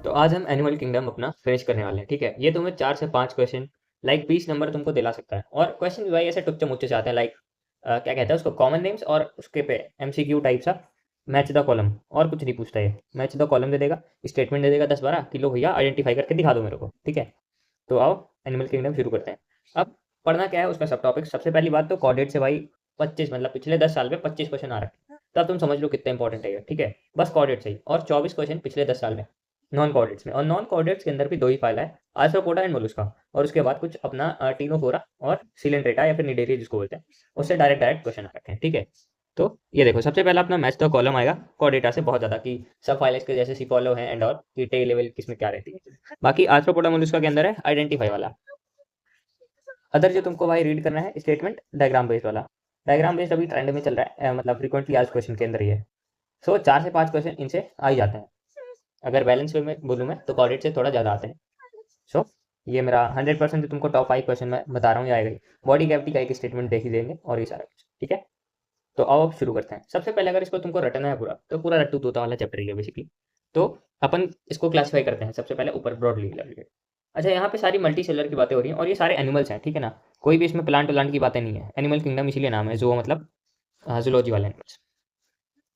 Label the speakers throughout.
Speaker 1: तो आज हम एनिमल किंगडम अपना फिनिश करने वाले हैं। ठीक है, ये तुम्हें 4 से 5 क्वेश्चन लाइक 20 नंबर तुमको दिला सकता है। और क्वेश्चन भी भाई ऐसे टुच्चे मुच्चे से आते हैं, लाइक क्या कहते हैं उसको, कॉमन नेम्स, और उसके पे एमसीक्यू टाइप सा। मैच द कॉलम, और कुछ नहीं पूछता ये। मैच द कॉलम दे देगा, स्टेटमेंट दे देगा 10-12 कि लो भैया आइडेंटिफाई करके दिखा दो मेरे को। ठीक है, तो आओ एनिमल किंगडम शुरू करते हैं। अब पढ़ना क्या है उसका सब टॉपिक। सबसे पहली बात तो कॉर्डेट से भाई 25 मतलब पिछले 10 साल में 25 क्वेश्चन आ रखे हैं, तो अब तुम समझ लो कितना इंपॉर्टेंट है ये। ठीक है, बस कॉर्डेट से ही, और 24 क्वेश्चन पिछले 10 साल में नॉन कॉर्डेट्स में। और नॉन कॉर्डेट्स के अंदर भी दो ही फाइल है, आर्थ्रोपोडा एंड मोलुस्का। और उसके बाद कुछ अपना टीनोफोरा और सिलेंड्रेटा या फिर निडेरिया जिसको बोलते हैं, उससे डायरेक्ट डायरेक्ट क्वेश्चन आ रखे हैं। ठीक है, तो ये देखो सबसे पहला अपना मैच द कॉलम आएगा कॉर्डेटा से बहुत ज्यादा, कि सब फाइल्स के जैसे सिफोलो है एंड और कि टेल लेवल किसमें क्या रहती है। बाकी आर्थ्रोपोडा मोलुस्का के अंदर है आइडेंटिफाई वाला। अदर जो तुमको भाई रीड करना है स्टेटमेंट डायग्राम बेस्ड वाला। डायग्राम बेस्ड अभी ट्रेंड में चल रहा है, मतलब फ्रीक्वेंटली आज क्वेश्चन के अंदर ही है। सो 4 से 5 क्वेश्चन इनसे आ ही जाते हैं। अगर बैलेंस वे में बोलूँ मैं तो कॉर्डेट से थोड़ा ज़्यादा आते हैं। सो ये मेरा 100% जो तुमको टॉप 5 क्वेश्चन मैं बता रहा हूँ ये आएगा ही। बॉडी कैविटी का एक स्टेटमेंट देख ही देंगे और ये सारा कुछ। ठीक है, तो आओ अब शुरू करते हैं। सबसे पहले अगर इसको तुमको रटना है पूरा, तो पूरा रट्टू तोता वाला चैप्टर ही है बेसिकली। तो अपन इसको क्लासीफाई करते हैं सबसे पहले ऊपर ब्रॉडली लेवल पे। अच्छा, यहाँ पे सारी मल्टी सेलर की बातें हो रही हैं और ये सारे एनिमल्स हैं। ठीक है ना, कोई भी इसमें प्लांट व्लांट की बातें नहीं है। एनिमल किंगडम इसीलिए नाम है, जो मतलब जूलॉजी वाले एनिमल्स।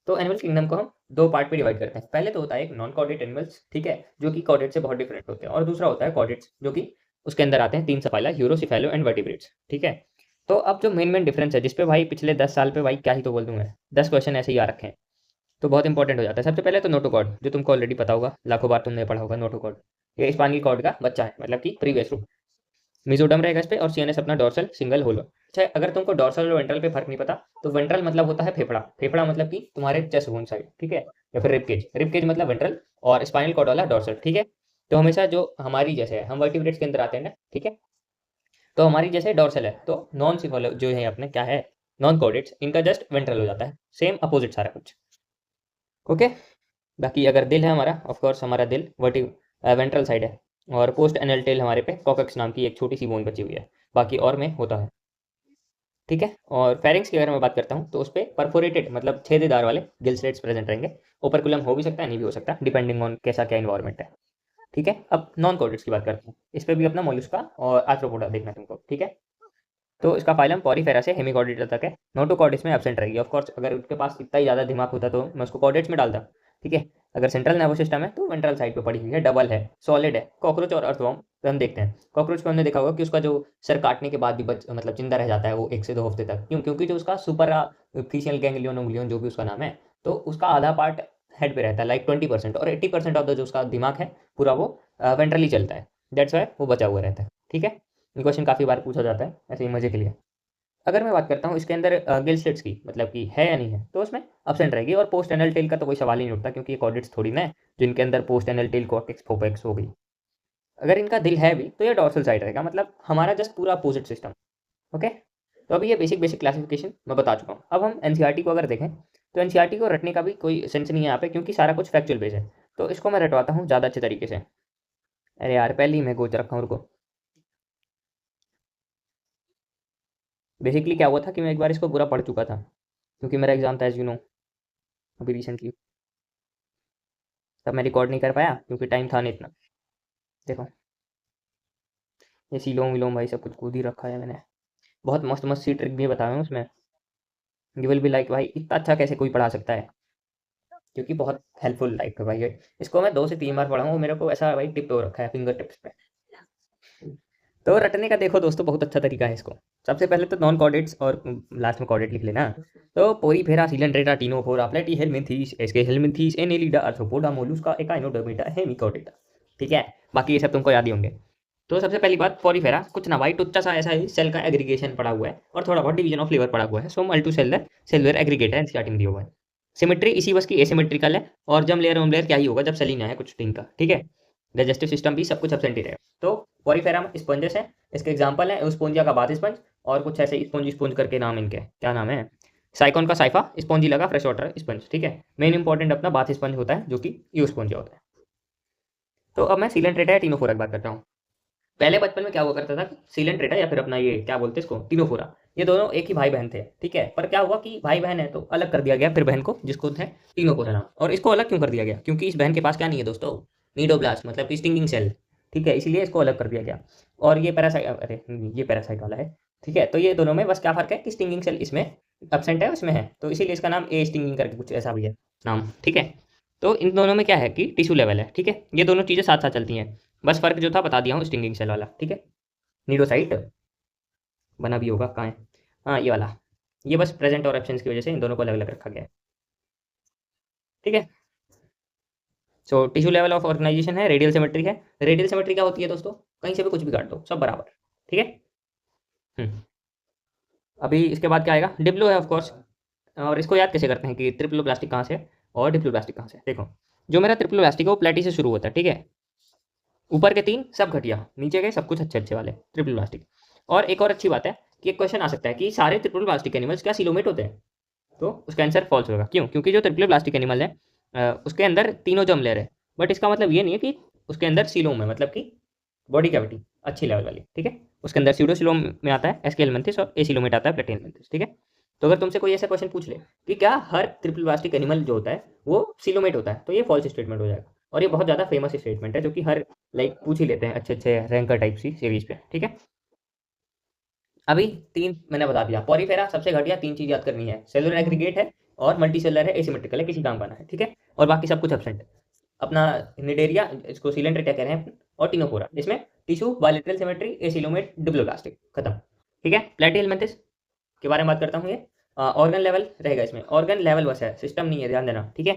Speaker 1: तो एनिमल किंगडम को हम दो पार्ट पे डिवाइड करते हैं। पहले तो होता है एक नॉन कॉर्डेट एनिमल्स, ठीक है, जो कि कॉर्डेट से बहुत डिफरेंट होते हैं। और दूसरा होता है कॉर्डेट्स, जो कि उसके अंदर आते हैं 3 सफाइला, यूरो, सिफेलो एंड वर्टिब्रेट्स। ठीक है, तो अब जो मेन मेन डिफरेंस है, जिसपे भाई पिछले 10 साल पे भाई क्या ही तो बोल दूँ मैं, 10 क्वेश्चन ऐसे ही आ रखे हैं, तो बहुत इंपॉर्टेंट हो जाता है। सबसे पहले तो नोटोकॉर्ड, जो तुमको ऑलरेडी पता होगा, लाखों बार तुमने पढ़ा होगा नोटोकॉर्ड। ये स्पाइनल कॉर्ड का बच्चा है, मतलब कि प्रीवियस रूप। मेसोडर्म रहेगा इस पे, और सीएनएस अपना डोर्सल सिंगल होलो। अच्छा, अगर तुमको डोर्सल और वेंट्रल पे फर्क नहीं पता, तो वेंट्रल मतलब होता है फेफड़ा। फेफड़ा मतलब कि तुम्हारे चेस्ट बोन साइड। ठीक है, या फिर रिबकेज, रिबकेज मतलब वेंट्रल, और स्पाइनल कॉर्ड वाला डोर्सल। ठीक है, तो हमेशा जो हमारी जैसे है, हम वर्टिब्रेट्स के अंदर आते हैं ना। ठीक है, तो हमारी जैसे डोर्सल है, तो नॉन सिफोलो जो है अपने क्या है, नॉन कॉर्डेट्स, इनका जस्ट वेंट्रल हो जाता है। सेम अपोजिट सारा कुछ। ओके, बाकी अगर दिल है हमारा, ऑफ कोर्स हमारा दिल वेंट्रल साइड है। और पोस्ट एनल टेल हमारे पे कॉकक्स नाम की एक छोटी सी बोन बची हुई है, बाकी और में होता है। ठीक है, और फेरिंग्स की अगर मैं बात करता हूँ तो उस पर परफोरेटेड मतलब छेदेदार वाले गिल स्लेट्स प्रेजेंट रहेंगे। ओपरकुलम हो भी सकता है, नहीं भी हो सकता, डिपेंडिंग ऑन कैसा क्या इन्वायरमेंट है। ठीक है, अब नॉन कॉर्डेट्स की बात करते हैं। इस पर भी अपना मोलुस्का और आर्थ्रोपोडा देखना है तुमको। ठीक है, तो इसका फाइलम पॉरीफेरा से हेमिकॉर्डेटा तक है। नोटोकॉर्डेट्स में एब्सेंट रहेगी। ऑफ कोर्स अगर उसके पास इतना ही ज़्यादा दिमाग होता तो मैं उसको कॉर्डेट्स में डालता। ठीक है, अगर सेंट्रल नर्वस सिस्टम है तो वेंट्रल साइड पे पड़ी हुई है, डबल है, सॉलिड है। कॉकरोच और अर्थवर्म पे हम देखते हैं। कॉकरोच को हमने देखा होगा कि उसका जो सर काटने के बाद भी मतलब जिंदा रह जाता है वो 1 से 2 हफ्ते तक। क्यों? क्योंकि जो उसका सुपर फिशियल गैंग्लियन उंगलियन जो भी उसका नाम है, तो उसका आधा पार्ट हेड पे रहता है, लाइक 20%, और 80% ऑफ द जो उसका दिमाग है पूरा वो वेंट्रली चलता है। दैट्स वाई वो बचा हुआ रहता है। ठीक है, ये क्वेश्चन काफ़ी बार पूछा जाता है ऐसे ही मजे के लिए। अगर मैं बात करता हूँ इसके अंदर गिल स्लिट्स की, मतलब कि है या नहीं है, तो उसमें एब्सेंट रहेगी। और पोस्ट एनल टेल का तो कोई सवाल ही नहीं उठता, क्योंकि ये कॉर्डेट्स थोड़ी ना है जिनके अंदर पोस्ट एनल टेल कॉर्टेक्स फोपेक्स हो गई। अगर इनका दिल है भी तो ये डॉर्सल साइड रहेगा, मतलब हमारा जस्ट पूरा अपोजिट सिस्टम। ओके, तो अभी ये बेसिक बेसिक क्लासिफिकेशन मैं बता चुका हूँ। अब हम एनसीईआरटी को अगर देखें, तो एनसीईआरटी को रटने का भी कोई सेंस नहीं है यहाँ पे, क्योंकि सारा कुछ फैक्चुअल बेस है। तो इसको मैं रटवाता हूँ ज़्यादा अच्छे तरीके से। अरे यार, पहले ही मैं गोच रखा हूँ, रुको। बेसिकली क्या हुआ था कि मैं एक बार इसको पूरा पढ़ चुका था, क्योंकि मेरा एग्जाम था एज यू नो अभी रिसेंटली। तब मैं रिकॉर्ड नहीं कर पाया क्योंकि टाइम था नहीं इतना। देखो, ये सीलोम विलोम भाई सब कुछ कूद ही रखा है मैंने। बहुत मस्त मस्त सी ट्रिक भी बताए हैं उसमें। यू विल बी लाइक भाई इतना अच्छा कैसे कोई पढ़ा सकता है, क्योंकि बहुत हेल्पफुल लाइक है भाई ये। इसको मैं 2 से 3 बार पढ़ा हूँ, मेरे को ऐसा भाई टिप हो रखा है फिंगर टिप्स पे। तो रटने का देखो दोस्तों बहुत अच्छा तरीका है इसको। सबसे पहले तो नॉन कॉर्डेट्स और लास्ट में कॉर्डेट लिख लेना। तो Porifera, Coelenterata, Ctenophora, Platyhelminthes, Aschelminthes, Annelida, Arthropoda, Mollusca, Echinodermata, Hemichordata. ठीक है, बाकी ये सब तुमको याद ही होंगे। तो सबसे पहली बात, पोरीफेरा कुछ ना भाई टुच्चा सा ऐसा ही सेल का एग्रीगेशन पड़ा हुआ है, और थोड़ा बहुत डिवीजन ऑफ लेवर पड़ा हुआ है। So multi cellular cellular aggregate है, एनसीईआरटी में दिया हुआ है। सिमेट्री इसी बस की एसिमेट्रिकल है, और जम लेयर ओम लेयर क्या ही होगा जब सेल ही ना है कुछ दिन का। ठीक है, डाइजेस्टिव सिस्टम भी सब कुछ एब्सेंट ही रहेगा। तो पोरीफेरा में स्पंजेस है, इसके एग्जाम्पल है स्पोंजिया का बाथ स्पंज, और कुछ ऐसे स्पंज स्पंज करके नाम इनके, क्या नाम है, साइकॉन का साइफा, स्पंजी लगा फ्रेश वाटर स्पंज। ठीक है, मेन इंपॉर्टेंट अपना बाथ स्पंज होता है, जो कि यू स्पंजिया होता है। तो अब मैं सीलेंट्रेटा या टिनोफोरा की बात करता हूँ। पहले बचपन में क्या हुआ करता था, सीलेंट्रेटा या फिर अपना ये क्या बोलते हैं इसको, टिनोफोरा, ये दोनों एक ही भाई बहन थे। ठीक है, पर क्या हुआ कि भाई बहन है तो अलग कर दिया गया फिर बहन को, जिसको थे टिनोफोरा नाम। और इसको अलग क्यों कर दिया गया, क्योंकि इस बहन के पास क्या नहीं है दोस्तों, नीडोब्लास्ट मतलब कि स्टिंगिंग सेल, ठीक है, इसीलिए इसको अलग कर दिया गया। और ये पैरासाइट, अरे ये पैरासाइट वाला है, ठीक है। तो ये दोनों में बस क्या फ़र्क है कि स्टिंगिंग सेल इसमें एब्सेंट है, उसमें है, तो इसीलिए इसका नाम ए स्टिंगिंग करके कुछ ऐसा भी है नाम, ठीक है। तो इन दोनों में क्या है कि टिश्यू लेवल है, ठीक है। ये दोनों चीज़ें साथ साथ चलती हैं, बस फ़र्क जो था बता दिया हूँ स्टिंगिंग सेल वाला, ठीक है। नीडोसाइट बना भी होगा, कहाँ है, हाँ ये वाला। ये बस प्रेजेंट और एब्सेंस की वजह से इन दोनों को अलग अलग रखा गया है, ठीक है। So tissue level of organisation है, रेडियल सिमेट्री है। रेडियल सिमेट्री क्या होती है दोस्तों, कहीं से भी कुछ भी काट दो सब बराबर, ठीक है। हम्म, अभी इसके बाद क्या आएगा, डिप्लो है ऑफ कोर्स। और इसको याद कैसे करते हैं कि ट्रिप्लो प्लास्टिक कहाँ से है और डिप्लो प्लास्टिक कहाँ से है। देखो, जो मेरा ट्रिप्लो प्लास्टिक है वो प्लेटी से शुरू होता है, ठीक है। ऊपर के 3 सब घटिया, नीचे के सब कुछ अच्छे अच्छे वाले ट्रिपल प्लास्टिक। और एक और अच्छी बात है कि एक क्वेश्चन आ सकता है कि सारे ट्रिपल प्लास्टिक एनिमल्स क्या सिलोमेट होते हैं, तो उसका आंसर फॉल्स होगा। क्यों? क्योंकि जो ट्रिपल प्लास्टिक एनिमल है उसके अंदर तीनों जर्म लेयर है, बट इसका मतलब ये नहीं है कि उसके अंदर सीलोम है, मतलब कि बॉडी कैविटी अच्छी लेवल वाली, ठीक है। उसके अंदर सीडोसिलोम में आता है एस्केलमेंथिस और एसिलोमेट आता है प्लेटिनमेंथिस, ठीक है। तो अगर तुमसे कोई ऐसा क्वेश्चन पूछ ले कि क्या हर ट्रिपल प्लास्टिक एनिमल जो होता है वो सिलोमेट होता है, तो ये फॉल्स स्टेटमेंट हो जाएगा। और ये बहुत ज़्यादा फेमस स्टेटमेंट है जो कि हर पूछ ही लेते हैं अच्छे अच्छे रैंकर टाइप सी सीरीज पे, ठीक है। अभी 3 मैंने बता दिया, पॉरीफेरा सबसे घटिया 3 चीज़ याद करनी है, सेलुलर एग्रीगेट है और मल्टी सेलर है, एसिमेट्रिकल है, किसी काम का ना है, ठीक है। और बाकी सब कुछ एब्सेंट है। अपना निडेरिया, इसको सिलेंडर क्या कह रहे हैं, और टिनोफोरा, इसमें tissue, bilateral symmetry, acoelomate, diploblastic, खत्म, ठीक है। प्लेटिहेलमिंथेस के बारे में बात करता हूँ। ये ऑर्गन लेवल रहेगा, इसमें ऑर्गन लेवल बस है, सिस्टम नहीं है, ध्यान देना, ठीक है।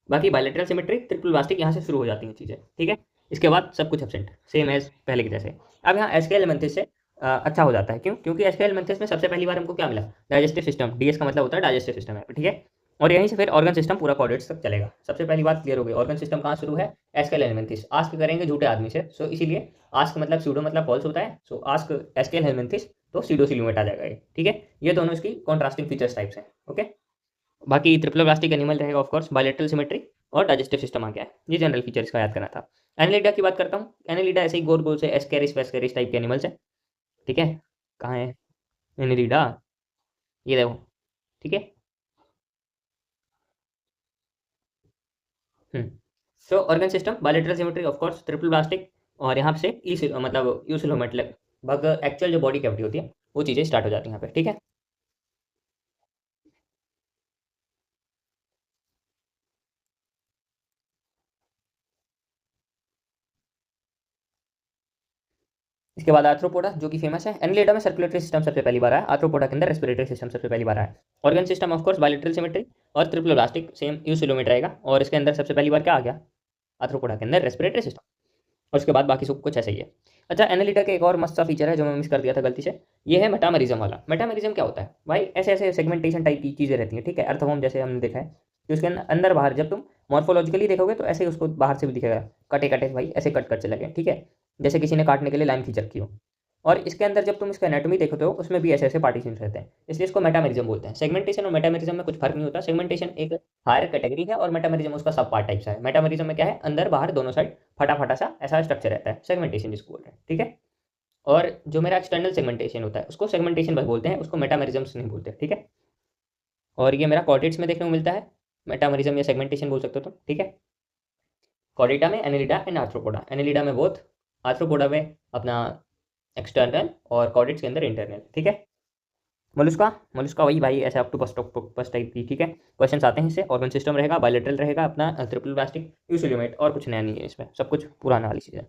Speaker 1: बाकी बायलैटरल सिमेट्री, ट्रिपल प्लास्टिक, यहाँ से शुरू हो जाती हैं चीज़ें, ठीक है। इसके बाद सब कुछ एब्सेंट, सेम एज पहले की जैसे। अब यहाँ एसके एलिमेंथिस से अच्छा हो जाता है, क्यों? क्योंकि एसके एलिमेंथिस में सबसे पहली बार हमको क्या मिला, डाइजेस्टिव सिस्टम, डीएस का मतलब होता है डाइजेस्टिव सिस्टम है, ठीक है। और यहीं से फिर ऑर्गन सिस्टम पूरा कॉर्डेट्स तक चलेगा। सबसे पहली बात क्लियर हो गई, ऑर्गन सिस्टम कहाँ शुरू है, एसके एलिमेंथिस। आस्क करेंगे झूठे आदमी से, सो इसीलिए आस्क मतलब सूडो मतलब फॉल्स होता है, सो आस्क एसके एलिमेंथिस, तो सीडोसिल्यूमेट आ जाएगा ये, ठीक है। ये दोनों इसकी कॉन्ट्रास्टिंग फीचर्स टाइप्स हैं, ओके। बाकी ट्रिपल प्लास्टिक एनिमल रहेगा ऑफ कोर्स, बायलैटरल सिमेट्री और डाइजेस्टिव सिस्टम आ गया है, ये जनरल फीचर इसका याद करना था। एनालिडा की बात करता हूँ। एनालिडा ऐसे ही गोल गोल से एस्केरिस वेस्केरिस टाइप के एनिमल्स है, ठीक है। कहाँ है एनालिडा, ये देखो, ठीक है। So organ system, bilateral symmetry of course, triple plastic, और यहाँ से मतलब यूसिलोमेट लगभग एक्चुअल जो बॉडी कैविटी होती है वो चीज़ें स्टार्ट हो जाती हैं यहाँ पे, ठीक है। इसके बाद आर्थ्रोपोडा जो कि फेमस है। एनालिडा में सर्कुलेटरी सिस्टम सबसे पहली बार आया, आर्थ्रोपोडा के अंदर रेस्पिरेटरी सिस्टम सबसे पहली बार आया। Organ system of course bilateral symmetry और ट्रिपल प्लास्टिक, सेम यूसिलोमेट रहेगा, और इसके अंदर सबसे पहली बार क्या आ गया, आर्थ्रोपोडा के अंदर रेस्पिरेटरी सिस्टम। और उसके बाद बाकी सब कुछ ऐसा ही है। अच्छा, एनालिटा का एक और मस्त सा फीचर है जो मैं मिस कर दिया था गलती से, ये है मेटामेरिज्म वाला। मेटामेरिज्म क्या होता है भाई, ऐसे ऐसे सेगमेंटेशन टाइप की चीज़ें रहती हैं, ठीक है। अर्थवॉर्म जैसे हमने देखा है कि उसके अंदर बाहर जब तुम मॉर्फोलॉजिकली देखोगे तो ऐसे ही उसको बाहर से भी दिखेगा, कटे कटे भाई ऐसे कट कट चले गए, ठीक है, जैसे किसी ने काटने के लिए लाइन खींच रखी हो। और इसके अंदर जब तुम इसका एनाटॉमी देखते हो उसमें भी ऐसे ऐसे पार्टीशंस रहते हैं, इसलिए इसको मेटामेरिज्म बोलते हैं। सेगमेंटेशन और मेटामेरिज्म में कुछ फर्क नहीं होता, सेगमेंटेशन एक हायर कैटेगरी है और मेटामेरिज्म उसका सब पार्ट टाइप सा है। मेटामेरिज्म में क्या है, अंदर बाहर दोनों साइड फटा फटा सा ऐसा स्ट्रक्चर रहता है, सेगमेंटेशन जिसको बोल रहे हैं, ठीक है। और जो मेरा एक्सटर्नल सेगमेंटेशन होता है उसको सेगमेंटेशन बस बोलते हैं, उसको मेटामेरिज्म्स नहीं बोलते, ठीक है। और ये मेरा कॉर्डेट्स में देखने को मिलता है, मेटामेरिज्म या सेगमेंटेशन बोल सकते हो तुम, ठीक है। कॉर्डेटा में एनालिडा एंड आर्थ्रोपोडा, एनालिडा में बोथ, आर्थ्रोपोडा में अपना एक्सटर्नल और कॉर्डेट्स के अंदर इंटरनल, ठीक है। मोलुस्का, मोलुस्का वही भाई ऐसे ऑक्टोपस टाइप की, ठीक है। क्वेश्चंस आते हैं इससे। ऑर्गन सिस्टम रहेगा, बायलैटरल रहेगा अपना, ट्रिपल प्लास्टिक, यूसिलोमेट, और कुछ नया नहीं है इसमें, सब कुछ पुराना वाली चीज़ है।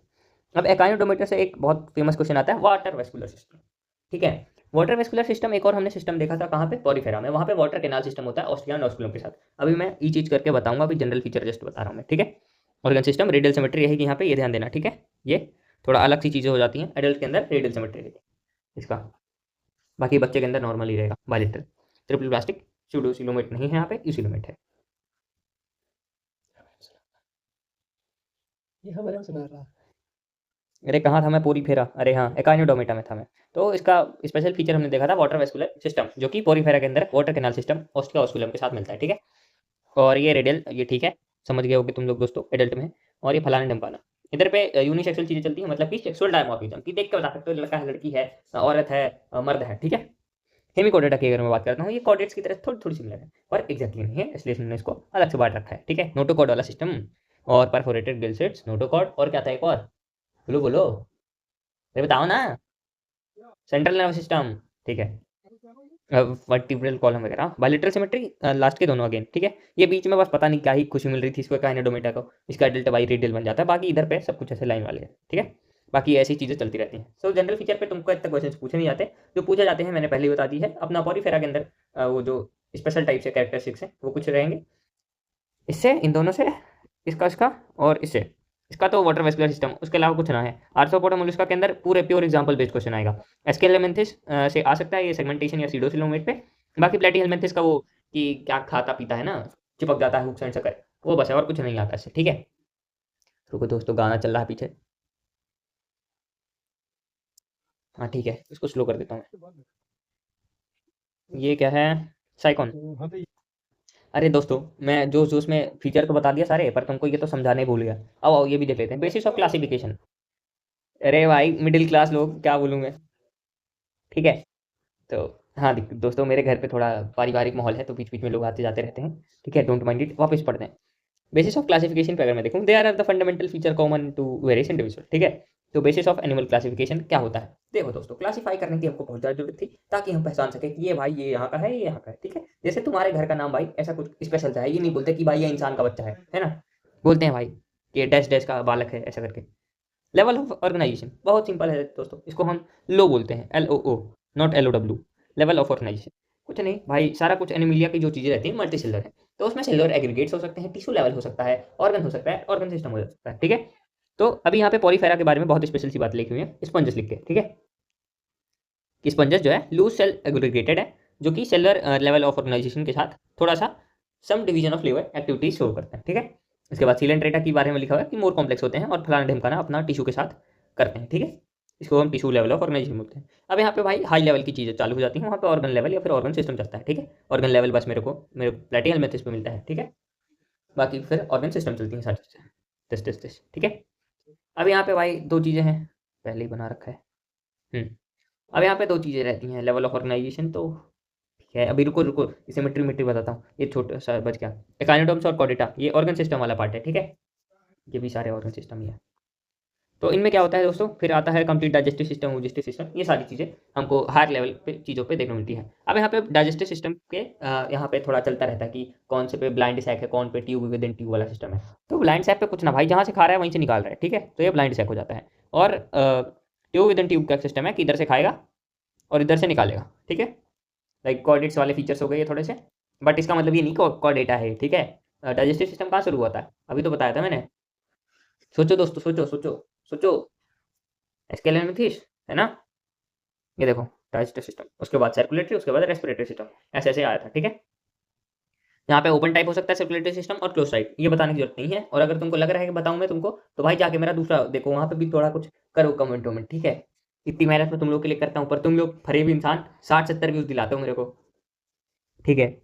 Speaker 1: अब एकाइनोडोमीटर से एक बहुत फेमस क्वेश्चन आता है, वाटर वेस्कुलर सिस्टम, ठीक है। वाटर वेस्कुलर सिस्टम एक और हमने सिस्टम देखा था कहाँ पे, पॉरीफेरा में, वहाँ पे वाटर कैनाल सिस्टम होता है ऑस्टिया नॉस्कुलम के साथ। अभी मैं ई चीज करके बताऊंगा, अभी जनरल फीचर जस्ट बता रहा हूँ मैं, ठीक है। ऑर्गन सिस्टम रेडियल सिमेट्री रहेगी यहाँ पे, ये ध्यान देना, ठीक है। ये थोड़ा अलग सी चीज़ें हो जाती हैं, एडल्ट के अंदर रेडियल सिमेट्री रहेगी इसका, बाकी बच्चे के अंदर नॉर्मल ही रहेगा बायलेटरल। ट्रिपल प्लास्टिक, सूडोसिलोमेट नहीं है यहाँ पे, यूसिलोमेट है। ये हमारे सुना रहा, अरे कहाँ था मैं, पोरीफेरा, अरे हाँ एकाइनोडोमेटा में था मैं। तो इसका स्पेशल फीचर हमने देखा था वाटर वेस्कुलर सिस्टम, जो कि पोरीफेरा के अंदर water canal system ostia osculum के साथ मिलता है, ठीक है। और ये रेडियल, ये ठीक है, समझ गए होगे तुम लोग दोस्तों, एडल्ट में है। और ये फलाना ढमकाना, इधर पे यूनिसेक्सुअल चीज़ें चलती हैं, मतलब कि सेक्सुअल डायमॉर्फिज्म की देख के बता सकते हो लड़का है लड़की है, औरत है मर्द है, ठीक है। हेमिकोडेटा की अगर मैं बात करता हूँ, ये कॉर्डेट्स की तरह थोड़ी थोड़ी सिमिलर है पर एग्जैक्टली नहीं है, इसलिए हमने इसको अलग से बांट रखा है, ठीक है। नोटोकॉड वाला सिस्टम, और परफोरेटेड गिल स्लिट्स, नोटोकॉर्ड, और क्या था एक और, बोलो बोलो, ये बताओ ना। सेंट्रल नर्वस सिस्टम, ठीक है। वर्टिब्रल कॉलम वगैरह, बायलेटरल सिमेट्री लास्ट के दोनों अगेन, ठीक है। ये बीच में बस पता नहीं क्या ही खुशी मिल रही थी इसको काइनेडोमेटा को, इसका डेल्टा बाई रेडियल बन जाता है, बाकी इधर पे सब कुछ ऐसे लाइन वाले हैं, ठीक है। बाकी ऐसी चीज़ें चलती रहती हैं। सो जनरल फीचर पे तुमको इतने क्वेश्चन पूछे नहीं जाते, जो पूछे जाते हैं मैंने पहले ही बता दी है। अपना पॉरीफेरा के अंदर वो जो स्पेशल टाइप से कैरेक्टरिस्टिक्स हैं वो कुछ रहेंगे, इससे इन दोनों से, इसका और इससे, इसका तो वाटर वेस्कुलर सिस्टम, उसके अलावा कुछ ना है। आर्थ्रोपोडा मोलस्का के अंदर पूरे प्योर एग्जांपल बेस्ड क्वेश्चन आएगा। एस्केलेमेंथिस से आ सकता है ये सेगमेंटेशन या सीडोसिलोमेट पे। बाकी प्लेटीहेलमिन्थिस का वो कि क्या खाता पीता है ना, चिपक जाता है हुक्स एंड सकर, वो बस है, और कुछ नहीं आता इससे, ठीक है। रुको दोस्तों, गाना चल रहा है पीछे, हाँ ठीक है, इसको स्लो कर देता हूँ मैं। ये क्या है, साइकॉन। अरे दोस्तों, मैं जोश जोश में फीचर तो बता दिया सारे, पर तुमको ये तो समझाने भूल गया। अब आओ ये भी देख लेते हैं, बेसिस ऑफ क्लासिफिकेशन। अरे भाई मिडिल क्लास लोग, क्या बोलूँ मैं, ठीक है। तो हाँ दोस्तों, मेरे घर पे थोड़ा पारिवारिक माहौल है, तो बीच बीच में लोग आते जाते रहते हैं, ठीक है, डोंट माइंड इट। वापस पढ़ते हैं। बेसिस ऑफ क्लासिफिकेशन पे अगर मैं देखूँ, they are the fundamental feature common to various individual, ठीक है। तो बेसिस ऑफ एनिमल क्लासिफिकेशन क्या होता है, देखो दोस्तों, क्लासीफाई करने की हमको बहुत ज़्यादा जरूरत थी, ताकि हम पहचान सके कि ये भाई ये यहाँ का है, ये यहाँ का है, ठीक है। जैसे तुम्हारे घर का नाम भाई ऐसा कुछ स्पेशल सा है, ये नहीं बोलते कि भाई ये इंसान का बच्चा है ना, बोलते हैं भाई कि डैश डैश का बालक है, ऐसा करके। लेवल ऑफ ऑर्गेनाइजेशन बहुत सिंपल है दोस्तों, इसको हम लो बोलते हैं, LOO, not LOW। Level of organisation कुछ नहीं भाई, सारा कुछ एनिमिलिया की जो चीज़ें रहती हैं मल्टी सेलर है, तो उसमें सेलुलर एग्रीगेट्स हो सकते हैं, टिश्यू लेवल हो सकता है, ऑर्गन हो सकता है, ऑर्गन सिस्टम हो सकता है, ठीक है। तो अभी यहाँ पे पॉलीफेरा के बारे में बहुत स्पेशल सी बात लिखी हुई है स्पंजस लिख के, ठीक है। कि स्पंजस जो है लूज सेल एग्रीगेटेड है, जो कि सेलुलर लेवल ऑफ ऑर्गेनाइजेशन के साथ थोड़ा सा some division of level activities show करते हैं, ठीक है। इसके बाद सीलेंट्रेटा के बारे में लिखा हुआ है कि मोर कॉम्प्लेक्स होते हैं और फलाना ढिमकाना अपना टिश्यू के साथ करते हैं, ठीक है। इसको हम टिश्यू लेवल ऑफ ऑर्गेनाइजेशन बोलते हैं। अब यहाँ पे भाई हाई लेवल की चीज़ें चालू हो जाती हैं, वहाँ पे ऑर्गन लेवल या फिर ऑर्गन सिस्टम चलता है, ठीक है। ऑर्गन लेवल बस मेरे प्लेटिहेलमिन्थिस पे मिलता है, ठीक है। बाकी फिर ऑर्गन सिस्टम चलती हैं सारी चीज़ें, टेस्ट, ठीक है। अब यहाँ पे भाई दो चीज़ें हैं, पहले ही बना रखा है। अब यहाँ पे दो चीज़ें रहती हैं, लेवल ऑफ ऑर्गेनाइजेशन तो ठीक है। अभी रुको रुको, इसे मिट्री बताता हूँ, ये छोटा सा बच गया। एकाइनोडर्म्स और कॉर्डेटा, ये ऑर्गन सिस्टम वाला पार्ट है, ठीक है। ये भी सारे ऑर्गन सिस्टम ही है। तो इनमें क्या होता है दोस्तों, फिर आता है कंप्लीट डाइजेस्टिव सिस्टम, वोजेस्टिव सिस्टम, ये सारी चीज़ें हमको हायर लेवल पे चीज़ों पे देखने मिलती है। अब यहाँ पे डाइजेस्टिव सिस्टम के यहाँ पे थोड़ा चलता रहता है कि कौन से पे ब्लाइंड सैक है, कौन पे ट्यूब विद इन ट्यूब वाला सिस्टम है। तो ब्लाइंड सैक पे कुछ ना भाई, जहाँ से खा रहा है वहीं से निकाल रहा है, ठीक है, तो ये ब्लाइंड सैक हो जाता है। और ट्यूब विद इन ट्यूब का सिस्टम है कि इधर से खाएगा और इधर से निकालेगा, ठीक है। लाइक कॉर्डेट्स वाले फीचर्स हो गए ये थोड़े से, बट इसका मतलब ये नहीं कॉर्डेटा है, ठीक है। डाइजेस्टिव सिस्टम कहाँ शुरू हुआ था, अभी तो बताया था मैंने। सोचो दोस्तों, सोचो सोचो सोचो, एस्केलेमेंथिस है ना, ये देखो डाइजेस्टिव सिस्टम, उसके बाद सर्कुलेटरी, उसके बाद रेस्पिरेटरी सिस्टम, ऐसे ऐसे आया था, ठीक है। यहाँ पे ओपन टाइप हो सकता है सर्कुलेटरी सिस्टम और क्लोज टाइप, ये बताने की जरूरत नहीं है। और अगर तुमको लग रहा है कि बताऊँ मैं तुमको, तो भाई जाके मेरा दूसरा देखो, वहाँ पे भी थोड़ा कुछ करो कमेंट वमेंट, ठीक है। इतनी मेहनत में तुम लोग के लिए करता हूँ, पर तुम लोग फरेब इंसान 60-70 व्यूज दिलाते हो मेरे को, ठीक है।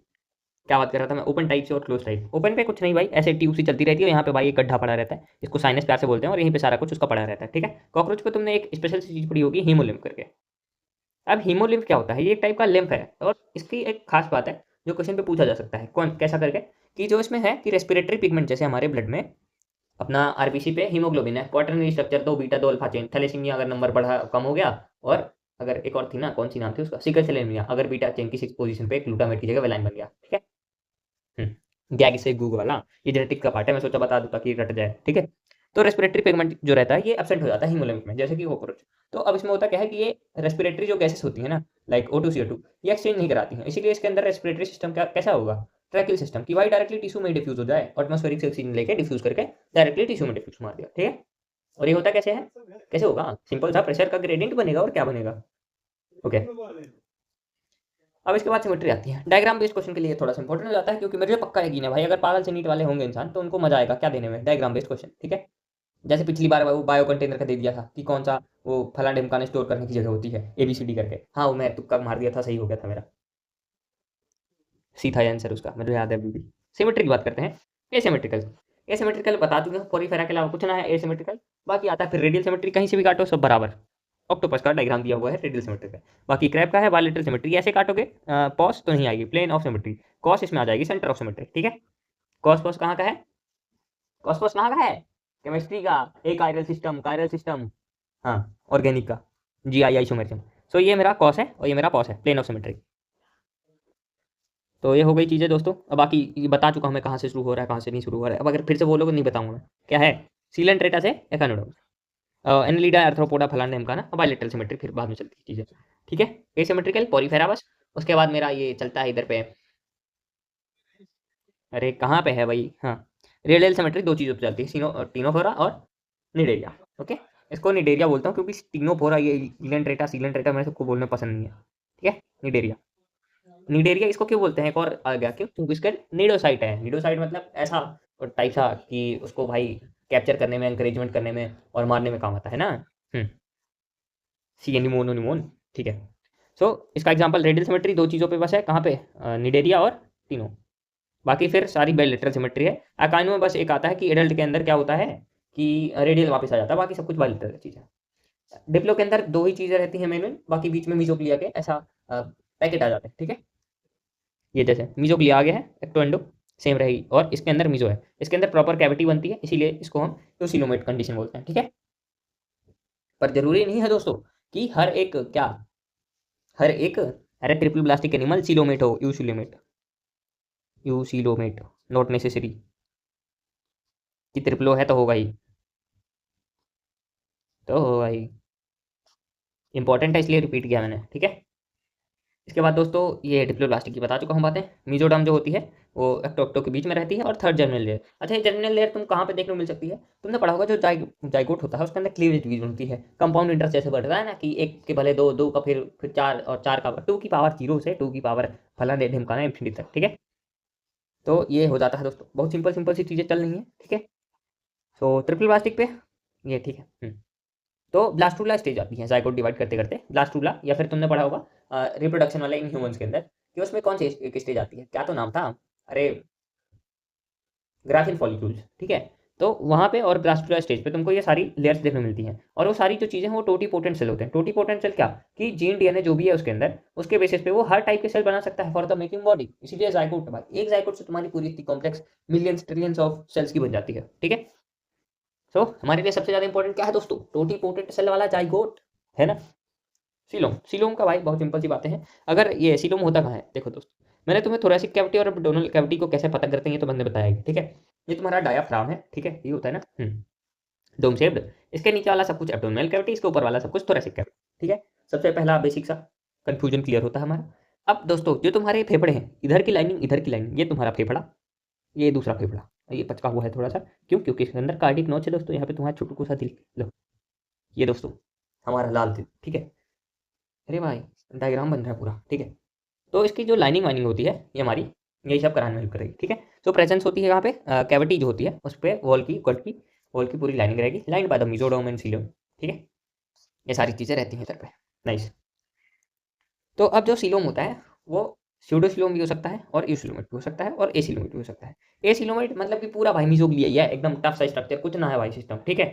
Speaker 1: क्या बात कर रहा था मैं, ओपन टाइप से और क्लोज टाइप। ओपन पे कुछ नहीं भाई, ऐसे ट्यूब सी चलती रहती है, यहाँ पे भाई एक गड्ढा पड़ा रहता है, इसको साइनस प्यार से बोलते हैं, और यहीं पे सारा कुछ उसका पड़ा रहता है, ठीक है। कॉकरोच पे तुमने एक स्पेशल सी चीज पड़ी होगी, हीमोलिम्फ करके। अब हीमोलिम्फ क्या होता है, ये एक टाइप का लिम्फ है, और इसकी एक खास बात है जो क्वेश्चन पे पूछा जा सकता है, कौन कैसा करके, कि जो इसमें है कि रेस्पिरेटरी पिगमेंट जैसे हमारे ब्लड में अपना आरबीसी पे हीमोग्लोबिन है, quaternary structure 2 beta 2 alpha chain, thalassaemia अगर नंबर बढ़ा कम हो गया, और अगर एक और थी ना, कौन सी नाम थी उसका, सिकल सेल एनीमिया, अगर बीटा चेन की 6 पोजीशन पे ग्लूटामेट की जगह वेलाइन बन गया, ठीक है। गैग से गूग वाला, ये जेनेटिक का पार्ट है, मैं सोचा बता दूं ताकि रट जाए, ठीक है। तो रेस्पिरेटरी पिगमेंट जो रहता है ये एब्सेंट हो जाता है हीमोलिम्फ में, जैसे कि कॉकरोच। तो अब इसमें होता क्या है कि ये रेस्पिरेटरी जो गैसेस होती है ना, लाइक O2 CO2, ये एक्सचेंज नहीं कराती हैं, इसीलिए इसके अंदर रेस्पिरेटरी सिस्टम क्या कैसा होगा, ट्रैकिल सिस्टम, की भाई डायरेक्टली टिश्यू में डिफ्यूज हो जाए, एटमॉस्फेरिक से ऑक्सीजन लेके डिफ्यूज करके डायरेक्टली टिश्यू में डिफ्यूज मार दिया, ठीक है। और ये होता कैसे है, कैसे होगा, सिंपल सा प्रेशर का ग्रेडियंट बनेगा, और क्या बनेगा, ओके। अब इसके बाद सिमेट्री आती है। डायग्राम बेस्ड क्वेश्चन के लिए थोड़ा सा इंपॉर्टेंट हो जाता है, क्योंकि मुझे पक्का यकीन है भाई, अगर पागल से नीट वाले होंगे इंसान तो उनको मजा आएगा क्या देने में, डायग्राम बेस्ड क्वेश्चन, ठीक है। जैसे पिछली बार वो बायो कंटेनर का दे दिया था कि कौन सा वो फला ढिमकाने स्टोर करने की जगह होती है, ABCD करके, हाँ वो मैं तुक्का मार दिया था, सही हो गया था मेरा, सी था आंसर उसका, मुझे याद है अभी भी। सिमेट्री की बात करते हैं। एसिमेट्रिकल, एसिमेट्रिकल बता चुके हैं, पॉलीफेरा के अलावा कुछ ना है एसिमेट्रिकल। बाकी आता है फिर रेडियल सिमेट्री, कहीं से भी काटो सब बराबर। ऑक्टोपस का डायग्राम दिया हुआ है रेडियल सिमेट्री का। बाकी क्रैब का है बायलैटरल सिमेट्री, ऐसे काटोगे पॉस तो नहीं आएगी, प्लेन ऑफ सिमेट्री, कॉस इसमें आ जाएगी सेंटर ऑफ सिमेट्री, ठीक है। कॉस पॉस कहाँ का है, कॉस्मोस कहाँ का है? केमिस्ट्री का। ए कायरल सिस्टम, हाँ ऑर्गेनिक का जी आई आइसोमेरिज्म। सो ये मेरा कॉस है और ये मेरा पॉस है, प्लेन ऑफ सिमेट्री। तो ये हो गई चीज़ें दोस्तों। अब बाकी ये बता चुका हूँ मैं कहाँ से शुरू हो रहा है कहाँ से नहीं शुरू हो रहा है। अब अगर फिर से बोलोगे नहीं बताऊंगा मैं। क्या है? सीलेंट्रेटा से एकानोडर्म, एनलीडा आर्थ्रोपोडा फलाना का ना बायलेटरल सिमेट्री, फिर बाद में चलती है चीज़ें। ठीक है, एसिमेट्रिकल पॉलीफेरा बस। उसके बाद मेरा ये चलता है इधर पे, अरे कहाँ पे है भाई, हाँ रेडियल सिमेट्री दो चीज़ों पे चलती है, टीनोफोरा और निडेरिया। ओके, इसको निडेरिया बोलता हूँ क्योंकि टीनोफोरा ये सीलेंट्रेटा मेरे सबको बोलना पसंद नहीं है। ठीक है, निडेरिया। निडेरिया इसको क्यों बोलते हैं, एक और आ गया क्यों, क्योंकि इसका निडोसाइट है। निडोसाइट मतलब ऐसा टाइप सा कि उसको भाई कैप्चर करने में, एनकरेजमेंट करने में और मारने में काम आता है ना। सी एनिमोन। ठीक है। सो इसका एग्जांपल रेडियल सिमेट्री दो चीज़ों पे बस है, कहाँ पे, निडेरिया और तीनों। बाकी फिर सारी बायलेटरल सिमेट्री है। अकाइनो में बस एक आता है कि एडल्ट के अंदर क्या होता है कि रेडियल वापस आ जाता है, बाकी सब कुछ बायलेटरल चीज़ है। डिप्लो के अंदर दो ही चीज़ें रहती हैं मेन, बाकी बीच में मीजोग्लिया के ऐसा पैकेट आ जाते हैं। ठीक है, ये जैसे मीजोग्लिया आ गया है, एक्टो एंडो सेम रहेगी, और इसके अंदर मीजो है, इसके अंदर प्रॉपर कैविटी बनती है, इसीलिए इसको हम यूसिलोमेट कंडीशन बोलते हैं। ठीक है, पर जरूरी नहीं है दोस्तों कि हर एक अरे ट्रिपल ब्लास्टिक एनिमल सिलोमेट हो, यूसिलोमेट नॉट नेसेसरी कि ट्रिपलो है तो होगा ही, तो होगा ही। इंपॉर्टेंट है इसलिए रिपीट किया मैंने। ठीक है, इसके बाद दोस्तों ये डिप्लोब्लास्टिक की बता चुका हूँ बातें। मीजोडर्म जो होती है वो एक्टो के बीच में रहती है, और थर्ड जर्मिनल लेयर। अच्छा, ये जर्मिनल लेयर तुम कहाँ पे देखने को मिल सकती है? तुमने पढ़ा होगा जो जाइगोट होता है उसके अंदर क्लीवेज डिवीजन होती है, कंपाउंड इंटरेस्ट जैसे बढ़ता है ना कि एक के भले दो, दो का फिर चार, और चार का टू की पावर जीरो से टू की पावर फलाने ढिमकाना इन्फिनिटी तक। ठीक है, तो ये हो जाता है दोस्तों, बहुत सिंपल सिंपल सी चीज़ें चल रही हैं। ठीक है, सो ट्रिपल ब्लास्टिक पे ये ठीक है। तो ब्लास्टूला स्टेज आती है जाइगोट डिवाइड करते करते, ब्लास्टूला, या फिर तुमने पढ़ा होगा रिप्रोडक्शन वाले इन ह्यूमंस के अंदर कि उसमें कौन सी एक स्टेज आती है, क्या तो नाम था, अरे ग्राफिन फॉलिक्यूल्स। ठीक है, तो वहाँ पे और ब्लास्टूला स्टेज पे तुमको ये सारी लेयर्स देखने मिलती हैं, और वो सारी जो चीज़ें हैं वो टोटी पोटेंट सेल होते हैं। टोटी पोटेंट सेल क्या, कि जीन डीएनए जो भी है उसके अंदर, उसके बेसिस पे वो हर टाइप के सेल बना सकता है फॉर द मेकिंग बॉडी। इसीलिए जाइगोट, भाई एक जाइगोट से तुम्हारी पूरी इतनी complex millions trillions of cells की बन जाती है। ठीक है, सो हमारे लिए सबसे ज़्यादा इंपॉर्टेंट क्या है दोस्तों, टोटी पोटेंट सेल वाला जाइगोट है ना। सीलोम का भाई बहुत सिंपल सी बातें हैं। अगर ये सीलोम होता कहाँ है, देखो दोस्तों, मैंने तुम्हें थोरेसिक कैविटी और एब्डोमिनल कैविटी को कैसे पता करते हैं ये तो मैंने बताया है। ठीक है, ये तुम्हारा डायाफ्राम है। ठीक है, ये होता है ना डोम शेप्ड, इसके नीचे वाला सब कुछ एब्डोमिनल कैविटी, इसके ऊपर वाला सब कुछ थोरेसिक कैविटी। ठीक है, सबसे पहला बेसिक सा कंफ्यूजन क्लियर होता है हमारा। अब दोस्तों जो तुम्हारे फेफड़े हैं, इधर की लाइनिंग इधर की लाइनिंग, ये तुम्हारा फेफड़ा, ये दूसरा फेफड़ा, ये पचका हुआ है थोड़ा सा, क्यों, क्योंकि इसके अंदर कार्डिक नोच है दोस्तों। यहाँ पे तुम्हारा छोटू सा दिल, लो ये दोस्तों हमारा लाल दिल। ठीक है, अरे भाई डायग्राम बन रहा है पूरा। ठीक है, तो इसकी जो लाइनिंग वाइनिंग होती है ये हमारी यही सब कराने में हेल्प करेगी। ठीक है, तो प्रेजेंस होती है यहाँ पे कैविटी जो होती है उस पर वॉल की पूरी लाइनिंग रहेगी, line by the mesoderm and coelom. ठीक है, ये सारी चीज़ें रहती हैं इधर पे। नाइस। तो अब जो सीलोम होता है वो स्यूडोसीलोम भी हो सकता है, और यूसिलोमेट भी हो सकता है, और एसिलोमेट भी हो सकता है। एसिलोमेट मतलब कि पूरा भाई मीजोग्लिया ही है, एकदम टफ सा स्ट्रक्चर, कुछ ना है भाई सिस्टम। ठीक है,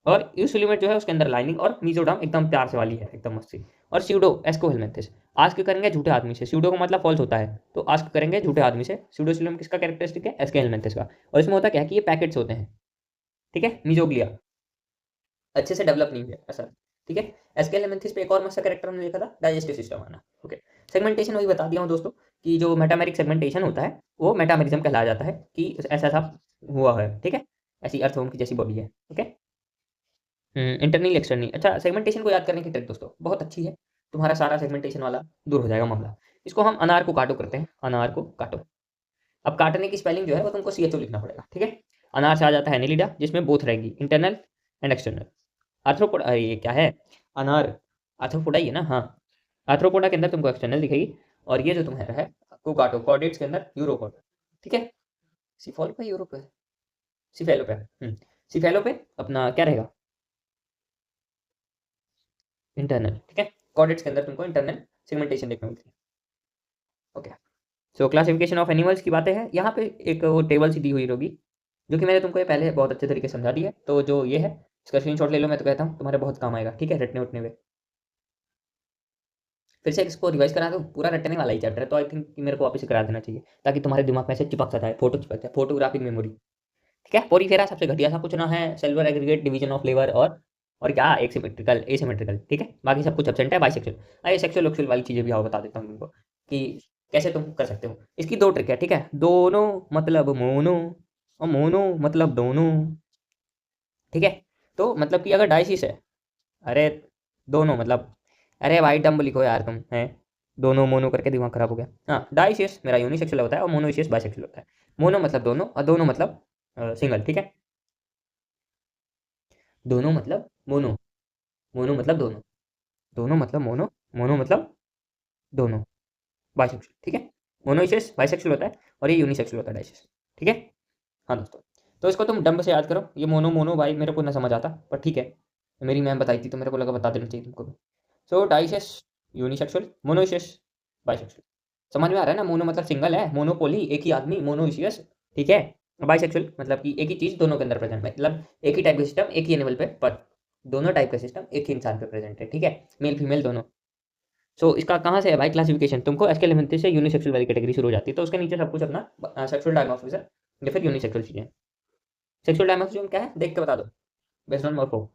Speaker 1: और यूसिलोमेट जो है उसके अंदर लाइनिंग, और मीजोडर्म एकदम प्यार से वाली है, एकदम मस्त सी। और स्यूडो एस्कोहेलमिंथेस, आस्क करेंगे झूठे आदमी से, स्यूडो का मतलब फॉल्स होता है, तो आस्क करेंगे झूठे आदमी से। स्यूडोसिलोम किसका कैरेक्टरिस्टिक है, एस्कोहेलमिंथेस का। और इसमें होता क्या है कि ये पैकेट्स होते हैं। ठीक है, मीजोग्लिया अच्छे से डेवलप नहीं हुआ ऐसा। ठीक है, एस्केलेमेंथिस पे एक और मस्त कैरेक्टर हमने देखा था, डाइजेस्टिव सिस्टम आना। ओके, सेगमेंटेशन वही बता दिया हूँ दोस्तों कि जो मेटामेरिक सेगमेंटेशन होता है वो मेटामेरिज्म कहलाया जाता है, कि ऐसा ऐसा हुआ है। ठीक है, ऐसी अर्थवर्म की जैसी बॉडी है। Okay, internal external. अच्छा, सेगमेंटेशन को याद करने की ट्रिक दोस्तों बहुत अच्छी है, तुम्हारा सारा सेगमेंटेशन वाला दूर हो जाएगा मामला। इसको हम अनार को काटो करते हैं, अनार को काटो। अब काटने की स्पेलिंग जो है वो तुमको CHO लिखना पड़ेगा। ठीक है, अनार से आ जाता है एनिलिडा, जिसमें बोथ रहेंगी, इंटरनल एंड एक्सटर्नल। आर्थ्रोपोडा, ये क्या है, अनार आर्थ्रोपोडा ही है ना, हाँ। आर्थ्रोपोडा के अंदर तुमको एक्सटर्नल दिखेगी, और ये जो तुम्हारा है को काटो कॉर्डेट्स के अंदर यूरोकोड। ठीक है, सिफोलो पे यूरो पे, सिफेलो पे, सिफेलो पे अपना क्या रहेगा, इंटरनल। ठीक है, कॉर्डेट्स के अंदर तुमको इंटरनल सेगमेंटेशन देखने मिलती है। Okay, so classification of animals की बातें हैं, यहाँ पे एक वो टेबल सी दी हुई होगी, जो कि मैंने तुमको ये पहले बहुत अच्छे तरीके से समझा दी है। तो जो ये है इसका स्क्रीनशॉट ले लो, मैं तो कहता हूँ तुम्हारे बहुत काम आएगा। ठीक है, रटने उठने में फिर से इसको रिवाइज करा दो, पूरा रटने वाला ही चैप्टर है, तो आई थिंक कि मेरे को वापस से करा देना चाहिए, ताकि तुम्हारे दिमाग में से चिपक सा जाए, फोटो चिपक जाए, फोटोग्राफिक मेमोरी। ठीक है। पोरीफेरा सबसे घटिया सा कुछ ना है, cellular aggregate division of labour और क्या एक सिमेट्रिकल एसिमेट्रिकल, ठीक है। बाकी सब कुछ एब्सेंट है। बाइसेक्सुअल, अरे सेक्सुअल वक्सुअल वाली चीज़ें भी आओ बता देता हूँ तुमको कि कैसे तुम कर सकते हो। इसकी दो ट्रिक है, ठीक है। दोनों मतलब मोनो और मोनो मतलब दोनों, ठीक है। तो मतलब कि अगर डायसिस है, अरे दोनों मतलब, अरे भाई डम्ब लिखो यार तुम हैं, दोनों मोनो करके दिमाग खराब हो गया। हाँ, डाइसियस मेरा यूनिसेक्सुअल होता है और मोनोइसियस बाइसेक्सुअल होता है। मोनो मतलब दोनों और दोनों मतलब सिंगल, ठीक है। दोनों मतलब मोनो, मोनो मतलब दोनों, दोनों मतलब मोनो, मोनो मतलब दोनों, बाइसेक्सुअल, ठीक है। मोनोइसियस बाइसेक्सुअल होता है और ये यूनिसेक्सुअल होता है, डाइसियस, ठीक है। हाँ दोस्तों, तो इसको तुम डम्ब से याद करो। ये मोनो मोनो भाई मेरे को ना समझ आता, पर ठीक है, मेरी मैम बताई थी तो मेरे को लगा बता देना चाहिए तुमको भी। सो डाइसेस यूनिसेक्सुअल, मोनोइसियस बाइसेक्सुअल। समझ में आ रहा है ना? मोनो मतलब सिंगल है, मोनोपोली एक ही आदमी, मोनोइसियस, ठीक है। बाइसेक्सुअल मतलब कि एक ही चीज दोनों के अंदर प्रेजेंट, मतलब एक ही टाइप का सिस्टम एक ही एनिमल पे, पर दोनों टाइप का सिस्टम एक ही इंसान पे प्रेजेंट है, ठीक है। मेल फीमेल दोनों। सो इसका कहाँ से है भाई क्लासिफिकेशन? तुमको एसके एलिमेंट्री से यूनिसेक्सुअल वाली कैटेगरी शुरू हो जाती है, तो उसके नीचे सब कुछ अपना सेक्सुअल डायमॉर्फिज्म या फिर यूनिसेक्सुअल चीजें। सेक्सुअल डायमॉर्फिज्म क्या है देख के बता दो, बेस्ड ऑन मॉर्फो।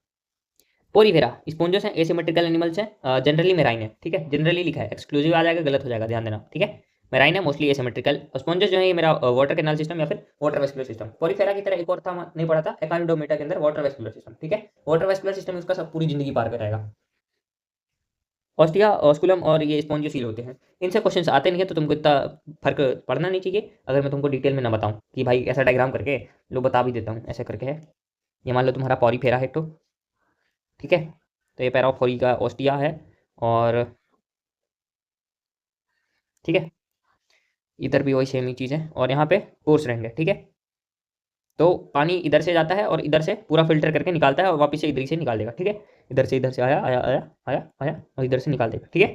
Speaker 1: पोरीफेरा स्पॉन्जस हैं, एसिमेट्रिकल एनिमल्स हैं, जनरली मेराइन है, ठीक है। जनरली लिखा है, एक्सक्लूसिव आ जाएगा गलत हो जाएगा, ध्यान देना, ठीक है। मेराइन है, मोस्टली एसिमेट्रिकल। स्पॉन्जस जो है ये मेरा वाटर कैनाल सिस्टम या फिर वाटर वेस्कुलर सिस्टम। पोरीफेरा की तरह एक और था, नहीं पड़ा था, एकाइनोडर्मेटा के अंदर वाटर वेस्कुलर सिस्टम, ठीक है। वाटर वेस्कुलर सिस्टम उसका सब पूरी जिंदगी पार कराएगा। ऑस्टिया, ऑस्कुलम और ये स्पॉन्जियोसील होते हैं। इनसे क्वेश्चंस आते नहीं है, तो तुमको इतना फर्क पढ़ना नहीं चाहिए अगर मैं तुमको डिटेल में ना बताऊं कि भाई ऐसा डायग्राम करके लो, बता भी देता हूँ ऐसे करके है। ये मान लो तुम्हारा पॉरीफेरा है तो, ठीक है। तो ये पैराफोरी का ऑस्टिया है, और ठीक है, इधर भी वही सेम ही चीज़ है, और यहाँ पे पोर्स रहेंगे, ठीक है। तो पानी इधर से जाता है और इधर से पूरा फिल्टर करके निकालता है और वापस से इधर से निकाल देगा, ठीक है। इधर से आया आया आया आया आया और इधर से निकाल देगा, ठीक है।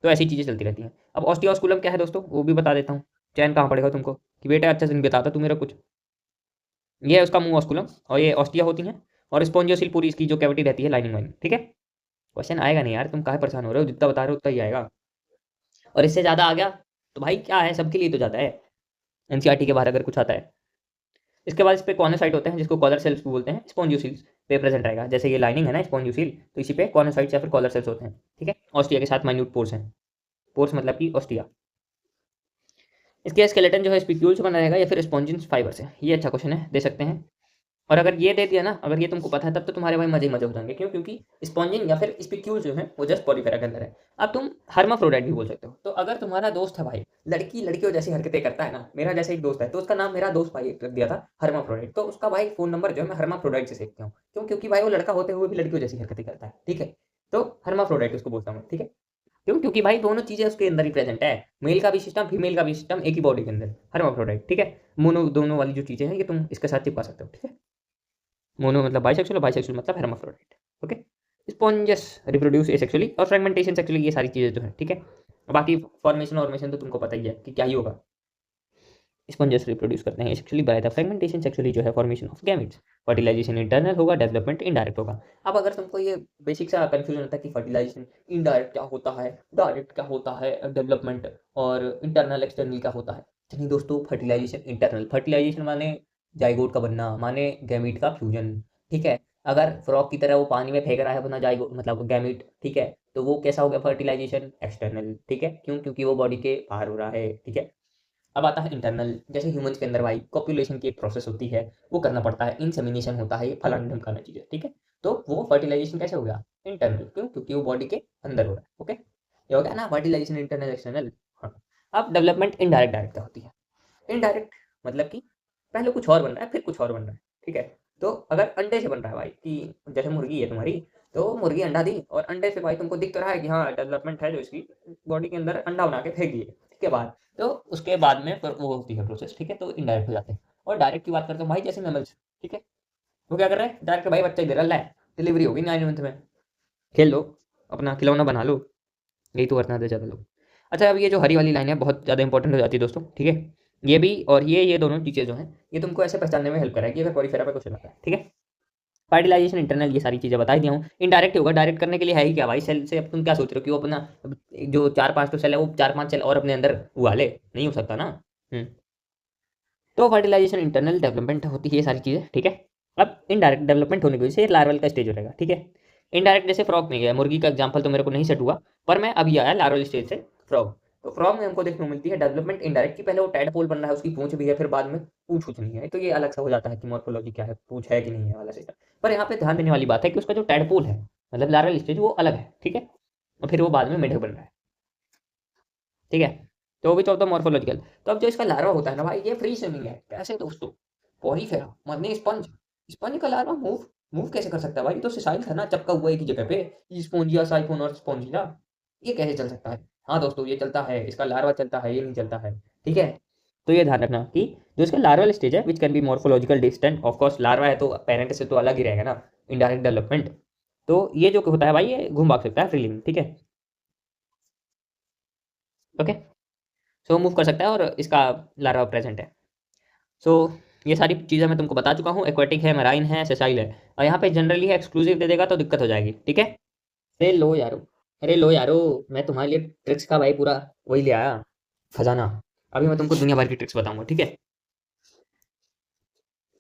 Speaker 1: तो ऐसी चीज़ें चलती रहती हैं। अब ऑस्टियोस्कुलम क्या है दोस्तों, वो भी बता देता हूँ। चैन कहाँ पड़ेगा तुमको कि बेटा अच्छा से नहीं बताता तू मेरा कुछ। ये है उसका मुंह ऑस्कुलम, और ये ऑस्टिया होती हैं, और स्पॉन्जियोसिल पूरी इसकी जो कैविटी रहती है लाइनिंग वाइनिंग, ठीक है। क्वेश्चन आएगा नहीं यार, तुम काहे परेशान हो रहे हो, जितना बता रहे हो उतना ही आएगा। और इससे ज़्यादा आ गया तो भाई क्या है, सबके लिए तो ज़्यादा है, एनसीईआरटी के बाहर अगर कुछ आता है। इसके बाद इस पे कॉर्नोसाइट होते हैं, जिसको कॉलर सेल्स भी बोलते हैं, स्पॉन्जियोसिल्स पे प्रेजेंट रहेगा। जैसे ये लाइनिंग है ना स्पॉन्जियोसिल, तो इसी पे कॉर्नोसाइट्स या फिर कॉलर सेल्स होते हैं, ठीक है। ऑस्टिया के साथ माइन्यूट पोर्स हैं, पोर्स मतलब कि ऑस्टिया। इसके स्केलेटन जो है स्पिक्यूल से बना रहेगा या फिर स्पॉन्जिन फाइबर से, ये अच्छा क्वेश्चन है, दे सकते हैं। और अगर ये दे दिया ना, अगर ये तुमको पता है, तब तो तुम्हारे भाई मजे ही मजे हो जाएंगे। क्यों? क्योंकि स्पॉन्जिन या फिर स्पिक्यूल जो है वो जस्ट पॉलीफेरा के अंदर है। अब तुम हर्माफ्रोडाइट भी बोल सकते हो। तो अगर तुम्हारा दोस्त है भाई, लड़की लड़कियों जैसी हरकतें करता है ना, मेरा जैसा एक दोस्त है, तो उसका नाम मेरा दोस्त भाई रख दिया था हर्माफ्रोडाइट। तो उसका भाई फोन नंबर जो है मैं हर्माफ्रोडाइट से सीखता हूँ। क्यों? क्योंकि भाई वो लड़का होते हुए भी लड़कियों जैसी हरकतें करता है, ठीक है। तो हर्माफ्रोडाइट उसको बोलता हूँ मैं, ठीक है। क्यों? क्योंकि भाई दोनों चीजें उसके अंदर ही प्रेजेंट है, मेल का भी सिस्टम फीमेल का भी सिस्टम एक ही बॉडी के अंदर, हर्माफ्रोडाइट, ठीक है। मोनो दोनों वाली जो चीजें हैं ये तुम इसके साथ चिपका सकते हो, ठीक है। मोनो मतलब बाइसेक्सुअल, बाइसेक्सुअल मतलब हेर्माफ्रोडाइट, ओके। स्पॉन्जस रिप्रोड्यूस एसेक्सुअली, और फ्रेगमेंटेशन सेक्सुअली, ये सारी चीज़ें तो हैं, ठीक है। बाकी फॉर्मेशन ऑर्मेशन तो तुमको पता ही है कि क्या ही होगा। स्पॉन्जस रिप्रोड्यूस करते हैं asexually by the fragmentation sexually, जो है formation of gametes. Fertilisation internal होगा, डेवलपमेंट इनडायरेक्ट होगा। अब अगर तुमको ये बेसिक सा कंफ्यूजन होता है कि फर्टिलाइजेशन इनडायरेक्ट क्या होता है, डायरेक्ट क्या होता है, डेवलपमेंट और इंटरनल एक्सटर्नल क्या होता है, चलिए दोस्तों, फर्टिलाइजेशन इंटरनल, फर्टिलाइजेशन माने जाइगोट का बनना, माने गैमीट का फ्यूजन, ठीक है। अगर फ्रॉक की तरह वो पानी में फेंक रहा है अपना जाइगोट मतलब गैमीट, ठीक है, तो वो कैसा हो गया फर्टिलाइजेशन एक्सटर्नल, ठीक है। क्यों? क्योंकि वो बॉडी के बाहर हो रहा है, ठीक है। अब आता है इंटरनल, जैसे ह्यूमंस के अंदर भाई कॉपुलेशन की एक प्रोसेस होती है, वो करना पड़ता है, इंसेमिनेशन होता है, ये फलाना ढमकाना चीज़ है, ठीक है। तो वो फर्टिलाइजेशन कैसे हो गया इंटरनल, क्यों? क्योंकि वो बॉडी के अंदर हो रहा है, ओके। ये हो गया ना फर्टिलाइजेशन इंटरनल एक्सटर्नल। हाँ। अब डेवलपमेंट इनडायरेक्ट डायरेक्ट क्या होती है? इनडायरेक्ट मतलब कि पहले कुछ और बन रहा है फिर कुछ और बन रहा है, ठीक है। तो अगर अंडे से बन रहा है भाई, कि जैसे मुर्गी है तुम्हारी, तो मुर्गी अंडा दी और अंडे से भाई तुमको दिख तो रहा है कि हाँ डेवलपमेंट है, जो इसकी बॉडी के अंदर अंडा बना के फेंक दिए, ठीक है। बाद तो उसके बाद में वो होती है प्रोसेस, ठीक है। तो इनडायरेक्ट हो जाते हैं। और डायरेक्ट की बात करते हैं भाई, जैसे मैमल्स, ठीक है। वो क्या कर रहे हैं? डायरेक्ट भाई बच्चा इधर रहा है, डिलीवरी होगी 9 मंथ में, खेल लो, अपना खिलौना बना लो, यही तो करना था ज़्यादा लोग। अच्छा, अब ये जो हरी वाली लाइन है बहुत ज़्यादा इंपॉर्टेंट हो जाती है दोस्तों, ठीक है। ये भी और ये दोनों चीज़ें जो हैं, ये तुमको ऐसे पहचानने में हेल्प करेगी अगर पॉलीफेरा पे कुछ लगा है, ठीक है। फर्टिलाइजेशन इंटरनल, ये सारी चीज़ें बता ही दिया हूँ। इनडायरेक्ट होगा, डायरेक्ट करने के लिए है ही क्या भाई, सेल से अब तुम क्या सोच रहे हो कि वो अपना जो 4-5 तो सेल है वो 4-5 सेल और अपने अंदर उगा ले, नहीं हो सकता ना। हम्म तो फर्टिलाइजेशन इंटरनल डेवलपमेंट होती है ये सारी चीज़ें, ठीक है। अब इनडायरेक्ट डेवलपमेंट होने की वजह से लार्वल का स्टेज हो रहेगा, ठीक है। इनडायरेक्ट जैसे फ्रॉग में गया, मुर्गी का एग्जाम्पल तो मेरे को नहीं सेट हुआ, पर मैं अभी आया लार्वल स्टेज से फ्रॉग। तो फ्रॉग में हमको देखने को मिलती है डेवलपमेंट इनडायरेक्ट की, पहले वो टैडपोल बन रहा है, उसकी पूंछ भी है, फिर बाद में पूंछ कुछ नहीं है, तो ये अलग सा हो जाता है कि मॉर्फोलॉजी क्या है, पूंछ है कि नहीं है वाला सिस्टम। पर यहाँ पे ध्यान देने वाली बात है कि उसका जो टैडपोल है, मतलब लार्वल स्टेज, वो अलग है, ठीक है, और फिर वो बाद में मेढक बन रहा है, ठीक है। तो वो भी तो होता है मॉर्फोलॉजिकल। तो अब जो इसका लार्वा होता है ना भाई, ये फ्री स्विमिंग है। कैसे दोस्तों? पॉरीफेरा मरने स्पंज, स्पंज का लार्वा मूव मूव कैसे कर सकता है भाई? ये तो सिसाइल था ना, चिपका हुआ एक ही जगह पे। स्पोंजिया, साइफोन और स्पोंजिया, ये कैसे चल सकता है? हाँ दोस्तों, ये चलता है, इसका लार्वा चलता है, ये नहीं चलता है, ठीक है। तो ये ध्यान रखना कि जो इसका लार्वल स्टेज है, which can be morphological distant, of course larva है तो पेरेंट से तो अलग ही रहेगा ना, इनडायरेक्ट डेवलपमेंट। तो ये जो होता है भाई, ये घूम भाग सकता है फ्रीली, ठीक है, ओके। सो मूव कर सकता है और इसका लार्वा प्रेजेंट है। सो ये सारी चीज़ें मैं तुमको बता चुका हूँ। एक्वाटिक है, मराइन है, सेसाइल है, और यहाँ पे जनरली है एक्सक्लूसिव दे देगा तो दिक्कत हो जाएगी, ठीक है। अरे लो यारो, अरे लो यारो, मैं तुम्हारे लिए ट्रिक्स का भाई पूरा वही ले आया, खजाना। अभी मैं तुमको दुनिया भर की ट्रिक्स बताऊंगा, ठीक है।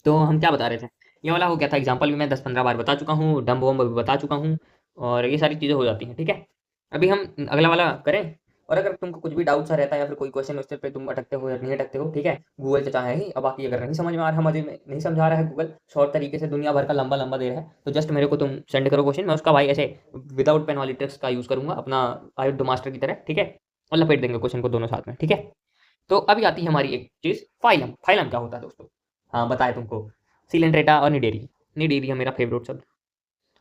Speaker 1: तो हम क्या बता रहे थे? ये वाला हो गया था एग्जाम्पल, भी मैं 10-15 बार बता चुका हूँ, डम्ब वम्ब भी बता चुका हूँ, और ये सारी चीज़ें हो जाती हैं, ठीक है। अभी हम अगला वाला करें। और अगर तुमको कुछ भी डाउट सा रहता है या फिर कोई क्वेश्चन उससे पे तुम अटकते हो या नहीं अटकते हो, ठीक है, गूगल चचा है ही। अब बाकी अगर नहीं समझ में आ रहा, मजे में नहीं समझा रहा है गूगल, शॉर्ट तरीके से दुनिया भर का लंबा लंबा दे रहा है, तो जस्ट मेरे को तुम सेंड करो क्वेश्चन, मैं उसका भाई ऐसे विदाउट पेन वाली ट्रिक्स का यूज़ करूंगा अपना आयुध मास्टर की तरह, ठीक है, और लपेट देंगे क्वेश्चन को दोनों साथ में, ठीक है। तो अभी आती है हमारी एक चीज़, फाइलम। फाइलम क्या होता है दोस्तों? हाँ बताए तुमको, सिलेंड्रेटा और निडेरिया। निडेरिया मेरा फेवरेट शब्द,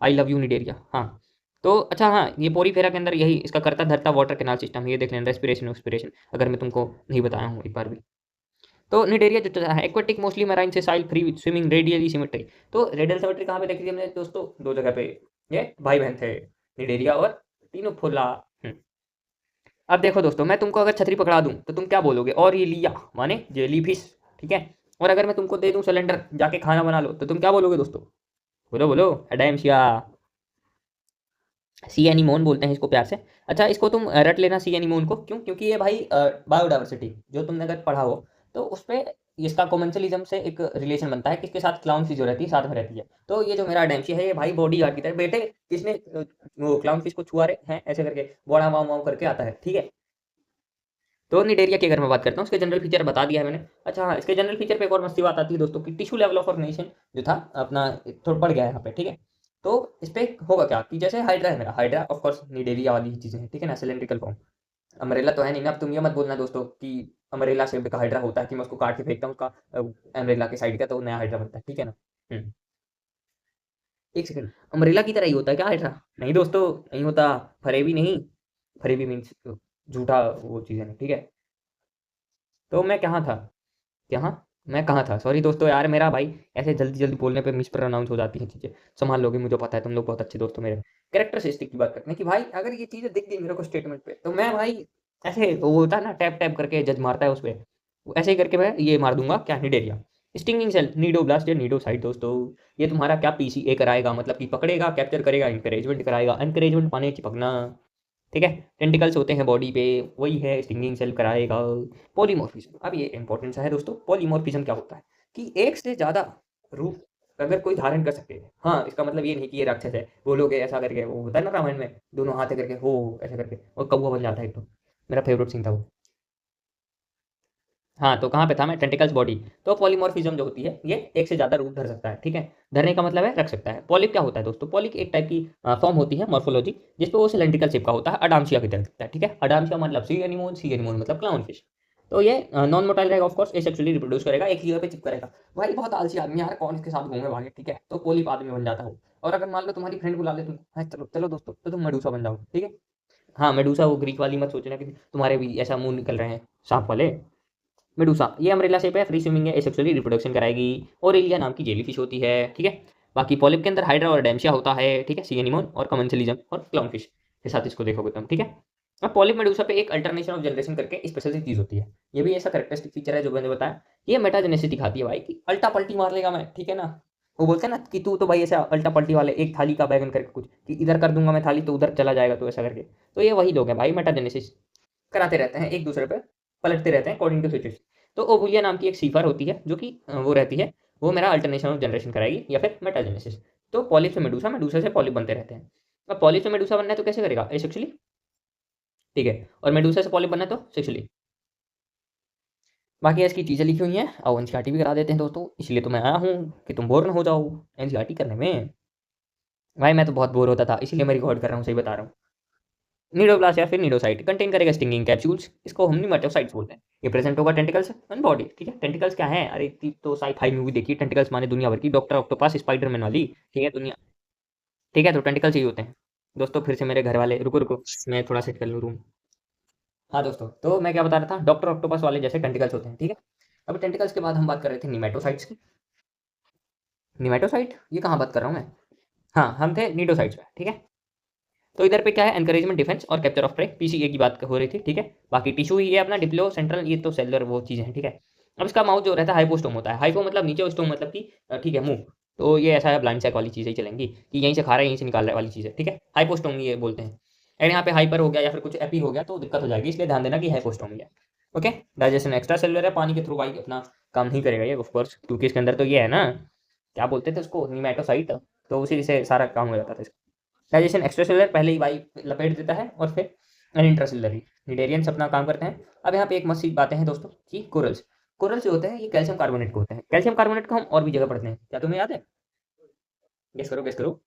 Speaker 1: आई लव यू निडेरिया, हाँ। तो अच्छा, हाँ, ये पोरीफेरा के अंदर यही इसका करता धरता वाटर कैनाल सिस्टम है, ये देख लेना, रेस्पिरेशन एक्सपिरेशन, अगर मैं तुमको नहीं बताया हूँ एक बार भी। तो निडेरिया जो चलता है एक्वेटिक, मोस्टली मराइन से साइल, फ्री स्विमिंग, रेडियली सिमेट्री। तो रेडियल सिमेट्री कहाँ पे देखी थी हमने दोस्तों? दो जगह पे, ये भाई बहन थे, निडेरिया और तीनों फुला। अब देखो दोस्तों, मैं तुमको अगर छतरी पकड़ा दूं तो तुम क्या बोलोगे? और ये लिया माने जेली फिश, ठीक है। और अगर मैं तुमको दे दूं सिलेंडर, जाके खाना बना लो, तो तुम क्या बोलोगे दोस्तों? बोलो बोलो, एडेमशिया। सी एनीमोन बोलते हैं इसको प्यार से। अच्छा, इसको तुम रट लेना सी एनीमोन को, क्यों? क्योंकि ये भाई बायोडाइवर्सिटी जो तुमने अगर पढ़ा हो, तो उस पर इसका कॉमेंसलिज्म से एक रिलेशन बनता है, किसके साथ? क्लाउन फिश जो रहती है साथ में रहती है। तो ये जो मेरा डेम्सी है, ये भाई बॉडी गार्ड की तरह, बेटे किसने वो क्लाउन फिश को छुआ रहे हैं ऐसे करके, बड़ा माऊ माऊ करके आता है, ठीक है। तो निडेरिया की अगर मैं बात करता हूँ, उसके जनरल फीचर बता दिया है मैंने। अच्छा हाँ, इसके जनरल फीचर पे एक और मस्ती बात आती है दोस्तों, कि टिश्यू लेवल ऑफ ऑर्गेनाइजेशन जो था अपना, थोड़ा बढ़ गया है यहाँ पे, ठीक है। तो इस पे होगा क्या कि जैसे हाइड्रा है मेरा, हाइड्रा ऑफ कोर्स निडेरिया वाली ही चीज़ें हैं, ठीक है ना, सिलेंड्रिकल फॉर्म। अमरेला तो है नहीं ना। अब तुम ये मत बोलना दोस्तों कि अमरेला शेप का हाइड्रा होता है कि मैं उसको काट के फेंकता हूँ उसका अमरेला के साइड का, तो नया हाइड्रा बनता है, ठीक है ना। हम्म, एक सेकंड, अमरेला की तरह ही होता है क्या हाइड्रा? नहीं दोस्तों, नहीं होता। फरेबी नहीं, फरेबी मीन्स झूठा, वो चीज़ें नहीं, ठीक है। तो मैं कहाँ था, कहाँ, मैं कहाँ था? सॉरी दोस्तों यार, मेरा भाई ऐसे जल्दी जल्दी बोलने पे मिस प्रोनाउंस हो जाती हैं चीज़ें, संभाल लोगे, मुझे पता है तुम लोग बहुत अच्छे दोस्त हो मेरे। कैरेक्टरिस्टिक की बात करते हैं कि भाई अगर ये चीज़ें दिख गई मेरे को स्टेटमेंट पे, तो मैं भाई ऐसे, वो होता है ना टैप टैप करके जज मारता है उस पर, ऐसे ही करके मैं ये मार दूंगा, क्या? Cnidaria. Stinging cell, cnidoblast या नीडो साइड दोस्तों, ये तुम्हारा क्या पीसीए कराएगा, मतलब कि पकड़ेगा, कैप्चर करेगा, इंकरेजमेंट कराएगा, एनकरेजमेंट पाने चिपकना, ठीक है। टेंटिकल्स होते हैं बॉडी पे, वही है स्टिंगिंग सेल कराएगा। पॉलीमॉर्फिज्म, अब ये इंपॉर्टेंट सा है दोस्तों। पॉलीमॉर्फिज्म क्या होता है कि एक से ज़्यादा रूप अगर कोई धारण कर सके, हाँ, इसका मतलब ये नहीं कि ये राक्षस है, वो लोग ऐसा करके, वो होता है ना रामायण में, दोनों हाथ करके हो ऐसा करके और कौवा बन जाता है, एक तो मेरा फेवरेट सीन था वो। हाँ, तो कहाँ पे था मैं? Tentacles body. तो पॉलीमॉर्फिज्म जो होती है, ये एक से ज़्यादा रूप धर सकता है, ठीक है। धरने का मतलब है रख सकता है। पॉलिप क्या होता है दोस्तों? पॉलिप एक टाइप की फॉर्म होती है मॉर्फोलॉजी, जिसपे वो सिलेंड्रिकल शेप का होता है, अडामसिया की तरह दिखता है, ठीक है। अडामसिया मतलब सी एनिमोन, सी एनिमोन मतलब क्लाउन फिश। तो ये नॉन मोटाइल रहेगा, ऑफ कोर्स एसेक्सुअली रिप्रोड्यूस करेगा, एक जगह पे चिप करेगा। भाई बहुत आलसी आदमी यार, कौन इसके साथ घूमे भागे, ठीक है। तो पॉलिप आदमी बन जाता हो। और अगर मान लो तुम्हारी फ्रेंड बुला ले तुम, हाँ चलो चलो दोस्तों, तो तुम मेडूसा बन जाओ, ठीक है। हाँ मेडूसा, वो ग्रीक वाली मत सोचना कि तुम्हारे भी ऐसा मुंह निकल रहे हैं सांप वाले। मेडूसा ये अम्ब्रेला शेप है, फ्री स्विमिंग है, एसेक्सुअली रिप्रोडक्शन कराएगी। ओरेलिया नाम की जेलीफिश होती है, ठीक है। बाकी पॉलिप के अंदर हाइड्रा और डेम्शिया होता है, ठीक है, सी एनिमोन और कमेंसलिज्म और क्लाउनफिश के साथ इसको देखोगे तुम, ठीक है। अब पॉलिप मेडूसा पे एक अल्टरनेशन ऑफ जनरेशन करके स्पेशल सी चीज़ होती है, ये भी ऐसा कैरेक्टरिस्टिक फीचर है जो मैंने बताया। ये मेटाजेनेसिटी दिखाती है भाई कि अल्टा पल्टी मार लेगा मैं, ठीक है ना। वो बोलते हैं ना कि तू तो भाई ऐसा अल्टा पल्टी वाले, एक थाली का बैगन करके कुछ, कि इधर कर दूंगा मैं थाली तो उधर चला जाएगा, तो ऐसा करके। तो ये वही लोग हैं भाई, मेटाजेनेसिस कराते रहते हैं, एक दूसरे पे पलटते रहते हैं अकॉर्डिंग टू सिचुएशन। तो ओवुलिया नाम की एक सीफर होती है जो कि वो रहती है, वो मेरा अल्टरनेशन ऑफ जनरेशन कराएगी या फिर मेटाजेनेसिस। तो पॉलिप से मेडूसा, मेडूसा से पॉलिप बनते रहते हैं। अब पॉलिप से मेडूसा बनना है तो कैसे करेगा? एसेक्सुअली, ठीक है, और मेडूसा से पॉलिप बनना है तो सेक्सुअली। बाकी इसकी चीज़ें लिखी हुई हैं और एनसीईआरटी भी करा देते हैं दोस्तों, इसलिए तो मैं आया हूँ कि तुम बोर ना हो जाओ एनसीईआरटी करने में। भाई मैं तो बहुत बोर होता था, इसीलिए मैं रिकॉर्ड कर रहा हूँ, सही बता रहा हूँ। नीडोब्लास्ट या फिर नीडोसाइट कंटेन करेगा स्टिंगिंग कैप्सूल्स, इसको हम निमेटोसाइट्स बोलते हैं। ये प्रेजेंट होगा टेंटिकल्स ऑन बॉडी, ठीक है। टेंटिकल्स क्या है? अरे इतनी तो साई-फाई मूवी देखी, टेंटिकल्स माने दुनिया भर की, डॉक्टर ऑक्टोपस, स्पाइडरमैन वाली, ठीक है दुनिया, ठीक है। तो टेंटिकल्स ही होते हैं दोस्तों। फिर से मेरे घर वाले, रुको रुको मैं थोड़ा सेट कर लूँ रूम। हाँ दोस्तों, तो मैं क्या बता रहा था, डॉक्टर ऑक्टोपस वाले जैसे टेंटिकल्स होते हैं, ठीक है। अब टेंटिकल्स के बाद हम बात कर रहे थे निमेटोसाइट्स की। निमेटोसाइट ये कहाँ बात कर रहा हूँ मैं? हाँ, हम थे नीडोसाइट्स में, ठीक है। तो इधर पे क्या है, एनकरेजमेंट, डिफेंस और कैप्चर ऑफ प्रे, पीसीए की बात हो रही थी, ठीक है। बाकी टिश्यू ही है अपना डिप्लो सेंट्रल, ये तो सेलुलर वो चीज़ें हैं, ठीक है। अब इसका माउथ जो रहता है हाइपोस्टोम होता है, हाइपो मतलब नीचे, स्टोम मतलब कि ठीक है मुंह। तो ये ऐसा है, ब्लाइंड चेक वाली चीज़ें चलेंगी कि यहीं से खा रहा है यहीं से निकाल रहा है वाली चीज़ें, ठीक है। हाइपोस्टोम ये बोलते हैं। अगर यहाँ पे हाइपर हो गया या फिर कुछ एपी हो गया तो दिक्कत हो जाएगी, इसलिए ध्यान देना कि हाइपोस्टोम है। ओके, डाइजेशन एक्स्ट्रा सेलुलर है, पानी के थ्रू भाई अपना काम नहीं करेगा ये ऑफकोर्स, क्योंकि इसके अंदर तो ये है ना, क्या बोलते थे उसको, निमेटोसाइट, तो उसी से सारा काम हो जाता था। डाइजेशन एक्स्ट्रासेलुलर पहले ही भाई लपेट देता है, और फिर इंट्रासेलुलर ही निडेरियंस अपना काम करते हैं। अब यहाँ पे एक मस्त सी बातें हैं दोस्तों कि कोरल्स, कोरल्स जो होते हैं ये कैल्शियम कार्बोनेट को होते हैं। कैल्शियम कार्बोनेट को हम और भी जगह पढ़ते हैं, क्या तुम्हें याद है? गेस करो गेस करो।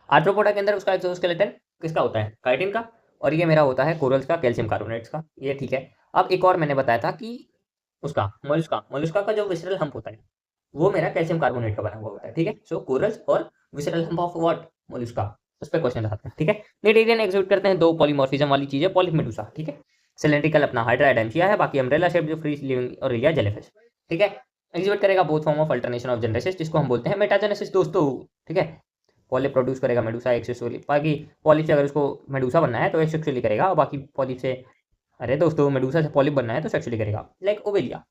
Speaker 1: आर्थ्रोपोडा के अंदर उसका एक्सोस्केलेटन किसका होता है? काइटिन का। और ये मेरा होता है कोरल्स का, कैल्शियम कार्बोनेट्स का, ये ठीक है। अब एक और मैंने बताया था कि उसका मोलस्का, मोलस्का का जो विसरल हम्प होता है वो मेरा कैल्शियम कार्बोनेट का बना हुआ होता है, ठीक है। सो कोरल्स और visceral hump of what? Mollusca, उस पर क्वेश्चन आते हैं, ठीक है। निडेरियन एग्जिबिट करते हैं दो पॉलीमॉर्फिज्म वाली चीजें, पॉलिप मेडुसा, ठीक है। सिलेंड्रिकल अपना हाइड्रा एडेंशिया है, बाकी अम्ब्रेला शेप जो फ्री लिविंग और रिलिया जेलीफिश, ठीक है। एग्जिबिट करेगा both form of alternation of generations, जिसको हम बोलते हैं मेटाजेनेसिस दोस्तों, ठीक है। पॉलिप प्रोड्यूस करेगा मेडुसा एक्सेसुअली, बाकी पॉलिप से अगर उसको मेडुसा बनना है तो एक्सेसुअली करेगा, और बाकी पॉलिप से, अरे दोस्तों मेडुसा से पॉलिप बनना है तो सेक्सुअली करेगा, लाइक ओवेलिया।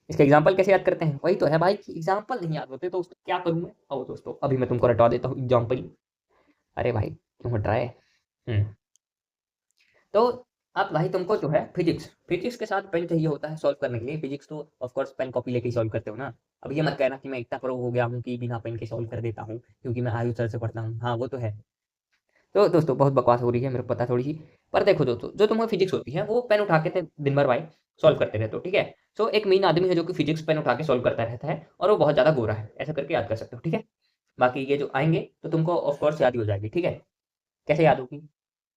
Speaker 1: इसके एग्जाम्पल कैसे याद करते हैं? वही तो है भाई कि एग्जाम्पल नहीं याद होते तो उसको क्या करूँ मैं। आओ दोस्तों अभी मैं तुमको रटवा देता हूँ एग्जाम्पल। अरे भाई क्यों हट रहा है? तो अब भाई तुमको जो है फिजिक्स, फिजिक्स के साथ पेन चाहिए होता है सॉल्व करने के लिए। फिजिक्स तो ऑफ कोर्स पेन कॉपी लेके ही सॉल्व करते हो ना। अब ये मत कहना कि मैं इतना प्रो हो गया हूँ कि बिना पेन के सॉल्व कर देता हूँ, क्योंकि मैं आयु सर से पढ़ता हूँ, हाँ वो तो है। तो दोस्तों बहुत बकवास हो रही है मेरे को पता थोड़ी सी, पर देखो दोस्तों जो तुम्हें फिजिक्स होती है वो पेन उठा के दिन भर भाई सॉल्व करते रहते हो, ठीक है। सो एक मीन आदमी है जो कि फिजिक्स पेन उठा के सॉल्व करता रहता है और वो बहुत ज़्यादा गोरा है, ऐसा करके याद कर सकते हो, ठीक है। बाकी ये जो आएंगे तो तुमको ऑफ कोर्स याद ही हो जाएगी, ठीक है। कैसे याद होगी?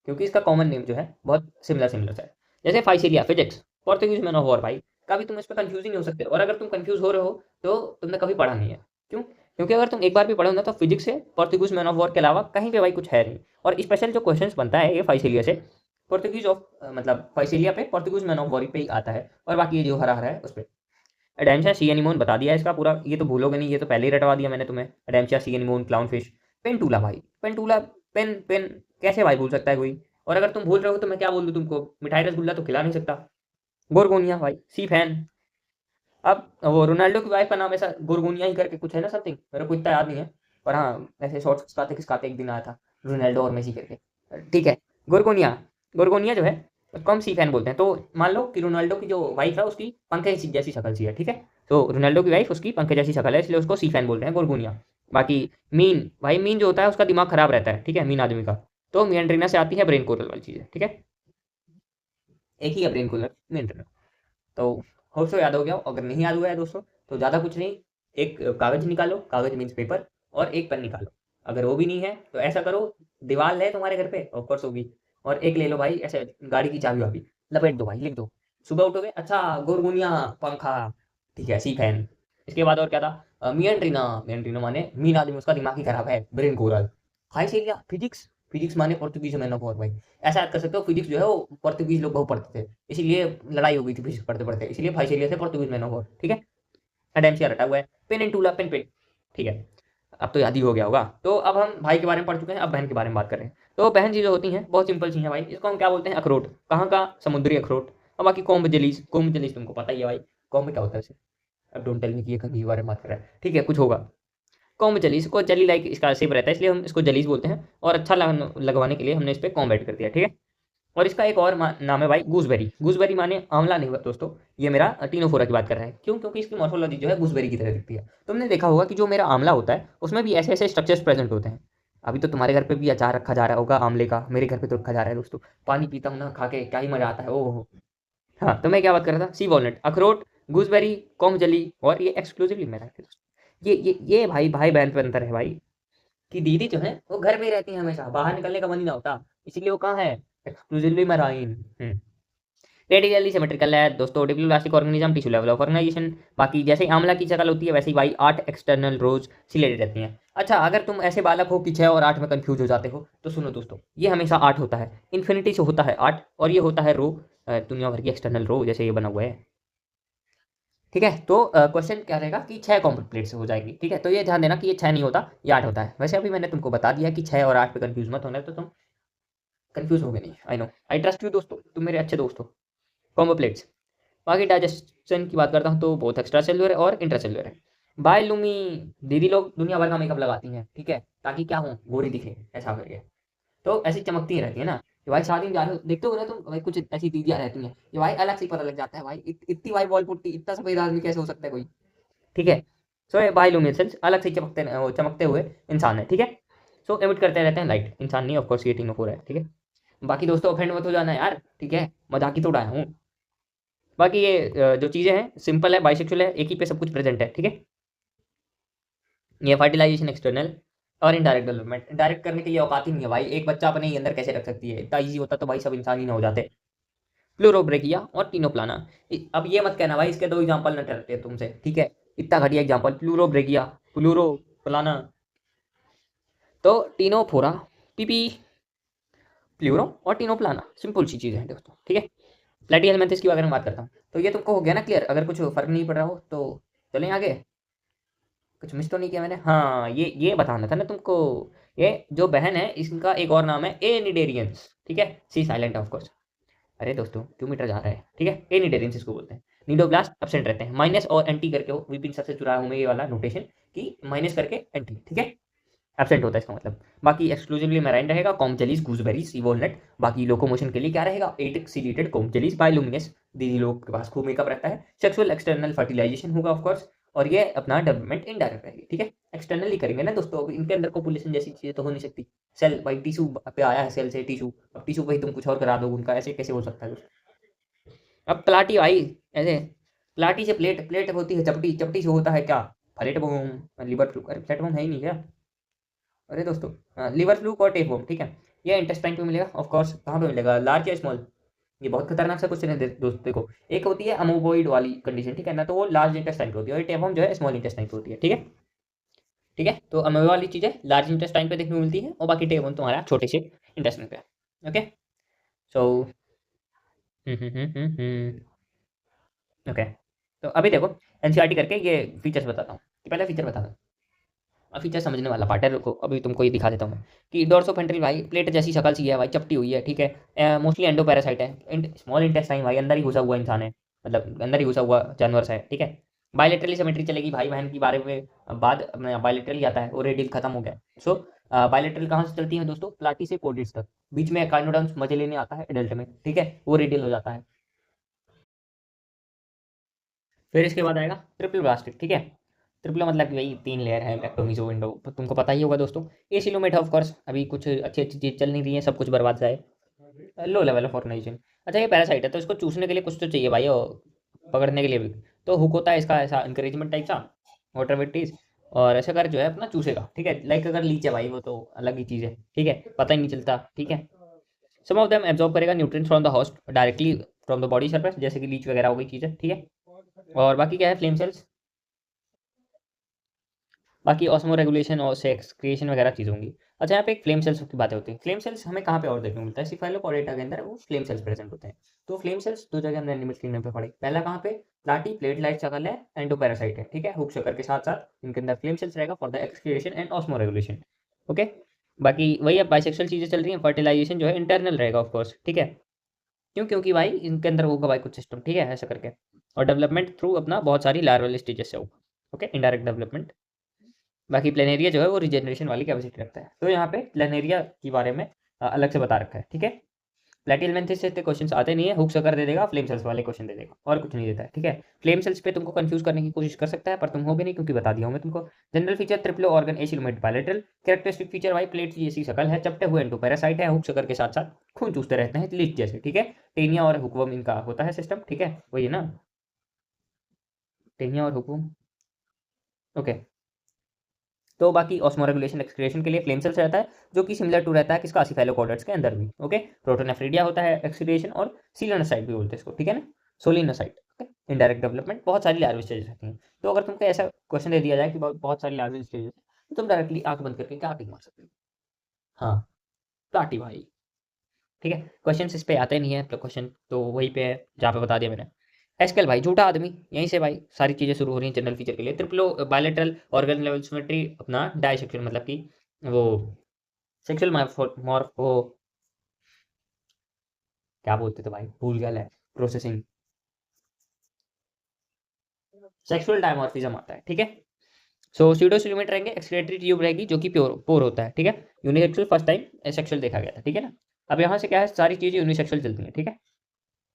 Speaker 1: क्योंकि इसका कॉमन नेम जो है बहुत सिमिलर सिमिलर है। जैसे Physalia physics, Portuguese man of war भाई, कभी तुम इस पर कंफ्यूज ही नहीं हो सकते। और अगर तुम कंफ्यूज हो रहे हो तो तुमने कभी पढ़ा नहीं है। क्यों? क्योंकि अगर तुम एक बार भी पढ़ो ना तो फिजिक्स से पोर्तुगीज मैन ऑफ वॉर के अलावा कहीं पे भाई कुछ है नहीं। और स्पेशल जो क्वेश्चन बनता है ये फाइसिलिया से, पोर्तुगीज ऑफ मतलब फाइसिलिया पे पोर्तुगीज मैन ऑफ वॉर पे ही आता है। और बाकी ये जो हरा हरा है उस पर एडेम्शिया सी एनिमोन बता दिया इसका पूरा, ये तो भूलोगे नहीं, ये तो पहले ही रटवा दिया मैंने तुम्हें। एडेम्शिया सी एनिमोन, क्लाउन फिश, पेंटूला भाई, पेंटूला, पेन पेन कैसे भाई भूल सकता है कोई? और अगर तुम भूल रहे हो तो मैं क्या बोल दूँ तुमको, मिठाई रसगुल्ला तो खिला नहीं सकता। गोरगोनिया भाई, सी फैन। अब वो रोनाल्डो की वाइफ का नाम ऐसा गोरगोनिया ही करके कुछ है ना समथिंग, मेरे को इतना याद नहीं है। पर हाँ ऐसे शॉर्ट्स खिसकाते खिसकाते एक दिन आया था रोनाल्डो और मेसी करके, ठीक है। गोरगोनिया, गोरगोनिया जो है उसको हम सी फैन बोलते हैं। तो मान लो कि रोनाल्डो की जो वाइफ है उसकी पंखे जैसी शक्ल सी है, ठीक है। तो रोनाल्डो की वाइफ उसकी पंखे जैसी शक्ल है, इसलिए उसको सी फैन बोलते हैं, गोरगोनिया। बाकी मीन भाई, मीन जो होता है उसका दिमाग खराब रहता है, ठीक है, मीन आदमी का। तो मियंड्रीना से आती है ब्रेन कोरल वाली चीज़, ठीक है। एक ही है ब्रेन कोरल, मियंड्रीना। तो होप सो याद हो गया हो। अगर नहीं याद हुआ है दोस्तों तो ज़्यादा कुछ नहीं, एक कागज़ निकालो, कागज़ मीन्स पेपर, और एक पेन निकालो। अगर वो भी नहीं है तो ऐसा करो, दीवार है तुम्हारे घर पे ऑफकोर्स होगी, और एक ले लो भाई ऐसे गाड़ी की चाबी वाबी, लपेट दो भाई, लिख दो। सुबह उठोगे, अच्छा गोरगोनिया, पंखा, ठीक है, सी फैन। इसके बाद और क्या था? मियंट्रीना, मियंट्रीना माने मीन आदमी, उसका दिमाग ही खराब है, ब्रेन कोरल। हाइसेरिया फिजिक्स, फिजिक्स माने पोर्तुगीज मैन ऑफ वॉर भाई। ऐसा याद कर सकते हो, फिजिक्स जो है वो पोर्तुगीज लोग बहुत पढ़ते थे, इसीलिए लड़ाई हो गई थी फिजिक्स पढ़ते पढ़ते, इसलिए फाइसिलिया से पोर्तुगीज मैन ऑफ वॉर, ठीक है। एडेम्सिया रटा हुआ है, पेन एंड टूला, पेन पेन, ठीक है। अब तो याद ही हो गया होगा। तो अब हम भाई के बारे में पढ़ चुके हैं, अब बहन के बारे में बात करें। तो बहन जी जो होती हैं बहुत सिंपल चीज़ है भाई, इसको हम क्या बोलते हैं? अखरोट। कहाँ का? समुद्री अखरोट। और बाकी कॉम्ब जलीस, कॉम्ब जलीस तुमको पता ही है भाई, कॉम्ब क्या होता है वैसे? अब डोंट टेल मी कि ये कहीं के बारे में बात कर रहा है, ठीक है, कुछ होगा। कॉम्ब जलीस को, जली लाइक इसका शेप रहता है इसलिए हम इसको जलीस बोलते हैं, और अच्छा लगवाने के लिए हमने इस पर कॉम्ब ऐड कर दिया, ठीक है। और इसका एक और नाम है भाई गूसबेरी। गूसबेरी माने आंवला नहीं दोस्तों, ये मेरा टीनोफोरा की बात कर रहा है। क्यों? क्योंकि इसकी मॉर्फोलॉजी जो है गूसबेरी की तरह दिखती है। तुमने देखा होगा कि जो मेरा आंवला होता है उसमें भी ऐसे ऐसे स्ट्रक्चर्स प्रेजेंट होते हैं। अभी तो तुम्हारे घर पे भी अचार रखा जा रहा होगा आंवले का, मेरे घर पे तो रखा जा रहा है दोस्तों। पानी पीता हूँ ना खा के, क्या ही मजा आता है, ओह। हाँ, तो मैं क्या बात कर रहा था, सी वॉलनट, अखरोट, गूसबेरी, कोमजली, और ये एक्सक्लूसिवली मेरा है दोस्तों। ये भाई भाई बहन पे अंतर है भाई, कि दीदी जो है वो घर में ही रहती है हमेशा, बाहर निकलने का मन ही ना होता, इसीलिए वो कहाँ है, एक्सक्लूसिवली मैराइन। रेडिकली सिमेट्रिकल है दोस्तों, diploblastic organism, tissue level of organisation. बाकी जैसे आंवला की शक्ल होती है वैसे ही भाई 8 एक्सटर्नल रोज सिलेटेड रहती हैं। अच्छा, अगर तुम ऐसे बालक हो कि 6 और 8 में कंफ्यूज हो जाते हो तो सुनो दोस्तों, ये हमेशा 8 होता है, इन्फिनिटी से होता है 8, और ये होता है रो, दुनिया भर की एक्सटर्नल रो जैसे ये बना हुआ है। ठीक है, तो क्वेश्चन क्या रहेगा कि 6 कॉम्प्लीट प्लेट से हो जाएगी। ठीक है, तो ये ध्यान देना कि ये 6 नहीं होता, ये 8 होता है। वैसे अभी मैंने तुमको बता दिया कि 6 और 8 पे कंफ्यूज मत होना, तो तुम कंफ्यूज हो गए नहीं। I know, I trust you दोस्तों, तुम मेरे अच्छे दोस्त हो। कॉम्बो प्लेट्स, बाकी डाइजेशन की बात करता हूँ तो बहुत एक्स्ट्रा सेलुलर और इंट्रा सेलुलर है। बायोलूमी, दीदी लोग दुनिया भर का मेकअप लगाती हैं, ठीक है, ताकि क्या हो, गोरी दिखे ऐसा करके। तो ऐसी चमकती ही रहती है ना कि भाई शादी में जा रहे हो, देखते हो ना तुम भाई, कुछ ऐसी दीदियाँ रहती हैं कि भाई अलग से ही पता लग जाता है भाई, इतनी भाई बॉल पुट्टी, इतना सफेद आदमी कैसे हो सकता है कोई। ठीक है, सो ये बायोलूमिनेसेंस अलग से चमकते हुए इंसान है। ठीक है, सो एमिट करते रहते हैं लाइट, इंसान नहीं ऑफकोर्स, ये टीनो फोर है। ठीक है, बाकी दोस्तों ऑफेंड मत हो जाना यार, ठीक है, मजाक ही तो उड़ाया हूँ। बाकी ये जो चीज़ें हैं सिंपल है, बाइसेक्सुअल है, एक ही पे सब कुछ प्रेजेंट है। ठीक है, ये फर्टिलाइजेशन एक्सटर्नल और इनडायरेक्ट डेवलपमेंट, डायरेक्ट करने के लिए औकात ही नहीं है भाई, एक बच्चा अपने ही अंदर कैसे रख सकती है, इतना ईजी होता तो भाई सब इंसान ही ना हो जाते। प्लूरोब्रेकिया और टीनोप्लाना, अब ये मत कहना भाई इसके दो एग्जांपल न डरते तुमसे, ठीक है, इतना घटिया एग्जांपल, प्लूरोब्रेकिया, प्लूरोप्लाना, तो टीनोफोरा, पीपी, प्लूरो और टीनोप्लाना, सिंपल सी चीज़ है दोस्तों। ठीक है, प्लेटिहेलमिन्थेस की अगर मैं बात करता हूँ तो ये तुमको हो गया ना क्लियर, अगर कुछ फर्क नहीं पड़ रहा हो तो चलें आगे। कुछ मिस तो नहीं किया मैंने? हाँ, ये बताना था ना तुमको, ये जो बहन है इसका एक और नाम है एनिडेरियंस। ठीक है, सी साइलेंट ऑफ कोर्स। अरे दोस्तों क्यों मीटर जा रहा है, ठीक है, एनिडेरियंस इसको बोलते हैं। नीडोब्लास्ट एब्सेंट रहते हैं, माइनस और एंटी करके हो, विपिन सबसे चुराया हूँ मैं ये वाला नोटेशन, कि माइनस करके एंटी, ठीक है, एब्सेंट होता है इसका मतलब। बाकी एक्सक्लूसिवली मैराइन रहेगा, कॉमचेलीज, गूसबेरीज, सी वॉलनट। बाकी लोकोमोशन के लिए क्या रहेगा, एट सीलेटेड कॉमचेलीज, बायोलुमिनेस, दीदी लोग के पास खूब मेकअप रहता है। सेक्सुअल एक्सटर्नल फर्टिलाइजेशन होगा ऑफकोर्स, और ये अपना डेवलपमेंट इनडायरेक्ट रहेगी। ठीक है, एक्सटर्नली करेंगे ना दोस्तों, अब इनके अंदर कोपुलेशन जैसी चीजें तो हो नहीं सकती। सेल भाई टिश्यू पे आया है, सेल से टिश्यू, अब टिश्यू पे ही तुम कुछ और करा दो उनका, ऐसे कैसे हो सकता है। अब प्लाटी भाई, ऐसे प्लाटी से प्लेट, प्लेट होती है चपटी, चपटी से होता है क्या, प्लेट बोम, लिवर फ्लू, अरे प्लेट बोम है ही नहीं क्या। अरे दोस्तों लिवर फ्लूक और टेपवर्म, ठीक है, ये इंटेस्टाइन पे मिलेगा ऑफ कोर्स। कहाँ पे मिलेगा, लार्ज या स्मॉल, ये बहुत खतरनाक सा क्वेश्चन है दोस्तों। देखो, एक होती है अमोबॉइड वाली कंडीशन, ठीक है ना, तो वो लार्ज इंटेस्टाइन पे होती है, और टेपवर्म जो है स्मॉल इंटेस्टाइन पे होती है। ठीक है, ठीक है, तो अमोबा वाली चीज़ें लार्ज इंटेस्टाइन पे देखने को मिलती है, और बाकी टेपवर्म तुम्हारा छोटे से इंटेस्टाइन पे। ओके, सो ओके, तो अभी देखो एनसीईआरटी करके ये फीचर्स बताता हूँ, पहले फीचर बताता हूँ। अब फीचर समझने वाला पार्ट है, रुको अभी तुमको ये दिखा देता हूँ मैं, कि डोर्सोवेंट्रल भाई प्लेट जैसी शक्ल सी है भाई, चपटी हुई है, ठीक है, मोस्टली एंडोपैरासाइट है, स्मॉल इंटेस्टाइन भाई अंदर ही घुसा हुआ इंसान है, मतलब अंदर ही घुसा हुआ जानवर है। ठीक है, बायोलेटरली सिमेट्री चलेगी भाई बहन की बारे में, बाद बायोलेटरली आता है, वो रेडियल खत्म हो गया। सो बायोलेटरल कहाँ से चलती है दोस्तों, प्लाटी से कोडिड्स तक, बीच में एकाइनोडर्म्स मजे लेने आता है एडल्ट में, ठीक है, वो रेडियल हो जाता है। फिर इसके बाद आएगा ट्रिपल ब्लास्टिक, ठीक है, ट्रिपल मतलब कि भाई 3 लेयर है, एक्टोमीजो विंडो तो तुमको पता ही होगा दोस्तों। ए सिलोमेट ऑफ कोर्स, अभी कुछ अच्छी अच्छी चीज़ चल नहीं रही है, सब कुछ बर्बाद सा है, लो लेवल ऑफ ऑर्गेनाइजेशन। अच्छा, ये पैरासाइट है तो इसको चूसने के लिए कुछ तो चाहिए भाई, और पकड़ने के लिए भी, तो हुक होता है इसका ऐसा इंकरेजमेंट टाइप सा, वाटर वेटीज, और ऐसा कर जो है अपना चूसेगा। ठीक है, लाइक अगर लीच है भाई वो तो अलग ही चीज़ है, ठीक है, पता ही नहीं चलता। ठीक है, सम ऑफ देम एब्जॉर्ब करेगा nutrients from the host directly from the body surface, जैसे कि लीच वगैरह हो गई चीज़ें। ठीक है, और बाकी क्या है, फ्लेम सेल्स, बाकी ऑस्मो रेगुलेशन और सेक्स क्रिएशन वगैरह चीज़ होंगी। अच्छा, यहाँ पे एक फ्लेम सेल्स की बातें होती हैं। फ्लेम सेल्स हमें कहाँ पे और देखने को मिलता है, सिफाइलोपॉडेटा के अंदर वो फ्लेम सेल्स प्रेजेंट होते हैं। तो फ्लेम सेल्स दो जगह हमने एनिमल किंगडम पे पढ़े, पहला कहाँ पे, प्लाटी प्लेट लाइट शकल है, एंडोपैरासाइट है, ठीक है, हुक शकर के साथ साथ इनके अंदर फ्लेम सेल्स रहेगा for the excretion and osmo regulation. Okay, बाकी वही अब बाइसेक्सुअल चीज़ें चल रही हैं, फर्टिलाइजेशन जो है इंटरनल रहेगा ऑफ कोर्स। ठीक है, क्यों, क्योंकि भाई इनके अंदर होगा भाई कुछ सिस्टम, ठीक है, ऐसा करके, और डेवलपमेंट थ्रू अपना बहुत सारी लार्वल स्टेजेस से होगा। Okay, indirect development. बाकी प्लेनेरिया जो है वो रिजेनरेशन वाली कैपेसिटी रखता है, तो यहाँ पे प्लेनेरिया के बारे में अलग से बता रखा है। ठीक है, प्लेटिहेलमिंथेस से क्वेश्चन आते नहीं है, हुक शकर दे देगा, फ्लेम सेल्स वाले क्वेश्चन दे देगा, और कुछ नहीं देता है, ठीक है। फ्लेम सेल्स पे तुमको कंफ्यूज करने की कोशिश कर सकता है, पर तुम होगे नहीं क्योंकि बता दिया हूँ मैं तुमको। General feature triplo organ acoelomate bilateral, characteristic feature भाई प्लेट जैसी शक्ल है, चपटे हुए एंडो पैरासाइट है, हुक शकर के साथ साथ खून चूसते रहते हैं लीच जैसे, ठीक है। टेनिया और हुकवर्म इनका होता है सिस्टम, ठीक है, वही है ना, टेनिया और हुकवर्म, ओके। तो बाकी ऑस्मोरेगुलेशन एक्सक्रिएशन के लिए फ्लेम सेल्स रहता है, जो कि सिमिलर टू रहता है किसका, सिफेलोकॉर्डेट्स के अंदर भी, ओके। प्रोटोनेफ्रिडिया होता है एक्सक्रिएशन, और सीलोनोसाइट भी बोलते हैं इसको, ठीक है ना, सोलिनोसाइट, ओके। इनडायरेक्ट डेवलपमेंट, बहुत सारी लार्वल स्टेजेस रहती हैं। तो अगर तुमको ऐसा क्वेश्चन दे दिया जाए कि बहुत सारी लार्वल स्टेजेस, तो तुम डायरेक्टली आंख बंद करके क्या टिक मार सकते हो, हाँ, प्लाटी भाई, ठीक है। क्वेश्चन इस पे आते नहीं है, तो क्वेश्चन तो वहीं पे है जहाँ पे बता दिया मैंने। एस्केल भाई झूठा आदमी, यहीं से भाई सारी चीजें शुरू हो रही हैं जनरल फीचर के लिए। ट्रिप्लो बायलेटरल ऑर्गन लेवल सिमेट्री, अपना डाइसेक्शुअल मतलब कि वो सेक्सुअल मॉर्फो, क्या बोलते थे भाई, भूल गया है, प्रोसेसिंग, सेक्सुअल डायमॉर्फिज्म आता है, ठीक है। सो सीडोसिलोमेट रहेंगे, एक्सक्रेटरी ट्यूब रहेगी जो कि प्योर पोर होता है, ठीक है। यूनिसेक्सुअल फर्स्ट टाइम एसेक्सुअल देखा गया था, ठीक है ना। अब यहाँ से क्या है, सारी चीजें यूनिसेक्सुअल चलती हैं, ठीक है।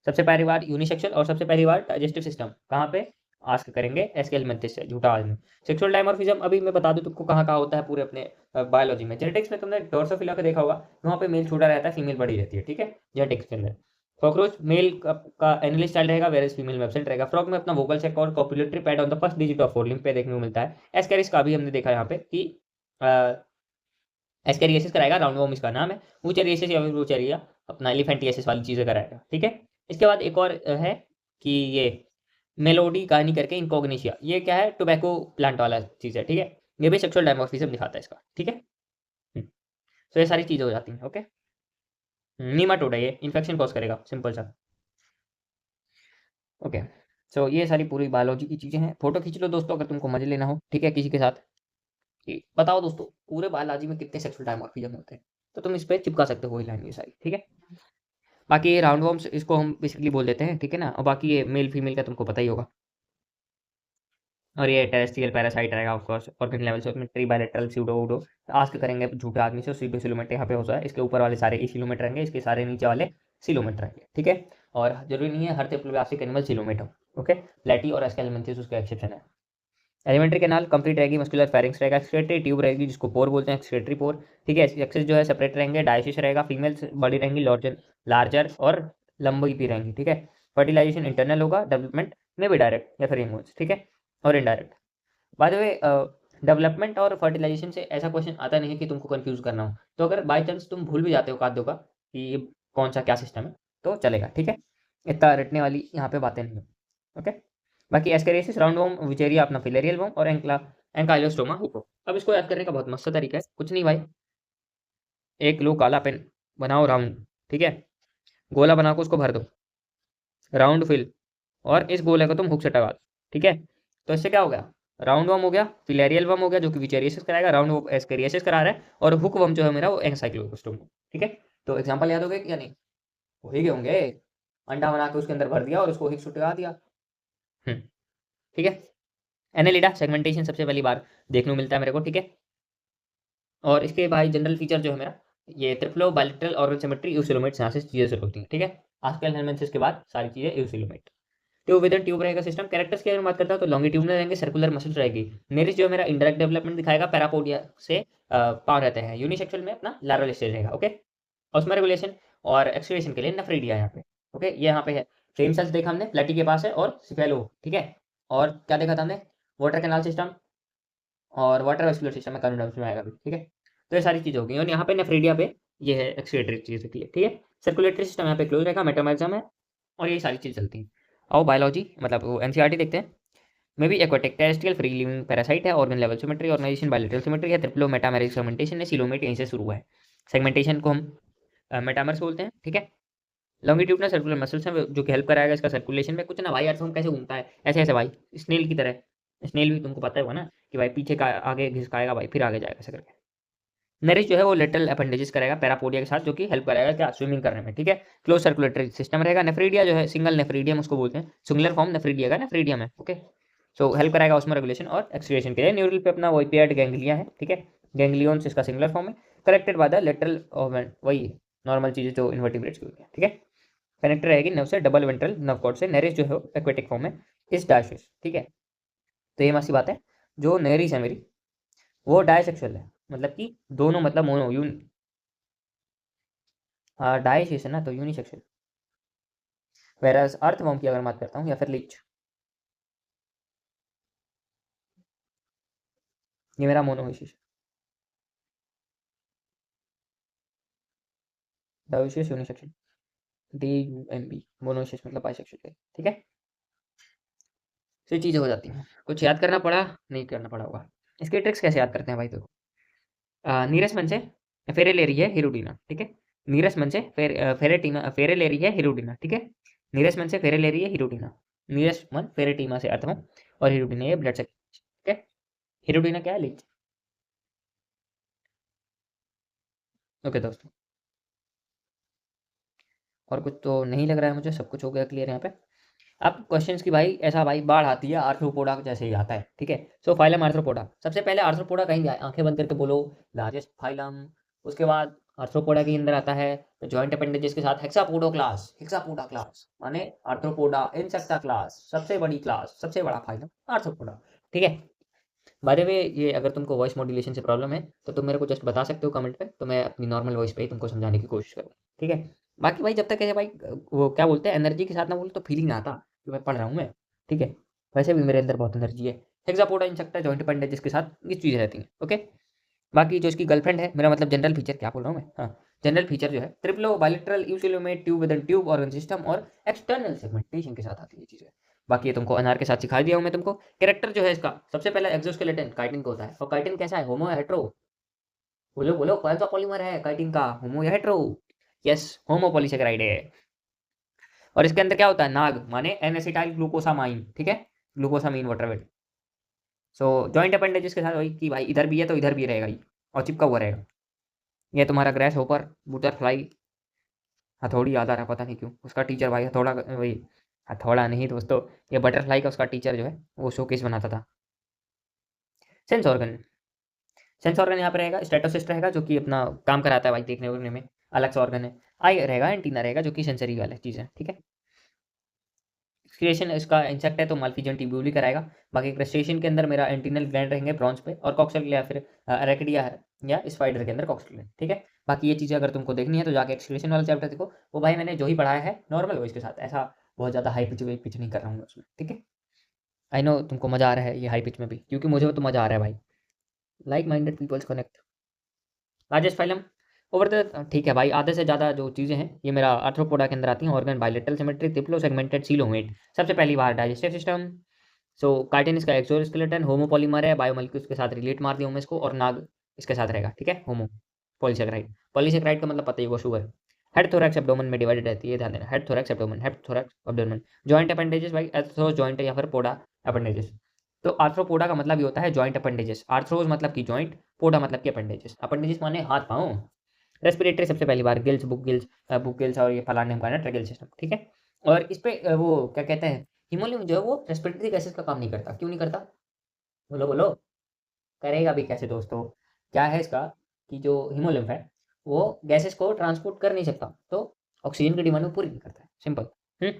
Speaker 1: सबसे पहली बार यूनिसेक्सुअल, और सबसे पहली बार डाइजेस्टिव सिस्टम कहाँ पे आस्क करेंगे, एसकेल मेंथिस से, झूठा आदमी। सेक्सुअल डायमॉर्फिज्म अभी मैं बता दूं तुमको कहाँ कहाँ होता है पूरे अपने बायोलॉजी में। जेनेटिक्स में तुमने ड्रोसोफिला का देखा होगा, वहाँ पे मेल छोटा रहता है, फीमेल बड़ी रहती है, ठीक है, जेनेटिक्स के अंदर। कॉकरोच मेल का एनिमल स्टाइल रहेगा, वेरस फीमेल में एब्सेंट रहेगा। फ्रॉग में अपना वोकल सेक और copulatory pad on the first digit of four limb पे देखने को मिलता है। एस्कैरिस का भी हमने देखा यहाँ पे कि एस्कैरियसिस कराएगा, राउंड वॉर्म इसका नाम है। वूचेरियसिस या वूचेरिया अपना एलिफेंटियसिस वाली चीज़ें कराएगा, ठीक है। इसके बाद एक और है कि ये मेलोडी कहानी करके इनकॉग्निशिया, ये क्या है, टोबैको प्लांट वाला चीज़ है, ठीक है। ये भी सेक्सुअल डायमॉर्फिज्म दिखाता है इसका, ठीक है। तो ये सारी चीज़ें हो जाती हैं, ओके। नीमाटोड है ये, इन्फेक्शन कॉज करेगा, सिंपल सा, ओके। सो ये सारी पूरी बायोलॉजी की चीज़ें हैं। फोटो खींच लो दोस्तों अगर तुमको मजे लेना हो, ठीक है, किसी के साथ, कि बताओ दोस्तों पूरे बायोलॉजी में कितने सेक्सुअल डायमॉर्फिज्म होते हैं, तो तुम इस पर चिपका सकते हो वही लाइन ये सारी, ठीक है। बाकी ये राउंड वॉर्म्स इसको हम बेसिकली बोल देते हैं, ठीक है ना। और बाकी ये मेल फीमेल का तुमको पता ही होगा। और ये टेरेस्ट्रियल पैरासाइट रहेगा ऑफ कोर्स, ऑर्गन लेवल से उसमें ट्री बायलैटरल स्यूडो उडो आस्क करेंगे झूठे आदमी से, सीडो सिलोमेट यहाँ पे होता है, इसके ऊपर वाले सारे ई सिलोमेट रहेंगे, इसके सारे नीचे वाले सिलोमेट रहेंगे, ठीक है। और जरूरी नहीं है हर ट्रिप्लोब्लास्टिक एनिमल सिलोमेट हो, ओके। प्लेटी और एस्केलमेंथिस उसका एक्सेप्शन है। एलिमेंट्री कैनाल कंप्लीट रहेगी, मस्कुलर फेरिंग्स रहेगा, एक्सक्रेटरी ट्यूब रहेगी जिसको पोर बोलते हैं, एक्सक्रेटरी पोर, ठीक है। एक्सेस जो है सेपरेट रहेंगे, डायसिस रहेगा, फीमेल्स बड़ी रहेंगी, लार्जर लार्जर और लंबी भी रहेंगी, ठीक है। फर्टिलाइजेशन इंटरनल होगा, डेवलपमेंट में भी डायरेक्ट या फिर इनवर्स, ठीक है, और indirect. By the way development और फर्टिलाइजेशन से ऐसा क्वेश्चन आता नहीं है कि तुमको कंफ्यूज करना हो, तो अगर बाई चांस तुम भूल भी जाते हो काद्यों का कि ये कौन सा क्या सिस्टम है, तो चलेगा, ठीक है। इतना रटने वाली यहाँ पे बातें नहीं है, ओके। बाकी एस्केरियसिस राउंड वॉर्म, विचेरिया अपना फिलेरियल वॉर्म, और एंकाइलोस्टोमा हुको। अब इसको याद करने का बहुत मस्त तरीका है, कुछ नहीं भाई, एक लो काला पेन बनाओ राउंड, ठीक है, गोला बना को उसको भर दो, राउंड फिल, और इस गोले को तुम हुक से टगा दो, ठीक है। तो इससे क्या हो गया, राउंड वम हो गया, फिलेरियल वम हो गया जो कि विचेरियसिस कराएगा, राउंड वम एस्केरियसिस करा रहा है, और हुक वम जो है मेरा वो एंसाइक्लोस्टोम, ठीक है। तो एग्जांपल याद हो गए या नहीं, हो ही गए होंगे। अंडा बना के उसके अंदर भर दिया और उसको हिक टगा दिया, ठीक है। एनेलिडा सेगमेंटेशन सबसे पहली बार देखने को मिलता है मेरे को, ठीक है। और इसके भाई जनरल फीचर जो है मेरा, ये ट्रिप्लो बायलैटरल ऑर्गन सिमेट्री यूसिलोमेट यहाँ से चीज़ें शुरू होती हैं, ठीक है। आस्कल हेलमेंथिस के बाद सारी चीज़ें यूसिलोमेट। ट्यूब विद ट्यूब रहेगा सिस्टम। कैरेक्टर्स की अगर मैं बात करता हूँ तो लॉन्गिट्यूडनल रहेंगे, सर्कुलर मसल्स रहेगी। नेरिस जो मेरा इंडायरेक्ट डेवलपमेंट दिखाएगा, पैरापोडिया से पावर रहते हैं। यूनिसेक्सुअल में अपना लैरल स्टेज रहेगा, ओके। ऑस्मो रेगुलेशन और एक्सक्रीशन के लिए नेफ्रिडिया यहाँ पे, ओके, ये यहाँ पे है। फ्लेम सेल्स देखा हमने, प्लेटी के पास है, और सिफेलो, ठीक है। और क्या देखा था हमने, वाटर कैनाल सिस्टम और वाटर वेस्कुलर सिस्टम में कंडोम्स में आएगा भी, ठीक है। तो ये सारी चीज़ हो गई, और यहाँ पे नेफ्रिडिया पे ये है एक्सक्रीटरी चीज़ के लिए, ठीक है। सर्कुलेटरी सिस्टम यहाँ पे क्लोज रहेगा, मेटामेरिज्म है, और ये सारी चीज़ चलती हैं। आओ बायोलॉजी मतलब वो एनसीईआरटी देखते हैं। Maybe aquatic terrestrial free living parasite है, organ level symmetry, organisation bilateral symmetry है, ट्रिप्लो मेटामेरिक सेगमेंटेशन है, सिलोमेट यहीं से शुरू हुआ है। सेगमेंटेशन को हम मेटामर्स बोलते हैं, ठीक है। लॉन्गिट्यूडनल सर्कुलर मसल्स हैं जो कि हेल्प कराएगा इसका सर्कुलेशन में। कुछ ना भाई, अर्थवर्म कैसे घूमता है, ऐसे ऐसे भाई, स्नेल की तरह। स्नेल भी तुमको पता होगा ना कि भाई पीछे का आगे घिसकाएगा भाई, फिर आगे जाएगा ऐसे करके। नरिश जो है वो लेटरल अपेंडेजेस करेगा पैरापोडिया के साथ, जो कि हेल्प करेगा क्या, स्विमिंग करने में, ठीक है। क्लोज सर्कुलेटरी सिस्टम रहेगा। नेफ्रीडिया जो है सिंगल नेफ्रीडियम उसको बोलते हैं, सिंगुलर फॉर्म नेफ्रीडिया का नेफ्रीडियम है, ओके। सो हेल्प कराएगा ऑस्मो रेगुलेशन और एक्सक्रिएशन के लिए। न्यूरल पे अपना वही पेयर्ड गैंग्लिया है, ठीक है, गैंग्लियंस इसका सिंगुलर फॉर्म है, कलेक्टेड बाय द लेटरल वही नॉर्मल चीज़ें जो इन्वर्टिब्रेट्स की होती है, ठीक है। कनेक्टर रहेगी नर्व से, डबल वेंट्रल नर्व कॉर्ड से। नेरिस जो है एक्वेटिक फॉर्म में इस डायफिश, ठीक है। तो ये मस्त बात है, जो नेरिस है मेरी वो डायसेक्सुअल है, मतलब कि दोनों, मतलब मोनो यून, डायसेक्स है ना, तो यूनिसेक्सुअल। वेराज अर्थवॉर्म की अगर बात करता हूँ या फिर लीच, ये मेरा मोनोविशिस, डायसेक्स यूनिसेक्सुअल, DUMB मोनोविशिस मतलब बाइसेक्सुअल, ठीक है। तो ये चीज़ें हो जाती हैं। कुछ याद करना पड़ा, नहीं करना पड़ा होगा। इसके ट्रिक्स कैसे याद करते हैं भाई, देखो। नीरस मन से फेरेलेरी है हिरुडीना, ठीक है। नीरस मन से फेरेलेरी है हिरुडीना, ठीक है। नीरस मन से फेरेलेरी है हिरुडीना, नीरस मन फेरेटीमा से अर्थम, और हिरुडीना ये ब्लड से, ठीक है। हिरुडीना क्या है, लीच। ओके दोस्तों, और कुछ तो नहीं लग रहा है मुझे, सब कुछ हो गया क्लियर यहाँ पे। अब क्वेश्चंस की भाई ऐसा भाई बाढ़ आती है, आर्थ्रोपोडा जैसे ही आता है, ठीक है। सो फाइलम आर्थ्रोपोडा, सबसे पहले आर्थ्रोपोडा कहीं जाए, आंखें बंद करके बोलो, लार्जेस्ट फाइलम। उसके बाद आर्थ्रोपोडा के अंदर आता है जॉइंट अपेंडेजेस के साथ हेक्सापोडो क्लास, हेक्सापोडा क्लास माने आर्थ्रोपोडा इंसेक्टा क्लास, सबसे बड़ी क्लास, सबसे बड़ा फाइलम आर्थ्रोपोडा, ठीक है। बाय द वे, ये अगर तुमको वॉइस मॉड्यूलेशन से प्रॉब्लम है तो तुम मेरे को जस्ट बता सकते हो कमेंट पे, तो मैं अपनी नॉर्मल वॉइस पे ही तुमको समझाने की कोशिश करूँ, ठीक है। बाकी भाई जब तक है भाई, वो क्या बोलते हैं, एनर्जी के साथ ना बोलो तो फीलिंग आता कि मैं पढ़ रहा हूँ मैं, ठीक है। वैसे भी मेरे अंदर बहुत एनर्जी है। हेक्सापोडा इंसेक्टा जॉइंट अपेंडेजेस के साथ ये चीज़ें रहती हैं, ओके। बाकी जो इसकी गर्लफ्रेंड है, मेरा मतलब जनरल फीचर, क्या बोल रहा हूँ मैं, हाँ। जनरल फीचर जो है triplo bilateral eucoelomate tube with tube organ system और एक्सटर्नल सेगमेंटेशन के साथ आती है ये चीज़ें। बाकी ये तुमको अनार के साथ सिखा दिया हूँ मैं तुमको। कैरेक्टर जो है इसका, सबसे पहला एक्सोस्केलेटन काइटिन का होता है, और काइटिन कैसा है, होमो या हेट्रो, बोलो बोलो, कौन सा पॉलीमर है काइटिन का, होमो या हेट्रो। यस, होमो पॉलीसेकेराइड है। और इसके अंदर क्या होता है, नाग माने एन एसिटाइल ग्लूकोसामाइन, ठीक है, ग्लूकोसामाइन वाटरवेट। सो जॉइंट अपेंडेजेस के साथ वही कि भाई इधर भी है तो इधर भी रहेगा ही, और चिपका हुआ रहेगा। ये तुम्हारा ग्रेस होपर, बटरफ्लाई, हथौड़ी याद आ रहा है, पता नहीं क्यों उसका टीचर भाई हथौड़ा, वही हथौड़ा नहीं दोस्तों, ये बटरफ्लाई का उसका टीचर जो है वो शोकेस बनाता था। सेंस ऑर्गन, सेंस ऑर्गन यहाँ पे रहेगा, स्टेटोसिस्ट रहेगा जो कि अपना काम कराता है भाई देखने उड़ने में, अलग सा ऑर्गन है। आई रहेगा, एंटीना रहेगा जो कि सेंसरी वाला चीज़ है, ठीक है। क्रिएशन इसका इंसेक्ट है तो माल्फिजन ट्यूब्यूली कराएगा। बाकी क्रस्टेशियन के अंदर मेरा एंटीनल ग्लैंड रहेंगे ब्रॉन्ज पे, और कॉक्सल या फिर अरेकिडिया है, या स्पाइडर के अंदर कॉक्सल ग्लैंड, ठीक है। बाकी ये चीज़ें अगर तुमको देखनी है तो जाके एक्सक्रीशन वाला चैप्टर देखो, वो भाई मैंने जो ही पढ़ाया है नॉर्मल वॉइस के साथ, ऐसा बहुत ज़्यादा हाई पिच वे पिच नहीं कर रहा हूँ मैं उसमें, ठीक है। आई नो तुमको मज़ा आ रहा है ये हाई पिच में भी, क्योंकि मुझे तो मज़ा आ रहा है भाई, like minded peoples connect. Largest phylum over the, ठीक है भाई, आधे से ज़्यादा जो चीज़ें हैं ये मेरा आर्थ्रोपोडा के अंदर आती हैं, organ bilateral symmetry, triplo segmented coelomate, सबसे पहली बार डाइजेस्टिव सिस्टम। सो काइटिन इसका एक्सोस्केलेटन, होमोपॉलीमर है, बायोमोलिक्यूल्स के साथ रिलेट मार दिया हूँ मैं इसको, और नाग इसके साथ रहेगा, ठीक है, होमो पॉलीसेक्राइड। पॉलीसेक्राइड का मतलब पता ही होगा, शुगर। हेड थोरैक्स एब्डोमेन में डिवाइडेड रहती है, ध्यान देना, head thorax abdomen, head thorax abdomen. Joint appendages भाई, एर्थ्रोज जॉइंट या फिर पोडा अपेंडेजेस। तो आर्थ्रोपोडा का मतलब ये होता है जॉइंट अपेंडेजेस, आर्थ्रोज मतलब कि जॉइंट, पोडा मतलब कि अपेंडेजेस, अपेंडेजेस माने हाथ पाँव। रेस्पिरेटरी सबसे पहली बार गिल्स, बुक गिल्स और ये फलाने का ट्रेगल सिस्टम, ठीक है। और इस पे वो क्या कहते हैं, हिमोलियम जो है वो रेस्पिरेटरी गैसेस का काम नहीं करता, क्यों नहीं करता, बोलो बोलो, करेगा भी कैसे दोस्तों। क्या है इसका, कि जो हीमोलिम्फ है वो गैसेस को ट्रांसपोर्ट कर नहीं सकता, तो ऑक्सीजन की डिमांड वो पूरी नहीं करता है, सिंपल। हम्म।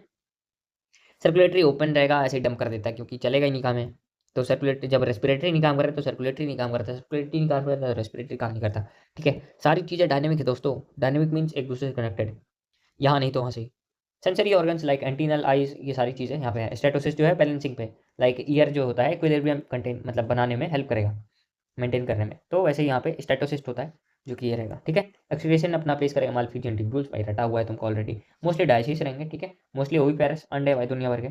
Speaker 1: सर्कुलेटरी ओपन रहेगा, ऐसे ही डंप कर देता है क्योंकि चलेगा ही नहीं काम है। तो सर्कुलेटरी, जब रेस्पिरेटरी नहीं काम कर रहा तो सर्कुलेटरी नहीं काम करता, सर्कुलेटरी नहीं काम करता तो रेस्पिरेटरी काम नहीं करता, ठीक है। सारी चीज़ें डायनेमिक है दोस्तों, डायनेमिक मीन्स एक दूसरे से कनेक्टेड, यहाँ नहीं तो वहाँ से। Sensory organs like antennal eyes, ये सारी चीज़ें यहाँ पे है। स्टेटोसिस जो है बैलेंसिंग पे, लाइक ईयर जो होता है इक्विलिब्रियम कंटेन मतलब बनाने में हेल्प करेगा, मेंटेन करने में, तो वैसे ही यहाँ पे स्टेटोसिस्ट होता है जो कि ये रहेगा, ठीक है। एक्सक्रीशन अपना प्लेस करेगा माल्फिजियन ट्यूब्यूल्स, भाई रटा हुआ है तुमको ऑलरेडी। मोस्टली डायसिस रहेंगे, ठीक है, मोस्टली ओवी पैरस, अंडे भाई दुनिया भर के।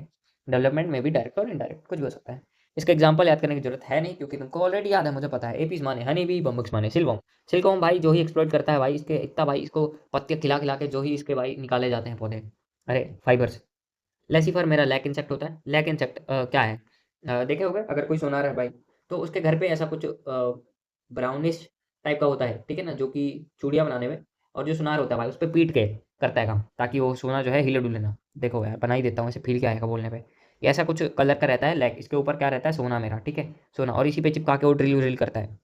Speaker 1: डेवलपमेंट में भी डायरेक्ट और इनडायरेक्ट कुछ भी हो सकता है। इसका एग्जांपल याद करने की जरूरत है नहीं क्योंकि तुमको ऑलरेडी याद है, मुझे पता है। एपीज माने हनी बी, बम्बक्स माने सिल्कवॉर्म। सिल्कवॉर्म भाई जो ही एक्सप्लोइट करता है भाई, इसके इतना भाई इसको पत्ते खिला खिला के जो ही इसके भाई निकाले जाते हैं पौधे, अरे फाइबर्स। लेसिफर मेरा लैक इंसेक्ट होता है। लैक इंसेक्ट क्या है, देखे होगे अगर कोई सोनार है भाई, तो उसके घर पे ऐसा कुछ ब्राउनिश टाइप का होता है, ठीक है ना, जो कि चूड़ियाँ बनाने में, और जो सुनार होता है भाई उस पर पीट के करता है काम, ताकि वो सोना जो है हिले डुले ना। देखो यार बना ही देता हूँ, ऐसे फील क्या आएगा बोलने पे। ये ऐसा कुछ कलर का रहता है लैक, इसके ऊपर क्या रहता है, सोना मेरा, ठीक है, सोना, और इसी पे चिपका के वो ड्रिल व्रिल करता है।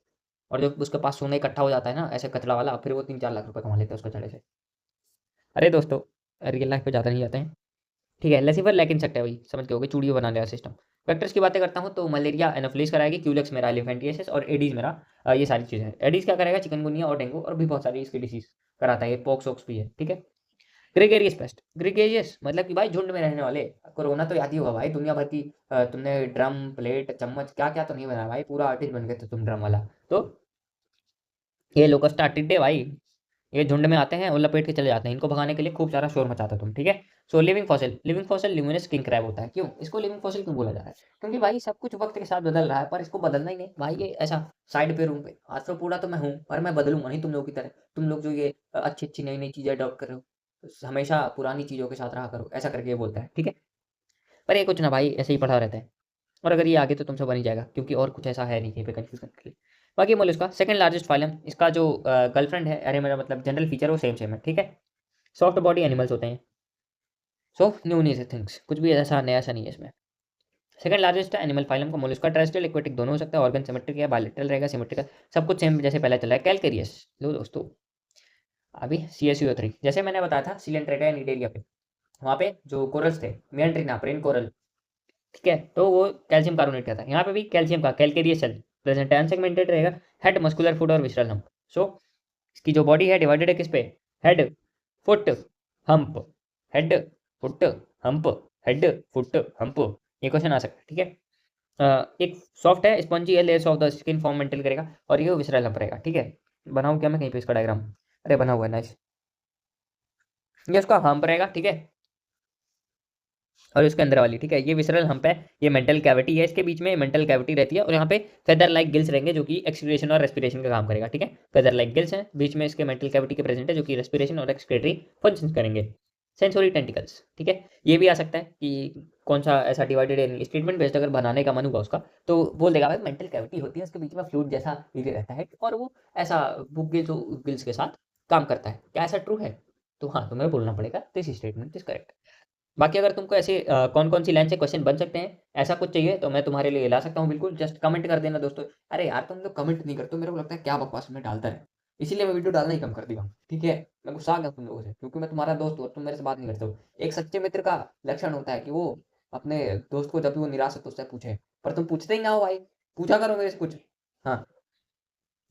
Speaker 1: और जब उसके पास सोना इकट्ठा हो जाता है ना ऐसे कचड़ा वाला, फिर वो 3-4 लाख रुपए कमा लेता है उसके चढ़े से। अरे दोस्तों, रियल लाइफ पे ज़्यादा नहीं जाते हैं, ठीक है। लेसिफर लेकिन सकते हैं, वही समझ के होगे, चूड़ियों बनाने वाला सिस्टम। वेक्टर्स की बातें करता हूँ तो मलेरिया एनोफिलीज कराएगी, क्यूलेक्स मेरा एलिफेंटियासिस और एडीज मेरा ये सारी चीज़ें हैं। एडीज क्या करेगा, चिकनगुनिया और डेंगू और भी बहुत सारी इसकी डिसीज कराता है, ये पॉक्स वॉक्स भी है, ठीक है। ग्रेगेरियस पेस्ट, ग्रेगेरियस मतलब कि भाई झुंड में रहने वाले। कोरोना तो याद ही होगा भाई, दुनिया भर की तुमने ड्रम प्लेट चम्मच क्या क्या तो नहीं बनाया भाई, पूरा आर्टिस्ट बन गए थे तुम ड्रम वाला। तो ये लोकस्टा टिड्डे भाई, ये झुंड में आते हैं और लपेट के चले जाते हैं, इनको भगाने के लिए खूब सारा शोर मचाता तुम, ठीक है। So living fossil, living fossil Limulus king crab होता है। क्यों इसको लिविंग फॉसिल क्यों बोला जा रहा है? क्योंकि भाई सब कुछ वक्त के साथ बदल रहा है, पर इसको बदलना ही नहीं भाई, ये ऐसा साइड पे रूम पे आज तो पूरा तो मैं हूँ, पर मैं बदलूंगा नहीं तुम लोग की तरह। तुम लोग जो ये अच्छी अच्छी नई नई चीजें अडॉप्ट कर रहे हो, हमेशा पुरानी चीजों के साथ रहा करो, ऐसा करके ये बोलता है, ठीक है। पर ये कुछ ना भाई, ऐसे ही पढ़ा रहता है। और अगर ये आगे तो तुमसे बन ही जाएगा, क्योंकि और कुछ ऐसा है नहीं कहीं पे कंफ्यूज करने के लिए। बाकी मोल इसका सेकंड लार्जेस्ट फाइलम, इसका जो गर्लफ्रेंड है, अरे मेरा मतलब जनरल फीचर वो सेम सेम है, ठीक है। सॉफ्ट बॉडी एनिमल्स होते हैं। सो न्यू नहीं थिंग्स, कुछ भी ऐसा नया सा नहीं है इसमें। सेकंड लार्जेस्ट है एनिमल फाइलम का मोलस्का, टेरेस्ट्रियल एक्वेटिक दोनों हो सकता है, ऑर्गन सिमेट्रिक है, बायलैटरल रहेगा, सिमेट्रिकल, सब कुछ सेम जैसे पहले चला है। कैलकेरियस, लो दोस्तों, अभी CSO3 जैसे मैंने बताया था सिलेंट्रेटा एंड इडेरिया पे, वहाँ पे जो कोरल्स थे, मियंट्रिना प्रेन कोरल, ठीक है, तो वो कैल्शियम कार्बोनेट का था। यहाँ पे भी कैल्शियम का कैलकेरियस सेल प्रेजेंट है, अनसेगमेंटेड रहेगा, हेड मस्कुलर फुट और विसरल हम्प। सो इसकी जो बॉडी है डिवाइडेड है किस पे, head foot hump, head foot hump, head foot hump, ये क्वेश्चन आ सकता है, ठीक है। एक सॉफ्ट है, स्पंजी है, layers of the skin form maintain करेगा, और ये विसरल हम्प रहेगा, ठीक है। बनाऊँ क्या मैं कहीं पे इसका डायग्राम, अरे बना हुआ है नाइस, ये उसका हम्प रहेगा, ठीक है। और इसके अंदर वाली, ठीक है, ये विसरल हम्प है, ये मेंटल कैविटी है, इसके बीच में मेंटल कैविटी रहती है, और यहाँ पे फेदर लाइक गिल्स रहेंगे जो कि एक्सक्रीशन और रेस्पिरेशन का काम करेगा, ठीक है। फेदर लाइक गिल्स हैं बीच में इसके मेंटल कैविटी के प्रेजेंट है, जो कि रेस्पिरेशन और एक्सक्रीटरी फंक्शन करेंगे। सेंसोरी टेंटिकल्स, ठीक है, ये भी आ सकता है कि कौन सा ऐसा डिवाइडेड स्टेटमेंट बेस्ड अगर बनाने का मन होगा उसका, तो बोल देगा भाई मेंटल कैविटी होती है, उसके बीच में फ्लूइड जैसा रीले रहता है, और वो ऐसा बुक गिल्स गिल्स के साथ काम करता है। क्या ऐसा ट्रू है? तो हाँ, तुम्हें बोलना पड़ेगा दिस स्टेटमेंट इज करेक्ट। बाकी अगर तुमको ऐसे कौन कौन सी लाइन से क्वेश्चन बन सकते हैं, ऐसा कुछ चाहिए तो मैं तुम्हारे लिए ला सकता हूँ, बिल्कुल जस्ट कमेंट कर देना दोस्तों। अरे यार तुम लोग कमेंट नहीं करते हो, मेरे को लगता है क्या बकवास में डालता है, इसीलिए मैं वीडियो डालना ही कम कर दिया हूँ, ठीक है। मैं गुस्सा आ गया तुम लोगों से, क्योंकि मैं तुम्हारा दोस्त हूँ और तुम मेरे से बात नहीं करते हो। एक सच्चे मित्र का लक्षण होता है कि वो अपने दोस्त को जब भी वो निराश हो तो उससे पूछे, पर तुम पूछते ही ना हो भाई, पूछा करो मेरे से कुछ। हाँ,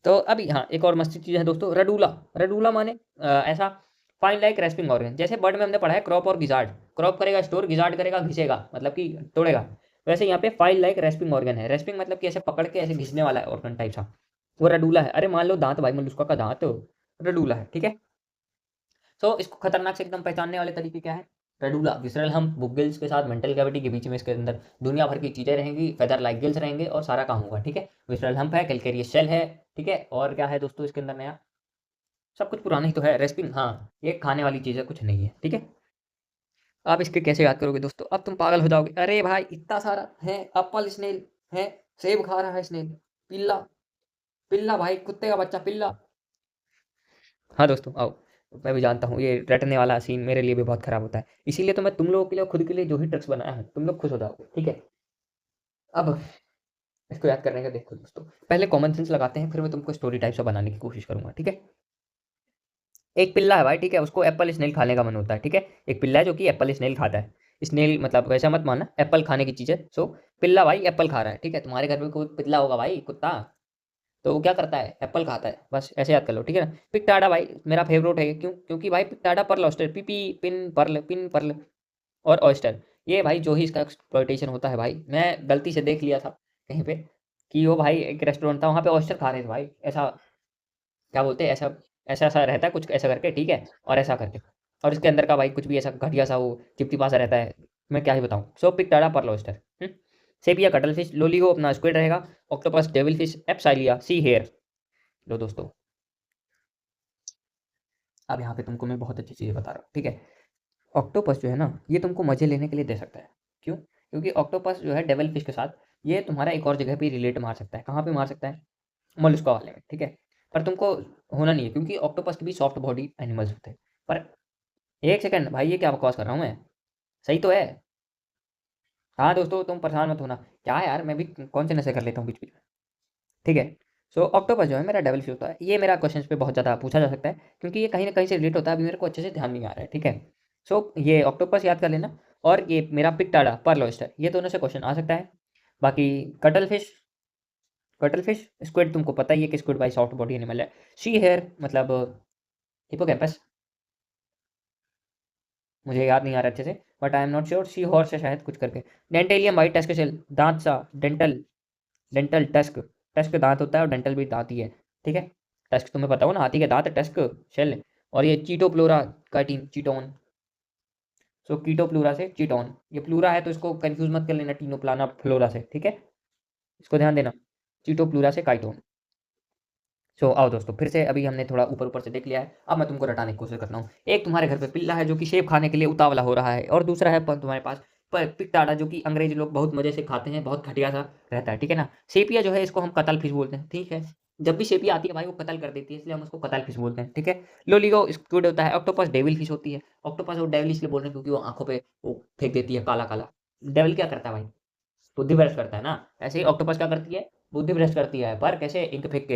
Speaker 1: तो अभी हाँ, एक और मस्त चीज़ है दोस्तों, रडूला। रडूला माने ऐसा फाइन लाइक रेस्पिंग ऑर्गन, जैसे बर्ड में हमने पढ़ा है क्रॉप और गिजार्ड, क्रॉप करेगा स्टोर, गिजार्ड करेगा घिसेगा, मतलब कि तोड़ेगा। वैसे यहाँ पे फाइन लाइक रेस्पिंग ऑर्गन है, रेस्पिंग मतलब कि ऐसे पकड़ के ऐसे घिसने वाला ऑर्गन टाइप सा, वो रडूला है। अरे मान लो दांत भाई, मलुस्का का दांत रडूला है, ठीक है। सो इसको खतरनाक से एकदम पहचानने वाले तरीके क्या है, रेडूला विसरल हम बुक गिल्स के साथ मेंटल कैविटी के बीच में इसके अंदर दुनिया भर की चीजें रहेंगी, फेदर लाइक गिल्स रहेंगे और सारा काम होगा, ठीक है। विसरल हम्प है, कैलकेरियस शेल है, ठीक है। और क्या है दोस्तों इसके अंदर नया, सब कुछ पुराना ही तो है। रेस्पिंग, हाँ, ये खाने वाली चीज़ है, कुछ नहीं है, ठीक है। आप इसके कैसे याद करोगे दोस्तों, अब तुम पागल हो जाओगे। अरे भाई इतना सारा है, एप्पल स्नेल है, सेब खा रहा है स्नेल, पिल्ला, पिल्ला भाई कुत्ते का बच्चा पिल्ला। हाँ दोस्तों आओ, मैं भी जानता हूँ ये रटने वाला सीन मेरे लिए भी बहुत खराब होता है, इसीलिए तो मैं तुम लोगों के लिए खुद के लिए जो ही ट्रिक्स बनाया हूँ, तुम लोग खुश हो जाओगे, ठीक है। अब इसको याद करने का देखो दोस्तों, पहले कॉमन सेंस लगाते हैं, फिर मैं तुमको स्टोरी टाइप सा बनाने की कोशिश करूंगा, ठीक है। एक पिल्ला है भाई, ठीक है, उसको एप्पल स्नेल खाने का मन होता है, ठीक है। एक पिल्ला है जो कि एप्पल स्नेल खाता है, स्नेल मतलब वैसा मत मानना, एप्पल खाने की चीज़ है। सो पिल्ला भाई एप्पल खा रहा है, ठीक है। तुम्हारे घर में कोई पिल्ला होगा भाई, कुत्ता, तो वो क्या करता है, एप्पल खाता है, बस ऐसे याद कर लो, ठीक है ना। पिकटाडा भाई मेरा फेवरेट है, क्यों, क्योंकि भाई Pinctada pearl oyster, P P pin pearl और ऑयस्टर, ये भाई जो ही इसका एक्सप्लॉइटेशन होता है भाई, मैं गलती से देख लिया था कहीं पे कि वो भाई एक रेस्टोरेंट था, वहाँ पे ऑयस्टर खा रहे थे भाई, ऐसा क्या बोलते हैं, ऐसा ऐसा ऐसा रहता है कुछ ऐसा करके, ठीक है, और ऐसा करके, और इसके अंदर का भाई कुछ भी ऐसा घटिया सा वो चिपचिपा सा रहता है, मैं क्या ही बताऊँ। सो पिकटाडा पर लॉबस्टर, सेपिया कटल फिश, लोलियो अपना स्क्विड रहेगा, octopus devil fish, एप्साइलिया see here. लो दोस्तों, अब यहाँ पे तुमको मैं बहुत अच्छी चीज़ बता रहा हूँ, ठीक है। ऑक्टोपस जो है ना, ये तुमको मजे लेने के लिए दे सकता है। क्यों? क्योंकि ऑक्टोपस जो है डेविल फिश के साथ, ये तुम्हारा एक और जगह पे रिलेट मार सकता है। कहाँ पे मार सकता है? मोलस्का वाले में, ठीक है। पर तुमको होना नहीं है, क्योंकि ऑक्टोपस के भी सॉफ्ट बॉडी एनिमल्स होते हैं। पर एक सेकंड भाई, ये क्या बकवास कर रहा हूँ मैं, सही तो है। हाँ दोस्तों, तुम परेशान मत होना, क्या है यार, मैं भी कौन से नशे कर लेता हूँ बीच बीच में, ठीक है। सो ऑक्टोपस जो है मेरा डेविल फिश होता है। ये मेरा क्वेश्चन पे बहुत ज़्यादा पूछा जा सकता है क्योंकि ये कहीं ना कहीं से रिलेट होता है, अभी मेरे को अच्छे से ध्यान नहीं आ रहा है, ठीक है। सो ये ऑक्टोपस याद कर लेना, और ये मेरा पिकटाडा पर्ल ऑयस्टर, ये दोनों से क्वेश्चन आ सकता है। बाकी कटल फिश स्क्विड तुमको पता ही है कि squid by soft body animal है। सी हेयर मतलब हिपोकैम्पस, मुझे याद नहीं आ रहा अच्छे से, but I am not sure, sea horse है शायद कुछ करके। डेंटेलियम वाइट टस्क शेल, दांत सा, डेंटल, डेंटल टस्क, टस्क दांत होता है और डेंटल भी दांत ही है, ठीक है। टस्क तुम्हें पता हो ना, हाथी के दांत, टस्क शेल। और ये चीटोप्लोरा काइटिन चीटोन, सो कीटोप्लूरा से चीटोन, ये प्लूरा है तो इसको कंफ्यूज मत कर लेना टीनोप्लाना फ्लोरा से, ठीक है, इसको ध्यान देना, चीटोप्लूरा से काइटोन। सो आओ दोस्तों, फिर से अभी हमने थोड़ा ऊपर ऊपर से देख लिया है, अब मैं तुमको रटाने की कोशिश करता हूँ। एक तुम्हारे घर पे पिल्ला है जो कि सेब खाने के लिए उतावला हो रहा है, और दूसरा है तुम्हारे पास पिटाड़ा, जो कि अंग्रेजी लोग बहुत मजे से खाते हैं, बहुत घटिया सा रहता है, ठीक है ना। सेपिया जो है इसको हम कतल फिश बोलते हैं, ठीक है। जब भी सेपिया आती है भाई वो कतल कर देती है, इसलिए हम उसको कतल फिश बोलते हैं, ठीक है। लोलिगो स्क्विड होता है, ऑक्टोपस डेविल फिश होती है। ऑक्टोपस और डेविल इसलिए बोल रहे हैं क्योंकि वो आंखों पे वो फेंक देती है काला काला। डेविल क्या करता है भाई, बुद्धि भ्रष्ट करता है ना। ऐसे ही ऑक्टोपस क्या करती है, बुद्धि भ्रष्ट करती है, पर कैसे, इंक फेंक के।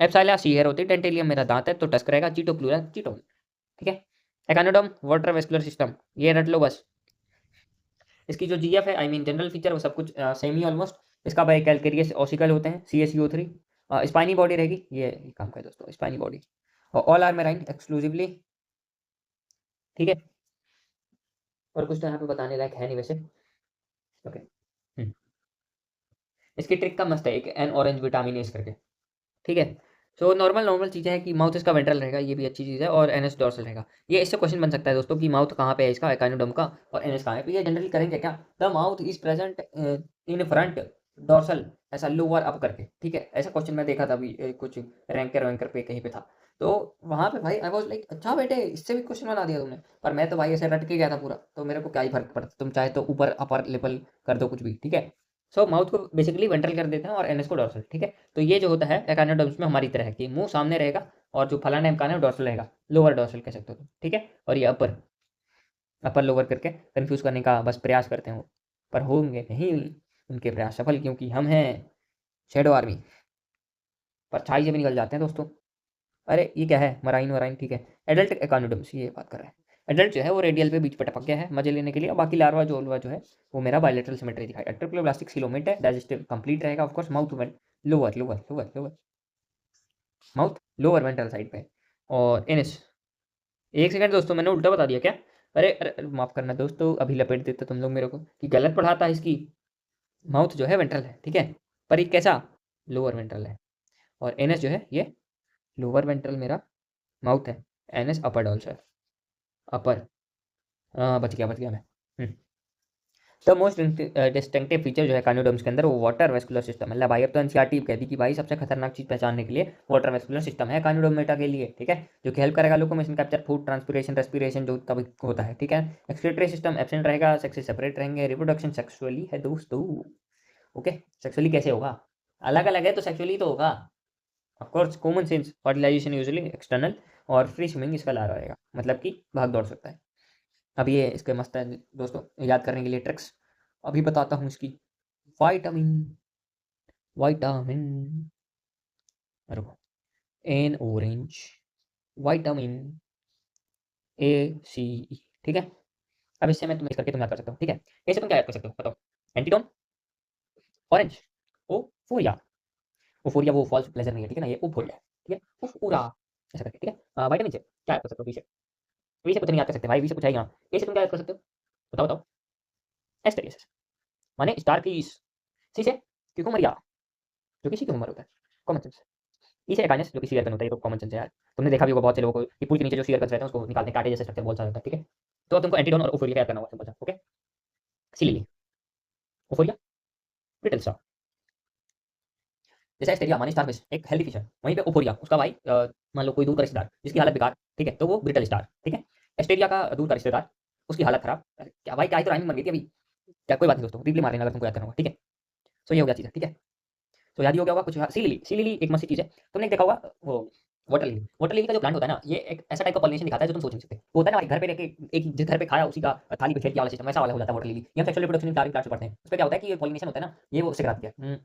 Speaker 1: एप्सिलॉन सी हेयर होती है, डेंटेलियम मेरा दांत है तो टस्क रहेगा, चीटो प्लूरा चीटोन, ठीक है। एकानोडर्म वाटर वेस्कुलर सिस्टम, ये रट लो बस। इसकी जो जीएफ है, आई मीन जनरल फीचर, वो सब कुछ सेम ही ऑलमोस्ट। इसका भाई कैलकेरियस ओसिकल होते हैं, CaCO3। स्पाइनी बॉडी रहेगी, ये काम का है दोस्तों, स्पाइनी बॉडी। और ऑल आर मेराइन एक्सक्लूसिवली, ठीक है। और कुछ तो यहाँ पे बताने लायक है नहीं वैसे, ओके। इसकी ट्रिक का मस्त है, एक एन ऑरेंज विटामिन एस करके, ठीक है। सो नॉर्मल नॉर्मल चीज़ें हैं कि माउथ इसका वेंट्रल रहेगा, ये भी अच्छी चीज़ है, और एनएस डॉर्सल रहेगा। ये इससे क्वेश्चन बन सकता है दोस्तों कि माउथ कहाँ पे है इसका, एकाइनोडर्म का, और एनएस कहाँ है, तो ये जनरली करेंगे क्या, the mouth is present in front dorsal, ऐसा लोअर अप करके, ठीक है। ऐसा क्वेश्चन मैं देखा था अभी कुछ रैंकर वैंकर पे कहीं पे था, तो वहाँ पे भाई आई वॉज लाइक अच्छा बेटे इससे भी क्वेश्चन बना दिया तुमने। पर मैं तो भाई ऐसे रट के गया था पूरा, तो मेरे को क्या ही फर्क पड़ता, तुम चाहे तो ऊपर अपर लेवल कर दो कुछ भी, ठीक है। सो माउथ को बेसिकली वेंट्रल कर देते हैं और एनएस को डॉर्सल, ठीक है। तो ये जो होता है एकाइनोडर्म्स में हमारी तरह है कि मुंह सामने रहेगा, और जो फलाना कान है डॉर्सल रहेगा, लोअर डॉर्सल कह सकते हो तुम, ठीक है। और ये अपर, अपर लोअर करके कंफ्यूज करने का बस प्रयास करते हैं वो, पर होंगे नहीं उनके प्रयास सफल, क्योंकि हम हैं शेडो आर्मी, परछाई से भी निकल जाते हैं दोस्तों। अरे ये क्या है, मराइन वराइन, ठीक है। एडल्ट एकानोडर्म्स ये बात कर रहे हैं। एडल्ट जो है वो रेडियल पे बीच पे टपक गया है मजे लेने के लिए, और बाकी लार्वा जो ओल्वा जो है वो मेरा बायलेटरल सिमेट्री दिखाएगा, ट्रिप्लोब्लास्टिक सिलोमेट है, डाइजेस्टिव कंप्लीट रहेगा, of course mouth lower lower lower lower, mouth lower ventral side पे। और एनिस, एक सेकंड दोस्तों मैंने उल्टा बता दिया क्या। अरे अरे अरे, माफ करना दोस्तों, अभी लपेट देते तुम लोग मेरे को कि गलत पढ़ाता है। इसकी माउथ जो है वेंट्रल है, ठीक है, पर ये कैसा, लोअर वेंट्रल है। और एनएस जो है ये लोअर वेंट्रल मेरा माउथ है, एनएस अपर डॉल्सर, अपर, बच गया मैं। द मोस्ट डिस्टिंक्टिव फीचर जो है काइनोडर्म्स के अंदर वो वाटर वेस्कुलर सिस्टम है। भाई अब तो एनसीईआरटी कहती कि भाई सबसे खतरनाक चीज पहचानने के लिए वाटर वेस्कुलर सिस्टम है काइनोडर्मेटा के लिए, ठीक है, जो कि हेल्प करेगा locomotion, capture food, transpiration, respiration जो तभी होता है, ठीक है। एक्सक्रीटरी सिस्टम एब्सेंट रहेगा, सेक्स से सेपरेट रहेंगे, रिप्रोडक्शन सेक्सुअली है दोस्तों, ओके। सेक्सुअली कैसे होगा, अलग अलग है तो सेक्सुअली तो होगा, of course common sense, fertilisation usually external, और फ्री स्विमिंग इसका ला रहेगा, मतलब कि भाग दौड़ सकता है। अब ये इसके मस्त है दोस्तों याद करने के लिए ट्रिक्स, अभी बताता हूँ इसकी। विटामिन, विटामिन, रुको, एन ऑरेंज, विटामिन ए सी ई, ठीक है। अब इससे मैं तुम्हें करके तुम याद कर सकते हो, ठीक है। ऐसे तुम क्या याद कर सकते हो बताओ, एंटीटोन, ऑरेंज, ओ फोरिया, ओफोरिया वो फॉल्स प्लेजर नहीं है, ठीक है ना, ये ओफोरिया है, ठीक है, उफूरा, ऐसा करके, ठीक है। विटामिन से क्या याद कर सकते हो, वी से कुछ नहीं याद कर सकते भाई, वी से कुछ है यहाँ। ए से तुम क्या याद कर सकते हो, बताओ बताओ, एस्टेरियस माने स्टार पीस, सी से क्यूकुमरिया, जो कि सी क्यूकुमर होता है, कॉमन सेंस। ई से एकाइनस जो कि सीयर पेन होता है, ये तो कॉमन सेंस है यार, तुमने देखा भी होगा बहुत से लोगों को कि पुल के नीचे जो सीयर पेन रहते हैं उसको निकालते हैं, कांटे जैसे स्ट्रक्चर बहुत सारा होता है, ठीक है। तो अब तुमको एंटीडोन और ओफोरिया याद करना होगा, सिंपल सा, ओके। सिलिली, ओफोरिया, ब्रिटल स्टार, जैसे एस्टेरिया माने स्टार फिश एक हेल्दी फिश है, वहीं पे ओफोरिया उसका भाई मान लो कोई दूर का रिश्तेदार जिसकी हालत बेकार, ठीक है, तो वो ब्रिटल स्टार, ठीक है। एस्टेरिया का दूर का रिश्तेदार उसकी हालत खराब, क्या भाई क्या ही तो राइमिंग बन गई थी अभी, क्या कोई बात नहीं दोस्तों, डीपली मार लेना अगर तुमको याद करना होगा, ठीक है। सो ये हो गया चीज़ है, ठीक है। तो याद ही हो गया होगा कुछ, सिलिली, सिलिली एक मस्त चीज़ है, तुमने एक देखा होगा वो वाटर लिली, वाटर लिली का जो प्लांट होता है ना, ये एक ऐसा टाइप का पॉलिनेशन दिखाता है जो तुम सोच नहीं सकते। वो होता है ना भाई घर पे लेके एक जिस घर पे खाया उसी का थाली पे फेंक दिया वाला सिस्टम, ऐसा वाला हो जाता है वाटर लिली। ये सेक्सुअल रिप्रोडक्शन फ्लावरिंग प्लांट्स में पढ़ते हैं, उसपे क्या होता है कि ये पॉलिनेशन होता है ना, ये वो उससे कराती है।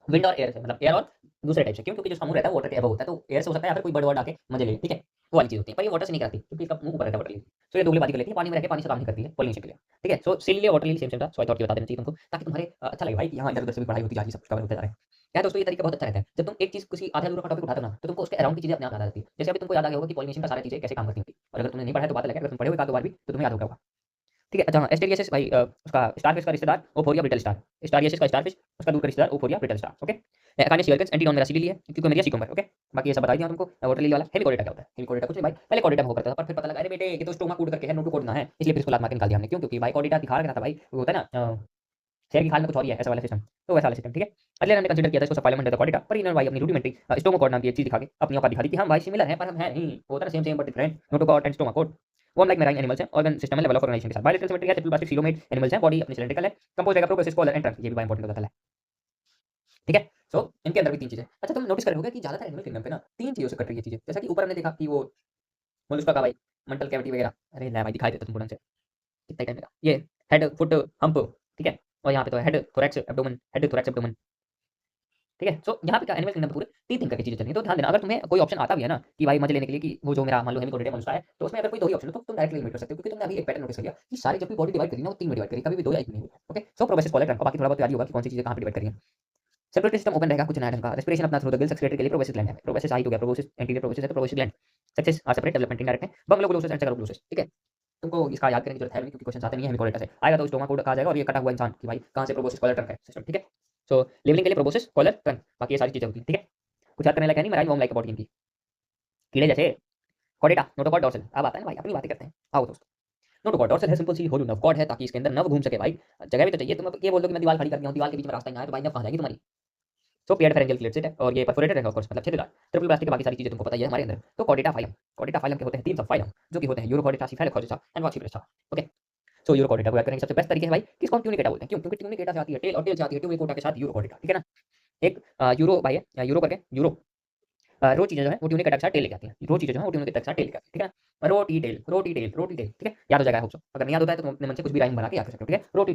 Speaker 1: विंड और एयर से, मतलब एयर और दूसरे टाइप से, क्यों? क्योंकि जो इसका मुंह रहता है वाटर के अबव होता है, तो एयर से हो सकता है या फिर कोई बर्ड वर्ड आके मजे ले, ठीक है? वो वाली चीज होती है, पर ये वाटर से नहीं कराती क्योंकि इसका मुंह ऊपर रहता है वाटर लिली। सो ये दोगलीबाजी कर लेती है, पानी में रह के पानी से काम नहीं करती है पॉलिनेशन के लिए, ठीक है? सो सिल्ली वाटर लिली सेम सेम था, सो आई थॉट ये बता देना चाहिए तुमको, ताकि तुम्हारे अच्छा लगे भाई कि हाँ इधर उधर से भी पढ़ाई होती जा रही है, सब कुछ कवर होता जा रहा है। क्या दोस्तों, ये तरीका बहुत अच्छा रहता है। जब तुम एक चीज किसी आधा अधूरा का टॉपिक उठाते हो ना, तो तुमको उसके अराउंड की चीजें अपने आप याद आ जाती है। जैसे अभी तुमको याद आ गया होगा कि पॉलिनेशन का सारी चीजें कैसे काम करती होंगी, और अगर तुमने नहीं पढ़ा है तो बात अलग है, अगर तुम पढ़े हो एक आध दो बार भी तो तुम्हें याद होगा। ठीक है? अच्छा हाँ, एस्टेरियसिस भाई उसका स्टारफिश का रिश्तेदार ओफोरिया ब्रिटल स्टार। स्टारियसिस का स्टारफिश, उसका दूध का रिश्तेदार ओफोरिया ब्रिटल स्टार। ओके? एकानिस हियरकस एंटीनॉन मेरा लिली है, क्योंकि मेरी सिकुम्बर। ओके? बाकी ये सब बता दिया तुमको। वाटर लिली वाला हेलिकोडेटा क्या होता है? हेलिकोडेटा कुछ नहीं भाई, पहले कोडेटा हुआ करता था, पर फिर पता लगा अरे बेटे ये तो स्टोमा कूड करके है, नोटो कोडना है, इसलिए फिर इसको लात मार के निकाल दिया हमने। क्यों? क्योंकि भाई कोडेटा दिखा रहा था भाई, वो होता है ना शेर की खाल में कुछ और ही है, ऐसा वाला सिस्टम। तो वैसा वाला सिस्टम, ठीक है? अगले हमने कंसीडर किया था इसको सप्लीमेंट द कोडेटा, पर इन्होंने भाई अपनी रूडिमेंट्री स्टोमाकोड नाम की एक चीज दिखा के अपनी औकात दिखा दी कि हम भाई सिमिलर हैं, पर हम हैं नहीं। वो होता है ना same same but different, notochord and stomochord. वो हम लाइक मैराइन एनिमल्स हैं, ऑर्गन सिस्टम है, लेवल ऑफ ऑर्गेनाइजेशन के साथ। बायोलॉजिकल सिमेट्री है, ट्रिपल प्लास्टिक सीलोमेट एनिमल्स हैं, बॉडी अपनी सिलेंड्रिकल है, कंपोज रहेगा प्रोबेसिस कॉलर एंड ट्रंक, ये भी बड़ा इंपॉर्टेंट होता है, ठीक है? सो इनके अंदर भी तीन चीजें। अच्छा तुम नोटिस करोगे कि ज्यादातर एनिमल किंगडम पे ना तीन चीजों से कट रही है चीजें। जैसा कि ऊपर हमने देखा कि वो मोलस्का का भाई मंटल कैविटी वगैरह, अरे ले भाई दिखाई देता तुमको ढंग से, कितना टाइम लगा, ये हेड फुट हम्प, ठीक है? और यहाँ पे तो head thorax abdomen, head thorax abdomen, ठीक है? सो यहाँ पे क्या एनिमल किंगडम पूरे तीन तीन करके चीजें चल रही हैं। तो ध्यान देना, अगर तुम्हें कोई ऑप्शन आता भी है ना कि भाई मजे लेने के लिए कि वो जो मेरा मान लो हेमिकोडेटा मोलस्का है, तो उसमें अगर कोई दो ही ऑप्शन है तो तुम डायरेक्टली एलिमिनेट कर सकते हो, क्योंकि तुमने अभी एक पैटर्न नोटिस कर लिया कि सारी जब भी बॉडी डिवाइड करी ना वो तीन में डिवाइड करी, कभी भी दो या एक में नहीं हुई। ओके? सो प्रोबेसिस कॉलर ट्रंक, बाकी थोड़ा बहुत याद ही होगा कि कौन सी चीजें कहाँ पे डिवाइड करी हैं। सर्कुलेटरी सिस्टम ओपन रहेगा, कुछ नया ढंग का। रेस्पिरेशन अपना थ्रू द गिल्स, एक्सक्रीटरी के लिए प्रोबेसिस ग्लैंड है। प्रोबेसिस हाइट हो गया, प्रोबेसिस एंटीरियर प्रोबेसिस है तो proboscis gland. Sexes are separate, development indirect है। बंगलोग्लोसिस एंड सैकरोग्लोसिस, ठीक है? तुमको इसका याद करने की जरूरत है नहीं, क्योंकि क्वेश्चन आते नहीं है हेमिकोडेटा से। आएगा तो स्टोमा कोड कहा जाएगा और ये कटा हुआ इंसान कि भाई कहाँ से प्रोबोसिस कॉलर ट्रंक है सिस्टम, ठीक है? सो लेवलिंग के लिए प्रोबोसिस कॉलर ट्रंक, बाकी ये सारी चीजें होती हैं, ठीक है? कुछ याद करने लायक है नहीं, मराइन वॉर्म लाइक बॉडी इनकी, कीड़े जैसे कॉडेटा, नोटोकॉड, डॉर्सल। अब आता है ना भाई, अपनी बातें करते हैं। आओ दोस्तों, नोटोकॉड डॉर्सल है, सिंपल सी होलो नर्व कॉर्ड है, ताकि इसके अंदर नर्व घूम सके भाई। जगह भी तो चाहिए। तुम अब ये बोल दो कि मैं दीवार खड़ी कर दिया हूँ, दीवार के बीच में रास्ता ही ना है, तो भाई नर्व कहाँ जाएगी तुम्हारी? सो पेड फेरेंजियल क्लेटसेट है, और ये परफोरेटेड है ऑफ कोर्स, मतलब छेदेदार। ट्रिपल प्लास्टिक, बाकी सारी चीजें तुमको पता ही है हमारे अंदर। तो कॉडेटा फाइलम, कॉडेटा फाइलम के होते हैं तीन सब फाइलम, जो कि होते हैं Urochordata, Cephalochordata and Vertebrata. Okay? So Urochordata को याद करने की सबसे बेस्ट तरीके है भाई कि इसको हम ट्यूनिकेटा बोलते हैं। क्यों? क्योंकि ट्यूनिकेटा से आती है टेल, और टेल से आती है ट्यूनिकोटा के साथ यूरोकॉडेटा, ठीक है ना? एक यूरो भाई है, यूरो करके यूरो, रो चीजें जो है वो ट्यूनिक अटैक के साथ टेल लेके आती हैं। रो चीजें जो है वो ट्यूनिक अटैक के साथ टेल लेके आती हैं, ठीक है ना? रोटी टेल, रोटी टेल, रोटी टेल, ठीक है? याद हो जाएगा होप सो। अगर नहीं याद होता है तो तुम अपने मन से कुछ भी राइम बना के याद कर सकते हो, ठीक है? रोटी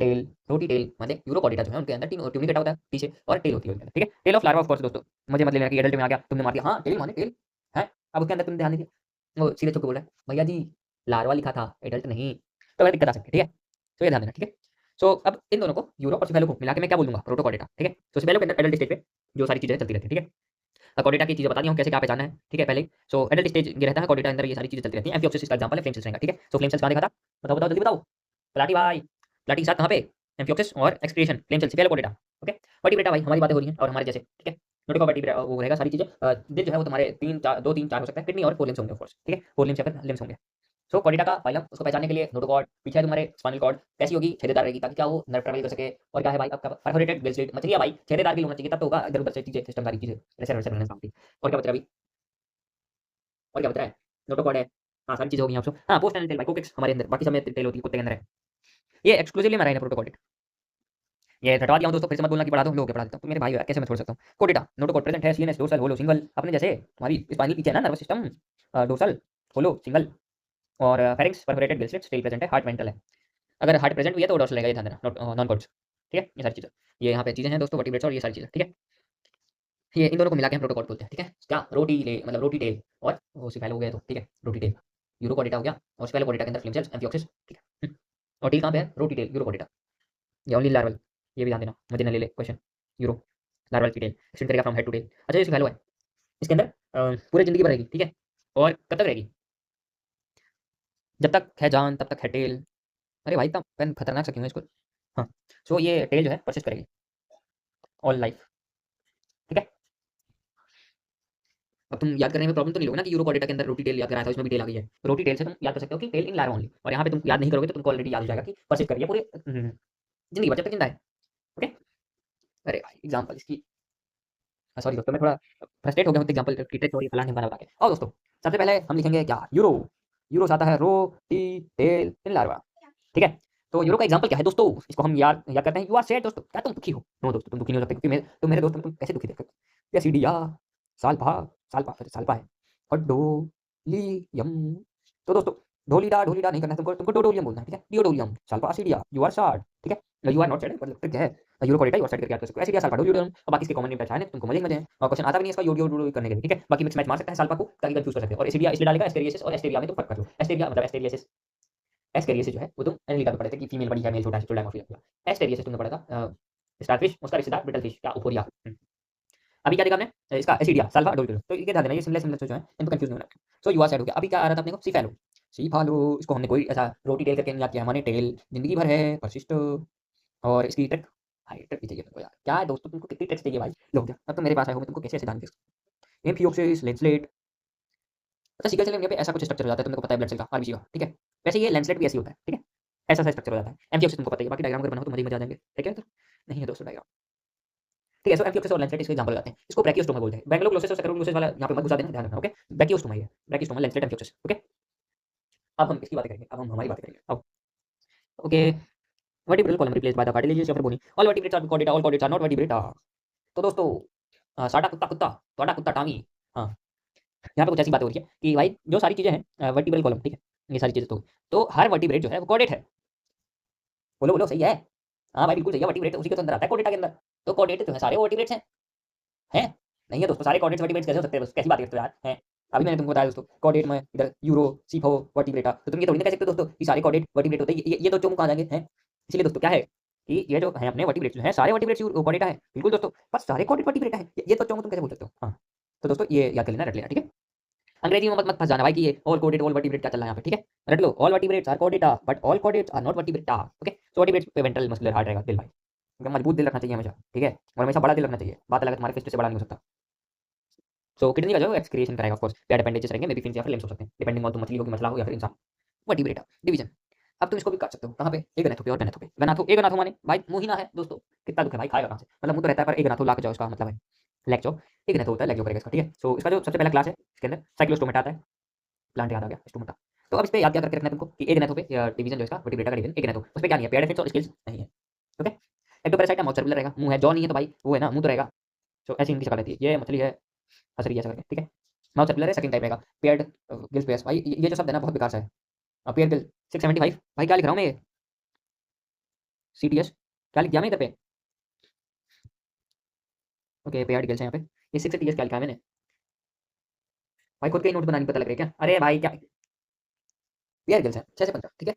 Speaker 1: टेल मतलब यूरोकॉडेटा जो है उनके अंदर ट्यूनिक होता है पीछे, और टेल होती है उनके अंदर, ठीक है? Tail of larva of course दोस्तों, मुझे मत लेना कि एडल्ट में आ गया तुमने मार दिया। हाँ टेल माने टेल है, अब उसके अंदर तुमने ध्यान नहीं दिया, वो सीधे चुप के बोल रहा है भैया जी लार्वा लिखा था एडल्ट नहीं, तो वह दिक्कत आ सकती है, ठीक है? तो ये ध्यान देना, ठीक है? सो अब इन दोनों को यूरो और सिफेलो को मिला के मैं क्या बोल दूंगा? प्रोटोकॉडेटा, ठीक है? तो सिफेलो के अंदर एडल्ट स्टेज पे जो सारी चीजें चलती रहती है, ठीक है? कोडेटा की चीजें बता दी हूँ कैसे क्या पहचाना है, ठीक है? पहले सो एडल्ट स्टेज ये रहता है, कोडेटा अंदर ये सारी चीजें चलती रहती हैं। एम्फिओप्सिस इसका एग्जांपल है, फ्लेम सेल्स रहेगा, ठीक है? सो फ्लेम सेल्स कहाँ देखा था? बताओ बताओ जल्दी बताओ, प्लाटी भाई, प्लाटी के साथ कहाँ पे? एम्फिओप्सिस और एक्सक्रीशन, फ्लेम सेल्स, पहले कोडेटा। ओके? वर्टिब्रेटा भाई हमारी बातें हो रही हैं और हमारे जैसे, ठीक है? नोटिको वर्टिब्रेटा वो रहेगा सारी चीजें। दिल जो है वो तुम्हारे तीन चार, दो तीन चार हो सकता है, किडनी और फोर लिम्स होंगे ऑफ कोर्स, ठीक है? फोर लिम्स या फिर लिम्स होंगे। सो कोर्डिटा का फाइलम, उसको पहचानने के लिए नोटोकॉर्ड, पीछे है तुम्हारे स्पाइनल कॉर्ड, कैसी होगी? छेदेदार रहेगी, ताकि क्या हो? नर्व ट्रैवल कर सके। और क्या है भाई आपका? परफोरेटेड गिल स्लिट, मछलियां भाई छेदेदार भी होना चाहिए, तब तो होगा इधर उधर से चीजें सिस्टम सारी चीजें ऐसे वैसे बनने सामने। और क्या बच रहा है अभी? और क्या बच रहा है? नोटोकॉर्ड है, हाँ सारी चीजें हो गई आपको। हाँ पोस्ट एंड टेल भाई, कोकेक्स हमारे अंदर, बाकी सब में टेल होती है, कुत्ते के अंदर है। ये एक्सक्लूसिवली मैराइन है प्रोटोकॉर्ड। ये हटवा दिया हूं दोस्तों, फिर से मत बोलना कि पढ़ा दो, लोग पढ़ा देता हूं, तो मेरे भाई हो, कैसे मैं छोड़ सकता हूँ? कोडेटा नोटोकॉर्ड प्रेजेंट है, सीएनएस डोर्सल होलो सिंगल, अपने जैसे हमारी स्पाइनल पीछे है ना nervous system, dorsal hollow single, और pharynx perforated gill slit still present है, हार्ट वेंट्रल है। अगर हार्ट प्रेजेंट हुई है तो डॉर्सल रहेगा, ये ध्यान देना, नॉन कॉर्ड्स, ठीक है? ये सारी चीजें, ये यहाँ पे चीजें हैं दोस्तों, वर्टिब्रेट्स और ये सारी चीजें, ठीक है? ये इन दोनों को मिला के हम प्रोटोकॉल बोलते हैं, ठीक है? क्या? रोटी ले मतलब रोटी टेल, और वो सिफाइलो हो गया तो, ठीक है? रोटी टेल, यूरोकोडेटा हो गया, और सिफाइलोकोडेटा के अंदर फ्लेम सेल्स, एम्फिओक्सिस, ठीक है? और टेल कहाँ पे है? रोटी टेल, यूरोकोडेटा। ये ओनली लार्वल, ये भी ध्यान देना, मजे न ले ले क्वेश्चन। यूरो लार्वल की टेल एक्सटेंड करेगा फ्रॉम हेड टू टेल। अच्छा ये सिफाइलो है, इसके अंदर पूरी जिंदगी भर रहेगी, ठीक है? और कब तक रहेगी? जब तक है जान तब तक है टेल। अरे भाई इतना पेन खतरनाक सा क्यों है इसको? हाँ, सो ये टेल जो है परसिस्ट करेगी ऑल लाइफ, ठीक है? अब तुम याद करने में प्रॉब्लम तो नहीं होगी ना कि यूरोकोडेटा के अंदर रोटी टेल याद कराया था, उसमें भी टेल आ गई है। तो रोटी टेल से तुम याद कर सकते हो कि टेल इन लार्वा ओनली, और यहाँ पे तुम याद नहीं करोगे तो तुमको ऑलरेडी याद हो जाएगा कि परसिस्ट करिए पूरे जिंदगी भर जब तक जिंदा है। ओके? अरे भाई एग्जांपल इसकी, सॉरी दोस्तों मैं थोड़ा फ्रस्ट्रेट हो गया हूँ एग्जांपल की ट्रिक और ये फलाने ढिमकाना बता के। आओ दोस्तों, सबसे पहले हम लिखेंगे क्या? यूरो। यूरो से आता है रो टी टेल इन लार्वा, ठीक है? तो यूरो का एग्जांपल क्या है दोस्तों? इसको हम याद याद करते हैं। यू आर सैड दोस्तों, क्या तुम दुखी हो? नो दोस्तों तुम दुखी नहीं हो सकते, क्योंकि मेरे दोस्त तुम कैसे दुखी देखते हो? एसिडिया, साल्फा, साल्फा फिर साल्फा है, और डोलियम। तो दोस्तों ढोलीडा ढोलीडा नहीं करना है तुमको, तुमको डोडोलियम बोलना है, ठीक है? डिओडोलियम, साल्फा एसिडिया, यू आर सैड, ठीक है? यू आर नॉट सेड मतलब ट्रिक क्या है, यूरोकोडेटा और सेट करके याद कर सकते हो। ऐसे क्या साल्पा डोडियोडम और बाकी इसके कॉमन नेम पहचान है तुमको मजे ही मजे हैं, और क्वेश्चन आता भी नहीं इसका योडियो करने के लिए, ठीक है। बाकी मिक्स मैच मार सकता है साल्पा को ताकि कंफ्यूज कर सकते हो, और एसिडिया इसलिए डालेगा एस्टेरियसिस और एस्टेरिया में तुम फर्क कर लो। एस्टेरिया मतलब एस्टेरियसिस, एस्टेरियसिस जो है वो तुम एनालिका में पढ़े थे कि फीमेल बड़ी है मेल छोटा है, डायमोफिलिया होगा। एस्टेरियसिस तुमने पढ़ा था स्टारफिश, उसका रिश्तेदार ब्रिटल फिश क्या उपोरिया। अभी क्या देखा आपने इसका एसिडिया साल्फा डोडियोडम, तो ये ध्यान देना ये सिमिलर सिमिलर जो है इनको कंफ्यूज नहीं होना। सो यू आर सेड हो गया। अभी क्या आ रहा था अपने को सीफेलो, सीफालो इसको हमने कोई ऐसा रोटी टेल करके नहीं याद किया, हमारे टेल जिंदगी भर है परसिस्ट, और इसकी ट्रिक भाई ट्रिक भी चाहिए तुमको यार, क्या है दोस्तों तुमको कितनी ट्रिक्स चाहिए भाई, लो जा अब तो मेरे पास आए हो, मैं तुमको कैसे ऐसे दान दे सकता हूं। एम्फियोक्सिस लेंसलेट, अच्छा सिकल सेल पे ऐसा कुछ स्ट्रक्चर हो जाता है, तुमको पता है ब्लड सेल का आरबीसी का, ठीक है। वैसे ये लेंसलेट भी ऐसे होता है, ठीक है, ऐसा सा स्ट्रक्चर हो जाता है। एम्फियोक्सिस तुमको पता ही है, बाकी डायग्राम अगर बनाओ तो मजे ही मजा आ जाएंगे, ठीक है। तो नहीं है दोस्तों डायग्राम, ठीक है। सो एम्फियोक्सिस और लेंसलेट इसके एग्जांपल हो जाते हैं। इसको ब्रैकियोस्टोमा बोलते हैं, बैंगलोग्लोसिस और सेकरोग्लोसिस वाला यहाँ पे मत घुसा देना, ध्यान रखना, ओके। ब्रैकियोस्टोमा ही है, ब्रैकियोस्टोमा लेंसलेट एम्फियोक्सिस, ओके। अब हम इसकी बातें करेंगे, अब हम हमारी बातें करेंगे अब, okay. Vertebral column replaced by the cartilaginous या फिर bony, all vertebrates are Chordata, all chordates are not Vertebrata. तो दोस्तों साडा कुत्ता कुत्ता तोड़ा कुत्ता टामी, हाँ, यहाँ पे कुछ ऐसी बात हो रही है कि भाई जो सारी चीजें हैं वर्टिब्रल कॉलम, ठीक है, ये सारी चीजें तो हर वर्टिब्रेट जो है वो कॉर्डेट है। बोलो बोलो सही है, हाँ भाई बिल्कुल सही है, वर्टिब्रेट उसी के तो अंदर आता है कॉर्डेटा के अंदर, तो कॉर्डेट जो है सारे वर्टिब्रेट्स हैं। नहीं है दोस्तों, सारे कॉर्डिनेट्स वर्टिब्रेट्स कैसे हो सकते हैं, बस कैसी बात करते हो यार हैं। अभी मैंने तुमको बताया दोस्तों कॉर्डिनेट में इधर यूरो सीफो वर्टिब्रेटा, तो तुम ये थोड़ी ना कह सकते हो दोस्तों कि सारे कॉर्डिनेट वर्टिब्रेट होते हैं, ये तो चुम कहाँ जाएंगे हैं। इसलिए दोस्तों क्या है कि ये जो है अपने वर्टिब्रेट्स जो है सारे वर्टिब्रेट्स कॉर्डिनेटा है, बिल्कुल दोस्तों, बस सारे कॉर्डिनेट वर्टिब्रेटा है, ये तो चुम तुम कैसे बोल सकते हो, हाँ। तो दोस्तों ये याद कर लेना, रट लेना, ठीक है। अंग्रेजी में मत मत फंस जाना भाई कि ये ऑल कोडेट ऑल वर्टिब्रेट क्या चल रहा है यहाँ पे, ठीक है। रट लो, ऑल वर्टिब्रेट्स आर कोडेटा but all chordates are not Vertebrata, okay. So vertebrates पे वेंट्रल मस्कुलर हार्ट रहेगा दिल भाई, एकदम मजबूत दिल रखना चाहिए हमेशा, ठीक है, और हमेशा बड़ा दिल रखना चाहिए, बात अलग है तुम्हारे फिस्ट से बड़ा नहीं हो सकता। सो किडनी का जो एक्सक्रिएशन करेगा ऑफ कोर्स, पेड अपेंडेजेस रहेंगे, मे बी फिन्स या फिर लिम्स हो सकते हैं, डिपेंडिंग ऑन तुम मछली हो कि मछला हो या फिर इंसान। वर्टिब्रेटा डिवीजन, अब तुम इसको भी काट सकते हो कहाँ पे, एक गनाथो पे और गनाथो पे। गनाथो एक गनाथो माने भाई मुंह ही ना है दोस्तों, कितना दुख है भाई, खाएगा कहाँ से, मतलब मुंह तो रहता है पर एक गनाथो ला के जाओ, इसका मतलब है लेग जाओ, एक गनाथो होता है लेग जो करेगा इसका, ठीक है। सो इसका जो सबसे पहला क्लास है इसके अंदर साइक्लोस्टोमेटा आता है, प्लांट याद आ गया स्टोमेटा। तो अब इस पे याद क्या करके रखना है तुमको कि एक गनाथो पे डिवीजन जो इसका वर्टिब्रेटा का डिवीजन एक गनाथो, उस पे क्या नहीं है, पेड फिन्स और स्केल्स नहीं है, ओके। एक्टोपैरासाइट है, माउथ सर्कुलर रहेगा, मुंह है, जॉ नहीं है तो भाई वो है ना, मुंह तो रहेगा। सो ऐसी इनकी शक्ल रहती है, ये मछली है हंस रही है ऐसा करके, ठीक है। माउथ सर्कुलर है, सेकंड टाइप रहेगा, पेयर्ड गिल स्पेस, भाई ये जो शब्द है ना बहुत बेकार सा है। पेयर गिल 675, भाई क्या लिख रहा हूँ मैं, सीटीएस क्या लिख दिया मैं इधर पे, ओके पेयर्ड गिल्स है यहाँ पे, ये 6 टीएस क्या लिखा है मैंने, भाई खुद के ही नोट बनाने पता लग रहा है क्या, अरे भाई क्या, पेयर गिल्स है 6 से 15, ठीक है।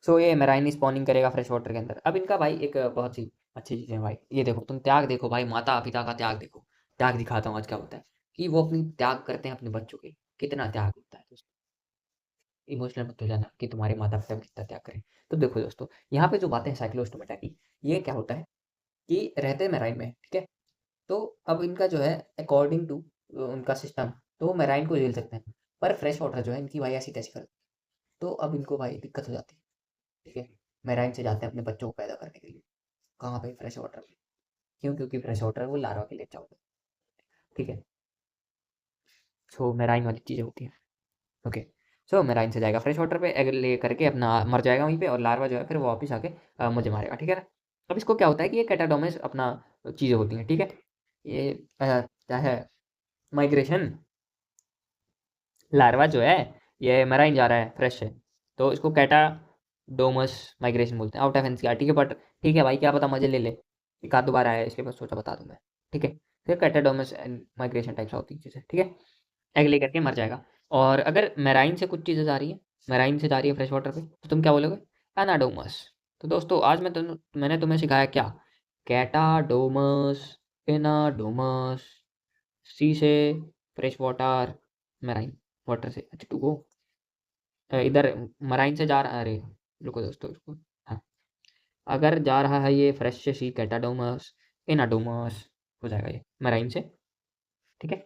Speaker 1: सो ये मेराइन स्पॉनिंग करेगा फ्रेश वाटर के अंदर। अब इनका भाई एक बहुत ही अच्छी चीज़ है भाई, ये देखो तुम त्याग देखो भाई, माता पिता का त्याग देखो, त्याग दिखाता हूँ आज क्या होता है कि वो अपनी त्याग करते हैं अपने बच्चों के, कितना त्याग होता है दोस्तों, इमोशनल मत हो जाना कि तुम्हारे माता पिता कितना त्याग करें। तो देखो दोस्तों यहाँ पे जो बातें हैं साइक्लोस्टोमेटा की, ये क्या होता है कि रहते हैं मेराइन में, ठीक है। तो अब इनका जो है अकॉर्डिंग टू उनका सिस्टम, तो वो मेराइन को झेल सकते हैं, पर फ्रेश वाटर जो है इनकी भाई ऐसी तैसी कर, तो अब इनको भाई दिक्कत हो जाती है, ठीक है। मेराइन से जाते हैं अपने बच्चों को पैदा करने के लिए, कहाँ पे, फ्रेश वाटर में, क्यों, क्योंकि फ्रेश वाटर वो लार्वा के लिए अच्छा होता है, ठीक है। सो मेराइन वाली चीज़ें होती हैं, ओके। सो मेराइन से जाएगा फ्रेश वाटर पे, एग ले करके अपना मर जाएगा वहीं पे, और लार्वा जो है फिर वो वापस आके मुझे मारेगा, ठीक है ना। अब इसको क्या होता है कि ये कैटाडोमस अपना चीज़ें होती हैं, ठीक है। ये क्या है, माइग्रेशन, लार्वा जो है ये मेराइन जा रहा है फ्रेश से, तो इसको कैटाडोमस माइग्रेशन बोलते हैं, आउट ऑफ एनसीआर, ठीक है। बट ठीक है भाई क्या पता मजे ले ले, एक आध दोबारा आया है इसके पास, सोचा बता दूं मैं, ठीक है। फिर कैटाडोमस माइग्रेशन टाइप्स होती है चीज़ें, ठीक है। एग ले करके मर जाएगा। और अगर मेराइन से कुछ चीज़ें जा रही हैं, मेराइन से जा रही है फ्रेश वाटर पे, तो तुम क्या बोलोगे, एनाडोमस। तो दोस्तों आज मैंने तुम्हें सिखाया क्या, कैटाडोमस, एनाडोमस, सी से फ्रेश वाटर, मेराइन वाटर से, अच्छा टू गो इधर मराइन से जा रहा है, अरे रुको दोस्तों इसको, हाँ, अगर जा रहा है ये फ्रेश से सी, कैटाडोमस एनाडोमस हो जाएगा ये मराइन से, ठीक है।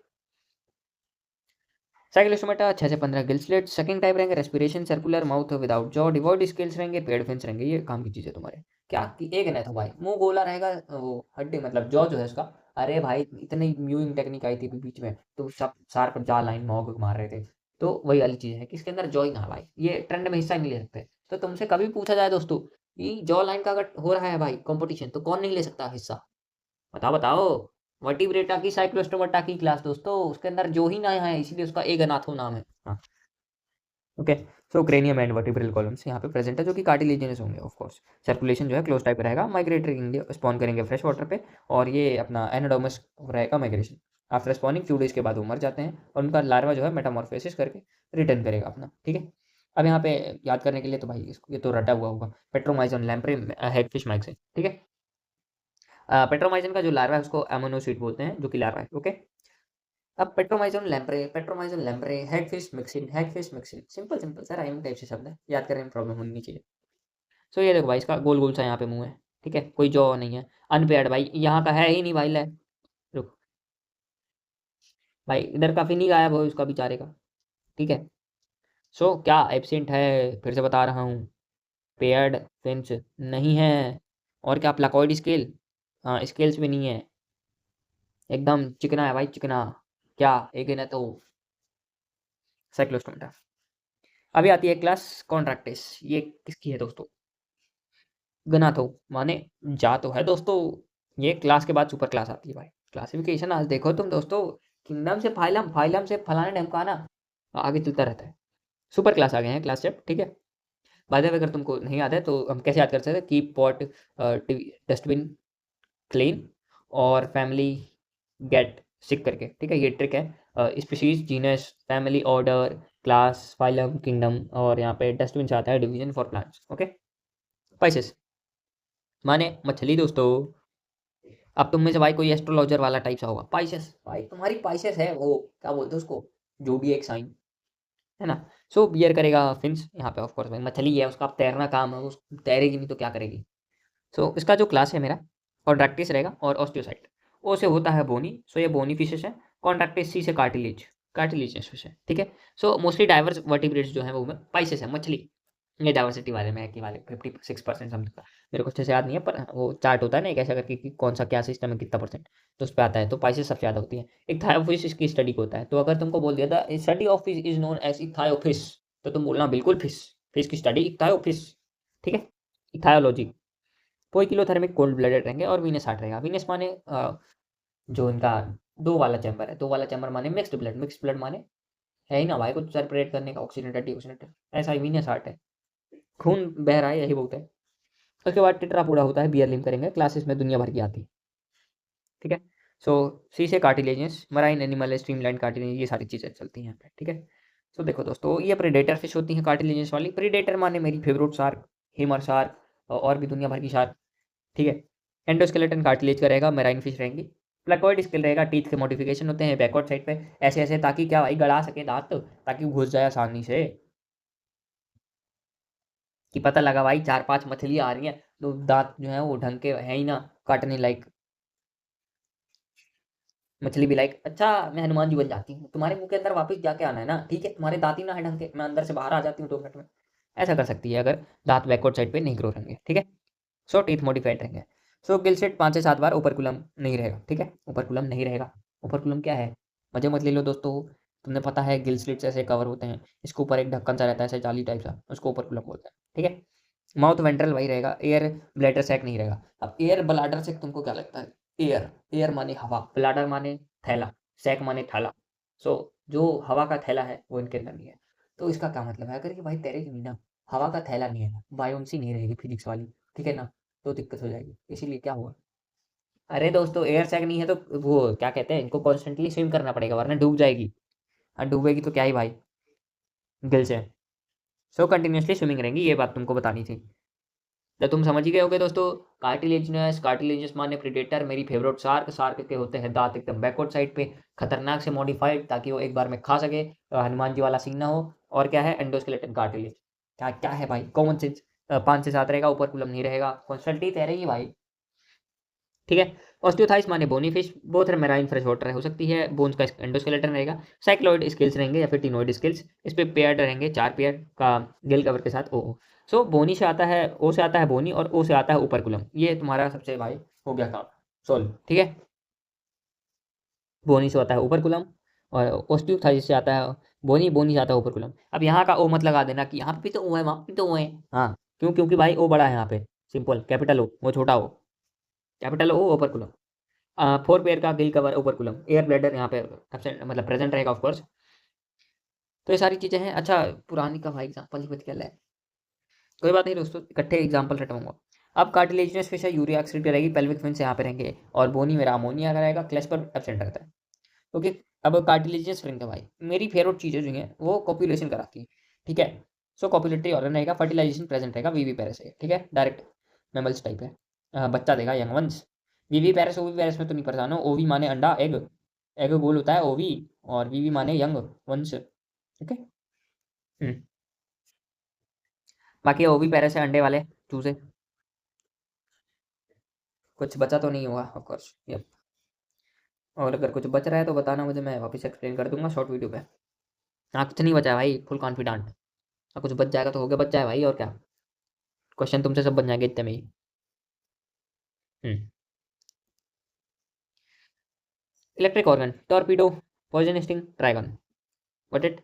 Speaker 1: साइक्लोस्टोमेटा 6 से 15 गिल स्लेट, सेकंड टाइप रहेंगे respiration circular mouth without jaw, devoid scales रहेंगे, पेड फिन्स रहेंगे, ये काम की चीज़ें तुम्हारे क्या कि एक नहीं था भाई, मुंह गोला रहेगा, वो हड्डी मतलब जॉ जो है उसका, अरे भाई इतनी म्यूइंग टेक्निक आई थी बीच में, तो सब सार पर जा लाइन मॉग मार रहे थे, तो वही वाली चीज़ है कि इसके अंदर जॉ ही ना भाई, ये ट्रेंड में हिस्सा ही नहीं ले सकते। तो तुमसे कभी पूछा जाए दोस्तों कि जॉ लाइन का अगर हो रहा है भाई कंपटीशन, तो कौन नहीं ले सकता हिस्सा, बताओ बताओ। वर्टिब्रेटा की साइक्लोस्टोमेटा की क्लास दोस्तों, उसके अंदर जो ही ना है, इसीलिए उसका एगनाथो नाम है, हाँ। Okay. So cranium and vertebral columns यहाँ पे प्रेजेंट है जो कि कार्टिलेजिनस होंगे ऑफ कोर्स। सर्कुलेशन जो है क्लोज टाइप रहेगा, माइग्रेटरी इंडिया स्पॉन करेंगे फ्रेश वाटर पे, और ये अपना एनाडोमस रहेगा migration. After spawning few days के बाद वो मर जाते हैं और उनका लार्वा जो है मेटामॉर्फोसिस करके रिटर्न करेगा अपना, ठीक है। अब यहाँ पे याद करने के लिए तो भाई इसको ये तो रटा हुआ होगा, पेट्रोमाइजन लैम्प्रे हेगफिश माइक्स, ठीक है। पेट्रोमाइजन का जो लार्वा है उसको एमोनोसीट बोलते हैं, जो कि लार्वा है, ओके। अब Petromyzon lamprey hagfish Myxine, simple simple sir rhyming type से शब्द है, याद करने में प्रॉब्लम होनी नहीं चाहिए। सो ये देखो भाई, इसका गोल गोल सा यहाँ पे मुंह है, ठीक है, कोई जॉ नहीं है। अनपेयर्ड भाई यहाँ का है ही नहीं भाई, ले रुक भाई, इधर काफी नहीं गायब हो उसका बेचारे का, ठीक है। सो क्या एब्सेंट है, फिर से बता रहा हूँ, पेयर्ड फिंच नहीं है। और क्या प्लाकॉइड स्केल, हाँ स्केल्स भी नहीं है, एकदम चिकना है भाई, चिकना। क्या एक है तो साइक्लोस्टोमेटा। अभी आती है क्लास कॉन्ट्रैक्टिस, ये किसकी है दोस्तों? गनाथो माने जा तो है दोस्तों, ये क्लास के बाद सुपर क्लास आती है भाई। क्लासिफिकेशन आज देखो तुम दोस्तों, किंगडम से फाइलम, फाइलम से फलाने ढमकाना, आगे चलता रहता है। सुपर क्लास आ गए हैं क्लास जब, ठीक है। बाय द वे अगर तुमको नहीं याद है तो हम कैसे याद कर सकते हैं, कीप पॉट डस्टबिन क्लीन और फैमिली गेट सिक करके, ठीक है, ये ट्रिक है। Species, genus, family, order, class, phylum, kingdom, और यहाँ पे डस्टबिन से आता है division for plants, okay. Spices माने मछली दोस्तों। अब तुम में से भाई कोई एस्ट्रोलॉजर वाला टाइप सा होगा, पाइसेस भाई तुम्हारी पाइसेस है, वो क्या बोलते हैं उसको, जोडिएक साइन, है ना। सो बियर करेगा फिन्स यहाँ पे, ऑफ कोर्स भाई मछली है, उसका तैरना काम है, उस तैरेगी नहीं तो क्या करेगी। सो इसका जो क्लास है मेरा कॉन्ट्रैक्टिस रहेगा, और ऑस्टियोसाइट। ओ से होता है बोनी, सो ये बोनी फिशेस है। कॉन्ट्रैक्टिस सी से कार्टिलेज, कार्टिलेजियस फिश है, ठीक है। सो मोस्टली डाइवर्स वर्टिब्रेट्स जो है वो पाइसेस है, मछली। ये डाइवर्सिटी वाले में है कि वाले 56% समथिंग का, मेरे को अच्छे से याद नहीं है, पर वो चार्ट होता है ना एक ऐसा करके कि कौन सा क्या सिस्टम है कितना परसेंट, तो उस पर आता है, तो पाइसेस सबसे ज़्यादा होती है। एक थायोफिश इसकी स्टडी को होता है, तो अगर तुमको बोल दिया था study of fish is known as ichthyofish, तो तुम बोलना बिल्कुल फिश, फिश की स्टडी इथायोफिश, ठीक है, इथायोलॉजी। पोइकिलोथर्मिक कोल्ड ब्लडेड रहेंगे और वीनस हार्ट रहेगा। वीनस माने जो इनका दो वाला चैम्बर है, दो वाला चैम्बर माने मिक्स्ड ब्लड, मिक्स्ड ब्लड माने है ही ना भाई कुछ सेपरेट करने का, ऑक्सीडेंट डीऑक्सीडेंट, ऐसा ही वीनस हार्ट है, खून बह रहा है यही बोलते हैं। उसके बाद टेट्रापोडा होता है, बियर लिम करेंगे, क्लासेस में दुनिया भर की आती है, ठीक है। सो सी से cartilaginous, marine animal, streamline cartilaginous, ये सारी चीज़ें चलती हैं यहाँ पे, ठीक है। सो देखो दोस्तों, ये प्रेडेटर फिश होती हैं कार्टिलेजियस वाली। प्रेडेटर माने मेरी फेवरेट शार्क, हेमर शार्क, और भी दुनिया भर की शार्क, ठीक है। एंडोस्केलेटन कार्टिलेज का रहेगा, मेराइन फिश रहेंगी। प्लाकोइड स्केल रहेगा, टीथ के मॉडिफिकेशन होते हैं बैकवर्ड साइड पे, ऐसे ऐसे, ताकि क्या भाई गड़ा सके दांत, ताकि वो घुस जाए आसानी से, कि पता लगा भाई 4-5 मछली आ रही हैं तो दांत जो है वो ढंग के है ही ना, काटने लायक। मछली भी लाइक, अच्छा मैं हनुमान जी बन जाती हूँ, तुम्हारे मुंह के अंदर वापस जाके आना है ना, ठीक है, तुम्हारे दांत ही ना है ढंग के, मैं अंदर से बाहर आ जाती हूँ 2 मिनट में। ऐसा कर सकती है अगर दांत बैकवर्ड साइड पे नहीं ग्रो रहेंगे, ठीक है। सो टीथ मॉडिफाइड रहेंगे। सो गिल सेट 5 से 7 बार, ओपरकुलम नहीं रहेगा, ठीक है, ओपरकुलम नहीं रहेगा। ओपरकुलम क्या है, मजे मत ले लो दोस्तों, तुमने पता है गिल स्लिट्स ऐसे कवर होते हैं, इसके ऊपर एक ढक्कन सा रहता है ऐसे जाली टाइप सा, उसको ओपरकुलम बोलते हैं, ठीक है। माउथ वेंट्रल वही रहेगा, एयर ब्लैडर सैक नहीं रहेगा। अब एयर ब्लैडर सैक तुमको क्या लगता है, एयर, एयर माने हवा, ब्लैडर माने थैला, सैक माने थाला। सो जो हवा का थैला है वो इनके अंदर नहीं है। तो इसका क्या मतलब है, अगर ये भाई तैरेगी नहीं ना, हवा का थैला नहीं है, बायोन्सी नहीं रहेगी फिजिक्स वाली, ठीक है ना, तो दिक्कत हो जाएगी। इसीलिए क्या हुआ, अरे दोस्तों एयर सैक नहीं है तो वो क्या कहते हैं, इनको कॉन्स्टेंटली स्विम करना पड़ेगा वरना डूब जाएगी, और डूबेगी तो क्या ही भाई, गिल से। सो कंटिन्यूसली स्विमिंग रहेंगी, ये बात तुमको बतानी थी। तो तुम समझ ही गए होगे दोस्तों। कार्टिलेजिनस, कार्टिलेजिनस माने प्रेडेटर, मेरी फेवरेट शार्क, शार्क के होते हैं दांत एकदम बैकवर्ड साइड पे, खतरनाक से मॉडिफाइड, ताकि वो एक बार में खा सके, हनुमान जी वाला सीन ना हो। और क्या है, एंडोस्केलेटन कार्टिलेज, क्या क्या है भाई, कॉमन सेंस। 5 से 7 रहेगा, ऊपर कुलम नहीं रहेगा, कॉन्स्टेंटली तैरेगी भाई, ठीक है। ऑस्टियोथाइस माने bony fish, both marine fresh water हो सकती है, बोन्स का एंडोस्केलेटन रहेगा। साइक्लॉइड स्केल्स रहेंगे या फिर टिनोइड स्केल्स, इस पे पेयर्ड रहेंगे, 4 पेयर का गिल कवर के साथ। ओ सो बोनी से आता है, ओ से आता है बोनी, और ओ से आता है ऊपर, ये तुम्हारा सबसे भाई हो गया काम सोल्व, ठीक है। बोनी से आता है ऊपर, और ऑस्टियोथाइस से आता है बोनी, बोनी से आता है ऊपर। अब यहाँ का ओ मत लगा देना कि यहाँ पे भी तो ओ है वहाँ पे भी तो ओ है, हाँ क्यों, क्योंकि भाई ओ बड़ा है यहाँ पे, सिंपल, कैपिटल ओ, वो छोटा ओ, कैपिटल ओ ऊपर। 4 पेयर का गिल कवर ओवरकुलम, एयर ब्लैडर यहाँ पे मतलब प्रेजेंट रहेगा ऑफ कोर्स। तो ये सारी चीज़ें हैं। अच्छा पुरानी का भाई एग्जाम्पल ही बच गया है, कोई बात नहीं दोस्तों, इकट्ठे एग्जाम्पल रटवाऊंगा। अब कार्टिलेजिनस फिश है, यूरिया एक्सिड रहेगी, पेल्विक फिन्स यहाँ पे रहेंगे, और बोनी मेरा अमोनिया का रहेगा, क्लेस पर एब्सेंट रहता है। ओके, अब कार्टिलेजिनस श्रिंक है भाई, मेरी फेवरेट चीज़ें जो हैं वो कॉपुलेशन कराती है, ठीक है। सो कॉपुलेटरी ऑर्गन रहेगा, फर्टिलाइजेशन प्रेजेंट रहेगा वीवी पैरस है, ठीक है, डायरेक्ट मेमल्स टाइप है। बच्चा देगा यंग वंस। वीवी पैरस ओवी पैरस में तो नहीं परेशान हो, ओवी माने अंडा, एग, एग गोल होता है ओवी, और वीवी माने यंग वंस, ओके। हम्म, बाकी ओवी पैरस है अंडे वाले चूजे। कुछ बचा तो नहीं होगा ऑफ कोर्स, यप। और अगर कुछ बच रहा है तो बताना मुझे, मैं वापस एक्सप्लेन कर दूंगा शॉर्ट वीडियो पे। हाँ कुछ नहीं बचा है भाई, फुल कॉन्फिडेंट। और कुछ बच जाएगा तो हो गया, बच जाए भाई, और क्या। क्वेश्चन तुमसे सब बन जाएंगे इतने में ही। Hmm, electric organ, torpedo, poison sting, dragon, what it.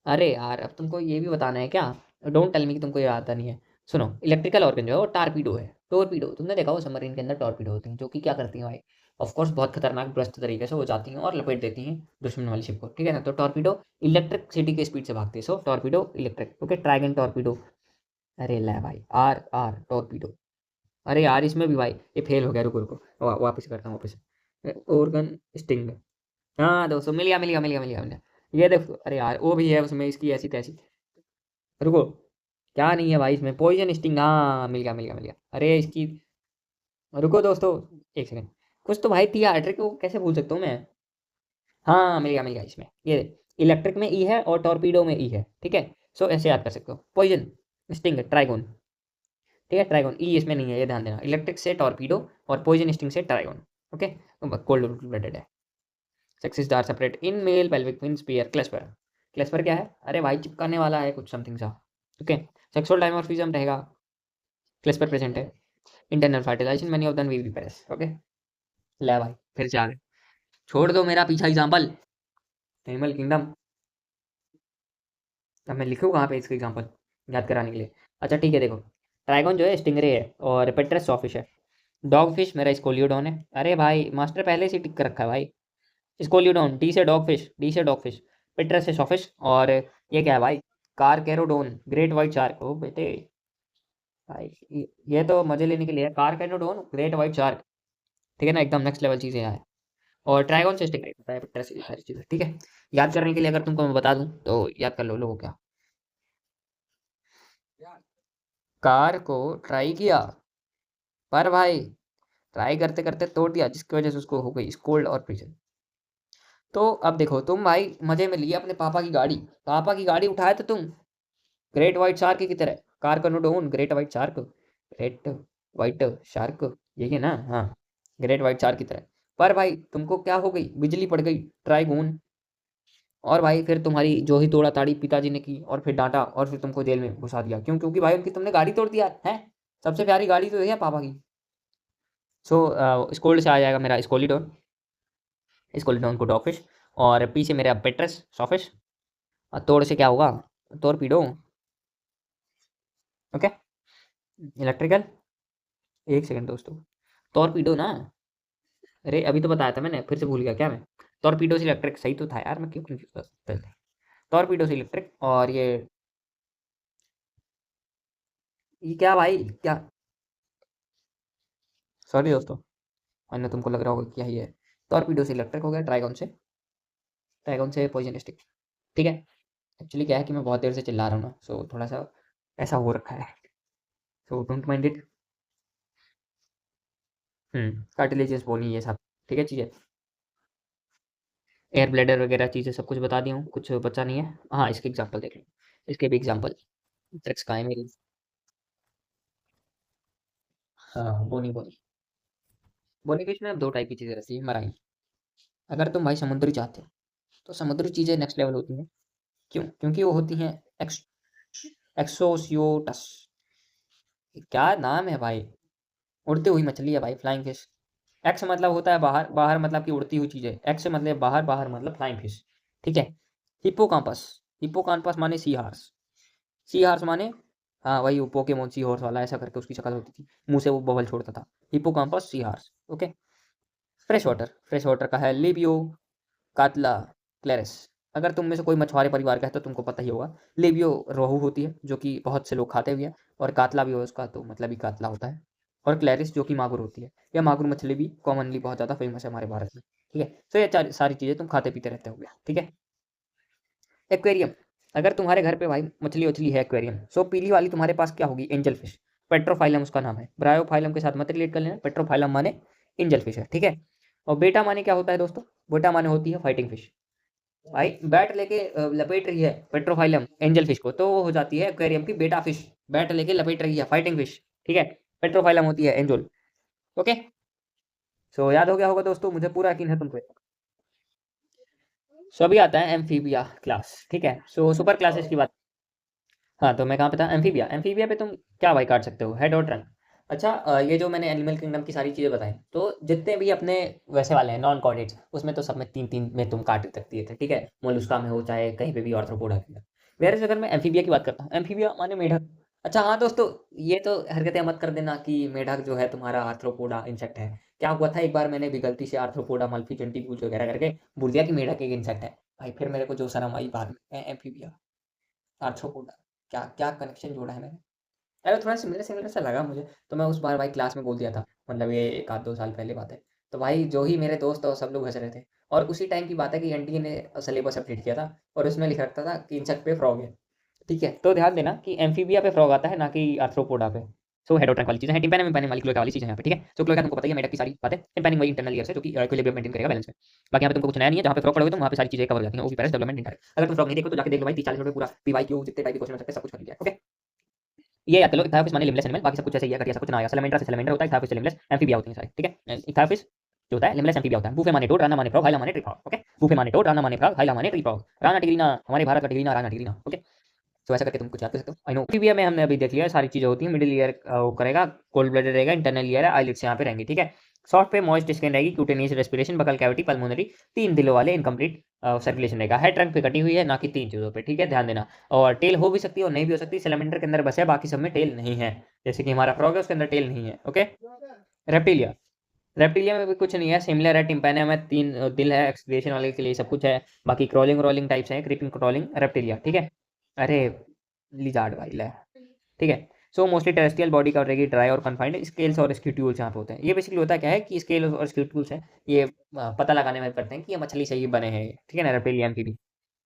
Speaker 1: अरे यार अब तुमको ये भी बताना है क्या? डोंट टेल मी कि तुमको ये आता नहीं है। सुनो, इलेक्ट्रिकल ऑर्गन जो है वो टारपीडो है। टॉर्पीडो तुमने देखा हो सबमरीन के अंदर टॉर्पीडो होती हैं, जो कि क्या करती हैं भाई, ऑफ कोर्स बहुत खतरनाक ब्रस्ट तरीके से वो जाती हैं और लपेट देती हैं दुश्मन वाली शिप को, ठीक है ना। तो टॉर्पीडो इलेक्ट्रिक के स्पीड से भागती है, सो टॉर्पीडो इलेक्ट्रिक, ओके। ट्राइगन टॉर्पीडो, अरे ले भाई, आर आर टॉर्पीडो। अरे यार इसमें भी भाई ये फेल हो गया, रुको रुको, वापस करता हूँ वापस। ऑर्गन स्टिंग, हाँ दोस्तों मिल गया मिल गया मिल गया मिल गया मिल गया। ये देखो, अरे यार वो भी है उसमें इसकी ऐसी तैसी। रुको, क्या नहीं है भाई इसमें, पॉइजन स्टिंग, हाँ मिल गया मिल गया मिल गया, अरे इसकी। रुको दोस्तों, एक सेकंड, कुछ तो भाई थिया ट्रिक को कैसे भूल सकता हूँ मैं। हाँ मिल गया इसमें, ये इलेक्ट्रिक में ई है और टॉर्पीडो में ई है, ठीक है। सो ऐसे याद कर सकते हो, पॉइजन स्टिंग ट्राइगोन, ठीक है। ट्राइगोन ई इसमें नहीं है, ये ध्यान देना, इलेक्ट्रिक से टॉर्पीडो और पॉइजन स्टिंग से ट्राइगोन, ओके। कोल्ड ब्लडेड है। Sexes are separate in male pelvic fin spear clasper. Clasper क्या है? अरे भाई चिपकाने वाला है कुछ समथिंग सा, ओके। सेक्सुअल डायमॉर्फिज्म रहेगा, क्लेस्पर प्रेजेंट है। Internal fertilisation many of the viviparous, okay. ले भाई फिर से आ गए, छोड़ दो मेरा पीछा एग्जांपल, एनिमल किंगडम। अब मैं लिखूँ कहाँ पे इसका एग्जांपल याद कराने के लिए? अच्छा ठीक है, देखो ट्राइगन जो है स्टिंगरे है और पेट्रस सॉफिश है। डॉग फिश मेरा स्कोलियोडॉन है। अरे भाई मास्टर पहले से टिक कर रखा है भाई। स्कोलियोडॉन, डी से डॉग फिश, डी से डॉग फिश, पेट्रस से सॉफिश, और ये क्या है भाई, कारकेरोडोन, ग्रेट वाइट शार्क। ओ बेटे भाई, ये तो मजे लेने के लिए है, कारकेरोडोन ग्रेट वाइट शार्क, ठीक है ना, एकदम नेक्स्ट लेवल चीज़ें हैं। और ट्राइगन से स्टिंगरे होता है, पेट्रस, ये सारी चीज़ें, ठीक है। याद करने के लिए अगर तुमको मैं बता दूं तो याद कर लो, लोगों क्या। कार को ट्राई किया, पर भाई ट्राई करते करते तोड़ दिया, जिसकी वजह से उसको हो गई स्कोल्ड और प्रिजन। तो अब देखो तुम भाई मजे में लिए अपने पापा की गाड़ी, पापा की गाड़ी उठाए तो तुम ग्रेट व्हाइट शार्क की तरह, Carcharodon great white shark, great white shark, यही है ना, हाँ, ग्रेट व्हाइट शार्क की तरह। पर भाई तुमको क्या हो गई, बिजली पड़ गई, ट्राइगोन। और भाई फिर तुम्हारी जो ही तोड़ा ताड़ी पिताजी ने की, और फिर डांटा, और फिर तुमको जेल में घुसा दिया, क्यों? क्योंकि भाई उनकी तुमने गाड़ी तोड़ दिया है। सबसे प्यारी गाड़ी तो है पापा की। सो स्कोल्ड से आ जाएगा मेरा स्कोलिडोन, स्कोलिडोन को डॉगफिश, और पी से मेरा पेट्रस सॉफिश, और तोड़ से क्या होगा, टोरपीडो, ओके। इलेक्ट्रिकल, एक सेकंड दोस्तों, टोरपीडो ना, अरे अभी तो बताया था मैंने, फिर से भूल गया क्या मैं। टॉर्पीडो से इलेक्ट्रिक सही तो था यार, मैं क्यों कंफ्यूज पहले। टॉर्पीडो से इलेक्ट्रिक, और ये क्या भाई क्या, सॉरी दोस्तों, अन्य तुमको लग रहा होगा क्या ही है। टॉर्पीडो से इलेक्ट्रिक हो गया, ट्राइगन से पॉइजन स्टिक, ठीक है। एक्चुअली क्या है कि मैं बहुत देर से चिल्ला रहा हूँ ना, सो थोड़ा सा ऐसा हो रखा है, so don't mind it. Cartilaginous bony ये सब, ठीक है चीज़ें। एयर ब्लैडर वगैरह चीज़ें सब कुछ बता दी हूँ, कुछ बचा नहीं है। हाँ इसके एग्जाम्पल देख लो, इसके भी एग्जाम्पल, ट्रिक्स का है मेरी। हाँ बोनी बोनी, बोनी फिश में दो टाइप की चीज़ें रहती है, मराई। अगर तुम भाई समुद्री चाहते हो तो समुद्री चीज़ें नेक्स्ट लेवल होती हैं, क्यों? क्योंकि वो होती हैं एक्स एक्सोसियोटस, क्या नाम है भाई, उड़ती हुई मछली है भाई, फ्लाइंग फिश। एक्स मतलब होता है बाहर, बाहर मतलब कि उड़ती हुई चीज़ है, एक्स मतलब बाहर, बाहर मतलब फ्लाइंग फिश, ठीक है। हिप्पोकाम्पस, हिप्पोकाम्पस माने सी हार्स, सी हार्स माने, हाँ वही वो पोकेमोन सी हॉर्स वाला, ऐसा करके उसकी शक्ल होती थी, मुंह से वो बबल छोड़ता था। हिप्पोकाम्पस सी हार्स, ओके। फ्रेश वाटर का है लिबियो, कातला, क्लेरिस, अगर तुम में से कोई मछुआरे परिवार का है तो तुमको पता ही होगा। लेबियो रोहू होती है जो कि बहुत से लोग खाते भी हैं, और कातला भी हो उसका तो मतलब ही कातला होता है। और क्लैरिस जो कि मागुर होती है। यह मागुर मछली भी कॉमनली बहुत ज़्यादा फेमस है हमारे भारत में। ठीक है, तो ये सारी चीज़ें तुम खाते पीते रहते होगे। ठीक है, एक्वेरियम, अगर तुम्हारे घर पे भाई मछली वछली है एक्वेरियम, सो पीली वाली तुम्हारे पास क्या होगी, एंजल फिश। पेट्रोफाइलम उसका नाम है, ब्रायोफाइलम के साथ मत रिलेट कर लेना, पेट्रोफाइलम माने एंजल फिश है। ठीक है, और बेटा माने क्या होता है दोस्तों, बेटा माने होती है फाइटिंग फिश। भाई बैट लेके लपेट रही है पेट्रोफाइलम एंजल फिश को, तो वो हो जाती है एक्वेरियम की बेटा फिश। बैट लेके लपेट रही है फाइटिंग फिश। ठीक है, पेट्रोफाइलम होती है एंजल। ओके, सो याद हो गया होगा दोस्तों, मुझे पूरा यकीन है तुमको। सो अभी आता है एम्फीबिया क्लास। ठीक है, सो सुपर क्लासेस की बात। हाँ, तो मैं कहाँ पे था, एम्फीबिया। एम्फीबिया पे तुम क्या भाई काट सकते हो, हेड और ट्रंक। अच्छा, ये जो मैंने एनिमल किंगडम की सारी चीज़ें बताई, तो जितने भी अपने वैसे वाले हैं नॉन कॉर्डेट्स, उसमें तो सब में तीन तीन में तुम काट सकती है। ठीक है, मोलुस्का में हो चाहे कहीं पे भी आर्थ्रोपोडा के अंदर। वेरएज़ अगर मैं एम्फीबिया की बात करता हूँ, एम्फीबिया माने मेढक। अच्छा हाँ दोस्तों, ये तो हरकतें मत कर देना कि मेढक जो है तुम्हारा आर्थ्रोपोडा इंसेक्ट है। क्या हुआ था, एक बार मैंने भी गलती से आर्थ्रोपोडा मल्फी जेंटिकुलस वगैरह करके बोल दिया कि मेढक एक इंसेक्ट है। भाई फिर मेरे को जो शर्म आई बाद में, एम्फीबिया, आर्थ्रोपोडा, क्या क्या कनेक्शन जोड़ा है मैंने। अरे थोड़ा सिमिलर सिमिलर सा लगा मुझे, तो मैं उस बार भाई क्लास में बोल दिया था। मतलब ये एक आध 2 साल पहले बात है। तो भाई जो ही मेरे दोस्त और सब लोग हँस रहे थे। और उसी टाइम की बात है कि एनटीए ने सिलेबस अपडेट किया था, और उसमें लिख रखा था कि इंसेक्ट पे फ्रॉग है। ठीक है, तो ध्यान देना कि एम्फीबिया पे फ्रॉग आता है, ना कि आर्थ्रोपोडा पे। सो हेडोट्रैक वाली चीज़ें हैं, टिम्पैनम विम्पैनम वाली क्लोएका वाली चीज़ें यहाँ पे। ठीक है, सो क्लोएका तुमको पता ही है, मेढक की सारी बातें। टिम्पैनिंग वही इंटरनल ईयर्स है जो कि इक्विलिब्रियम मेंटेन करेगा बैलेंस में। बाकी यहाँ पे तुमको कुछ नया नहीं है, जहाँ पे फ्रॉग पढ़ोगे तुम वहाँ पे सारी चीज़ें कवर हो जाती हैं, ओविपेरस डेवलपमेंट इंटरनल। अगर तुम फ्रॉग नहीं देखो तो जाके देख लो भाई, 30-40 मिनट में पूरा पीवाईक्यू जितने टाइप के क्वेश्चन हो सकते हैं सब कुछ कर लिया है। ओके, ये याद कर लो, इक्थायोफिस माने लिमलेस एनिमल, बाकी सब कुछ ऐसे ही है, घटिया सब कुछ ना आया। सैलमेंड्रा से सैलमेंडर होता है, इक्थायोफिस से लिमलेस, एम्फीबिया होती है सारी। ठीक है, इक्थायोफिस जो होता है लिमलेस एम्फीबिया होता है। बूफे माने टोड, राना माने फ्रॉग, हाइला माने ट्री फ्रॉग। ओके, बूफे माने टोड, राना माने फ्रॉग, हाइला माने ट्री फ्रॉग। राना टिग्रीना, हमारे भारत का टिग्रीना, राना टिग्रीना। ओके, तो ऐसा करके तुम कुछ याद कर सकते हो। आई नो एम्फीबिया में हमने अभी देख लिया सारी चीजें होती हैं। मिडिल ईयर वो करेगा, कोल्ड ब्लडेड रहेगा, इंटरनल ईयर है, आईलिड्स यहाँ पे रहेंगी। ठीक है, सॉफ्ट पे मॉइस्ट स्किन रहेगी, cutaneous respiration, buccal cavity, pulmonary, 3 दिलों वाले इनकम्प्लीट सर्कुलेशन रहेगा। हेड ट्रंक पे कटी हुई है, ना कि 3 चीज़ों पे। ठीक है, ध्यान देना। और टेल हो भी सकती है और नहीं भी हो सकती, सिलेमेंडर के अंदर बस है, बाकी सब में टेल नहीं है। जैसे कि हमारा फ्रॉग है, उसके अंदर टेल नहीं है। ओके, रेप्टिलिया, रेप्टिलिया में भी कुछ नहीं है, सिमिलर है टिम्पैनिया में, 3 दिल है, एक्सक्रीशन वाले के लिए सब कुछ है। बाकी क्रॉलिंग रोलिंग टाइप्स हैं, क्रीपिंग क्रॉलिंग रेप्टिलिया। ठीक है, अरे लिजार्ड भाई ले। ठीक है, so mostly terrestrial body cover रहेगी, ड्राई और कन्फाइंड। स्केल्स और स्क्यूट्यूल्स यहाँ पे होते हैं। ये बेसिकली होता क्या है कि स्केल और स्क्यूट्यूल्स हैं, ये पता लगाने में करते हैं कि ये मछली से ही बने हैं। ठीक है ना, रेप्टिलियन की भी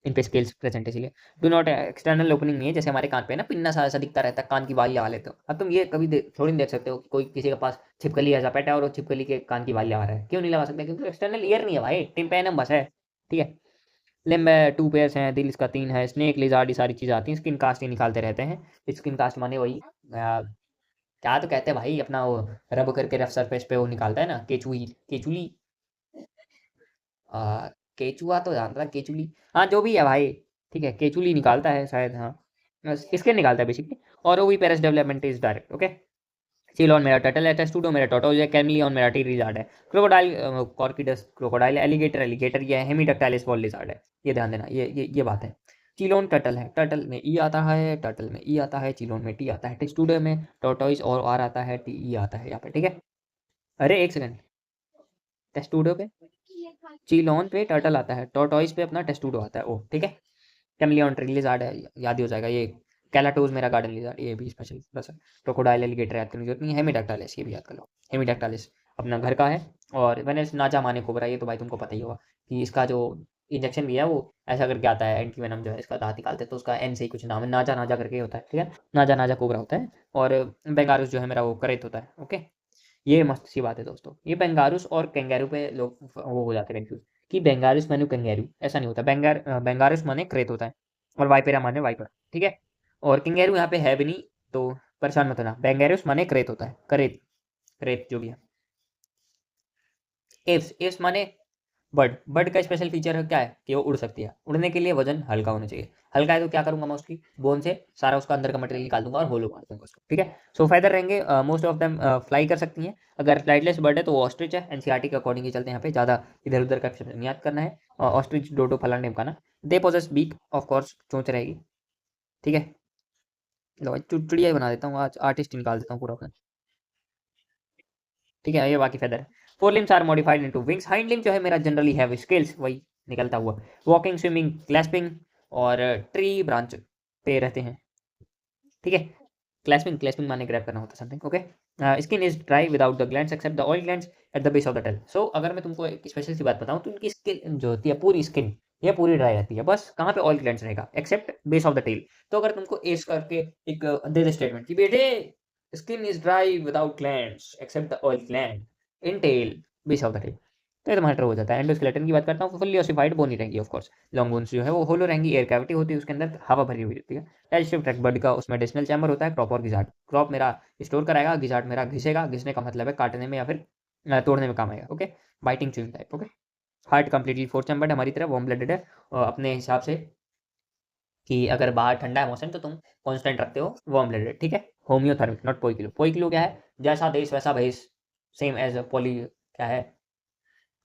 Speaker 1: इन पे स्केल्स प्रेजेंट है इसीलिए। डू नॉट, एक्सटर्नल ओपनिंग नहीं है, जैसे हमारे कान पे है ना पिन्ना सा ऐसा दिखता रहता है, कान की बाली लगा लेते हो। अब तुम ये कभी थोड़ी नहीं देख सकते हो कि कोई किसी के पास छिपकली ऐसा पेट है और वो छिपकली के कान की बाली लगा रहा है। क्यों नहीं लगा सकते, क्योंकि एक्सटर्नल ईयर नहीं है भाई, टिम्पैनम बस है। ठीक है, लिम्ब है, 2 पेयर्स हैं, दिल इसका 3 है, स्नेक लिजार्ड, ये सारी चीज़ें आती हैं। स्किन कास्ट ही निकालते रहते हैं। स्किन कास्ट माने वही क्या तो कहते हैं भाई, अपना वो रब करके रफ सरफेस पे वो निकालता है ना, केचुई, केचुली, आ, केचुआ तो जानता था, केचुली, हाँ जो भी है भाई। ठीक है, केचुली निकालता है शायद, हाँ बस इसके निकालता है बेसिकली। और वो भी पेरस डेवलपमेंट इज डायरेक्ट। ओके, सीलॉन मेरा टर्टल है, टेस्टुडो मेरा टोटोज है, कैमलियन मेरा टी लिजार्ड है, क्रोकोडाइल कॉर्किडस क्रोकोडाइल, एलिगेटर एलिगेटर, ये हेमीडक्टाइलिस बॉल लिजार्ड है। ये ध्यान देना, ये बात है। चीलोन टर्टल है, टर्टल में ई आता है, टर्टल में ई आता है, चीलोन में टी आता है, टेस्टुडो में टोटोइस और आर आता है, टी ई आता है यहाँ पे। ठीक है, अरे एक सेकंड, टेस्टुडो पे चीलोन पे टर्टल आता है, टोटोइस पे अपना टेस्टुडो आता है। ओ ठीक है, कैमलियन ट्री लिजार्ड है, याद ही हो जाएगा ये। कैलाटोज मेरा गार्डन लिजार्ड, ये भी स्पेशल बस है। क्रोकोडाइल एलिगेटर याद करने की जरूरत नहीं, हेमीडक्टाइलिस ये भी याद कर लो। हेमीडक्टाइलिस अपना घर का है। और वेनस नाजा माने कोबरा, ये तो भाई तुमको पता ही होगा कि इसका जो इंजेक्शन भी है वो ऐसा करके आता है, एंटी वेनम जो है इसका दांत निकालते हैं तो उसका एन से ही कुछ नाम है, नाजा नाजा करके होता है। ठीक है, नाजा नाजा कोबरा होता है। और बेंगारुस जो है मेरा वो करेत होता है। ओके, ये मस्त सी बात है दोस्तों। ये बेंगारुस और कैंगैरू पे लोग वो हो जाते हैं कंफ्यूज कि बेंगारुस माने कैंगैरू, ऐसा नहीं होता। बेंगारुस माने क्रेत होता है, और वाइपेरा माने वाइपर। ठीक है, और कैंगैरू यहाँ पे है भी नहीं, तो परेशान मत होना। बेंगारुस माने क्रेत होता है, करेत, क्रेत जो भी है। एप्स, एप्स माने बर्ड। बर्ड का स्पेशल फीचर है क्या है कि वो उड़ सकती है। उड़ने के लिए वजन हल्का होना चाहिए। हल्का है तो क्या करूंगा मैं, उसकी बोन से सारा उसका अंदर का मटेरियल निकाल दूंगा और होलो मार दूंगा उसको। ठीक है, सो फेदर रहेंगे, मोस्ट ऑफ देम फ्लाई कर सकती हैं। अगर फ्लाइटलेस बर्ड है तो वो ऑस्ट्रिच है, एनसीईआरटी के अकॉर्डिंग ही चलते हैं यहाँ पे, ज़्यादा इधर उधर का नहीं याद करना है। ऑस्ट्रिच डोडो फलाना ढिमकाना। They possess beak, of course चोंच रहेगी। ठीक है, लो चिड़िया ही बना देता हूँ आज, आर्टिस्ट निकाल देता हूँ पूरा अपना। ठीक है, ये बाकी feather. Fore limbs are modified into wings. Hind limb जो है मेरा जनरली हैव स्केल्स, वही निकलता हुआ। वॉकिंग, स्विमिंग, क्लैस्पिंग और ट्री ब्रांच पे रहते हैं, ठीक है। क्लैस्पिंग, क्लैस्पिंग माने ग्रैब करना होता है something, okay. Skin is dry without the glands except the oil glands at the base of the tail. So अगर मैं तुमको एक स्पेशल सी बात बताऊं तो इनकी स्किन जो होती है, पूरी स्किन ये पूरी ड्राई रहती है, बस कहाँ पे ऑयल ग्लैंड्स रहेगा, except base of the tail. तो अगर तुमको एज करके एक दे दे स्टेटमेंट कि बेटे skin is dry without glands except the oil gland in tail base of the tail, तो ये तुम्हारा ट्रू हो जाता है। एंडोस्केलेटन की बात करता हूँ, फुल्ली ऑसिफाइड बोन ही रहेंगी ऑफ कोर्स। लॉन्ग बोन्स जो है वो होलो रहेंगी, एयर कैविटी होती है उसके अंदर, हवा भरी हुई होती है। डाइजेस्टिव ट्रैक्ट बॉडी का उसमें मेडिसिनल चैम्बर होता है, क्रॉप और गिजार्ड। क्रॉप मेरा स्टोर कराएगा, गिजार्ड मेरा घिसेगा, घिसने का मतलब है काटने में या फिर तोड़ने में काम आएगा, okay. Biting chewing type, okay. Heart completely four chambered हमारी तरह, वार्म ब्लडेड है अपने हिसाब से कि अगर बाहर ठंडा है मौसम तो तुम कांस्टेंट रखते हो वार्म ब्लडेड, ठीक है। Homeothermic not पोइकिलो। पोइकिलो क्या है, जैसा देश वैसा भेष, सेम एज पॉली क्या है,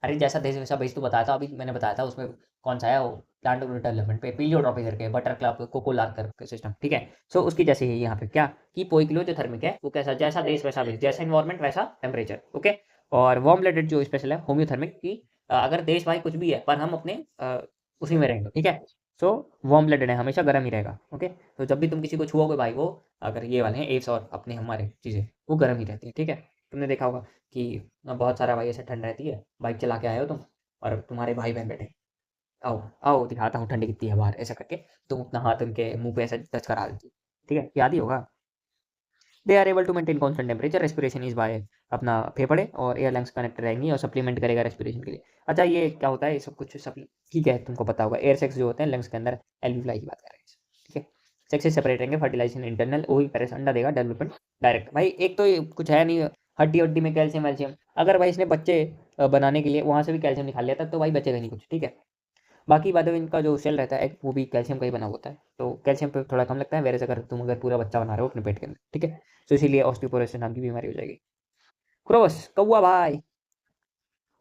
Speaker 1: अरे जैसा देश वैसा भेज तो बताया था, अभी मैंने बताया था उसमें कौन सा है वो, प्लांट डेवलपमेंट पे पीलियोट्रॉपी करके, बटर क्लब कोकोलार करके सिस्टम, ठीक है। सो उसकी जैसे ही यहाँ पे क्या कि पोइकिलो जो थर्मिक है वो कैसा, जैसा देश वैसा भेज, जैसा इन्वायरमेंट वैसा टेम्परेचर, ओके। और वार्म ब्लडेड जो स्पेशल है होम्योथर्मिक की, अगर देश भाई कुछ भी है पर हम अपने उसी में रहेंगे, ठीक है। सो वार्म ब्लडेड है, हमेशा गर्म ही रहेगा, ओके। तो जब भी तुम किसी को छुओगे भाई, वो अगर ये वाले हैं एप्स और अपने हमारे चीज़ें, वो गर्म ही रहती है, ठीक है। तुमने देखा होगा कि बहुत सारा भाई ऐसे ठंड रहती है, बाइक चला के आए हो तुम और तुम्हारे भाई बहन बैठे, आओ आओ दिखाता हूँ ठंडी कितनी है बाहर, ऐसा करके तुम अपना हाथ उनके मुंह पे ऐसे टच करा देती, ठीक है, याद ही होगा। They are able to maintain constant temperature, respiration is by अपना फेफड़े और एयर लंग्स कनेक्ट रहेंगी और सप्लीमेंट करेगा रेस्पिरेशन के लिए। अच्छा ये क्या होता है, ये सब कुछ सब ठीक है, तुमको पता होगा। एयर सेक्स जो होते हैं लंग्स के अंदर, एल्वियोलाई की बात कर रहे हैं, ठीक है। सेक्स से सेपरेट रहेंगे, फर्टिलाइजेशन इंटरनल, वही पेरेस अंडा देगा, डेवलपमेंट डायरेक्ट। भाई एक तो ये कुछ है नहीं, हड्डी हड्डी में कैल्शियम वैल्शियम, अगर भाई इसने बच्चे बनाने के लिए वहां से भी कैल्शियम निकाल लिया था तो भाई बचेगा नहीं कुछ, ठीक है। बाकी बाद में इनका जो सेल रहता है वो भी कैल्शियम का ही बना होता है, तो कैल्शियम पे थोड़ा कम लगता है, वेरस अगर तुम अगर पूरा बच्चा बना रहे हो अपने पेट के अंदर, ठीक है। तो इसीलिए ऑस्टियोपोरोसिस नाम की बीमारी हो जाएगी। क्रोवस कौवा भाई,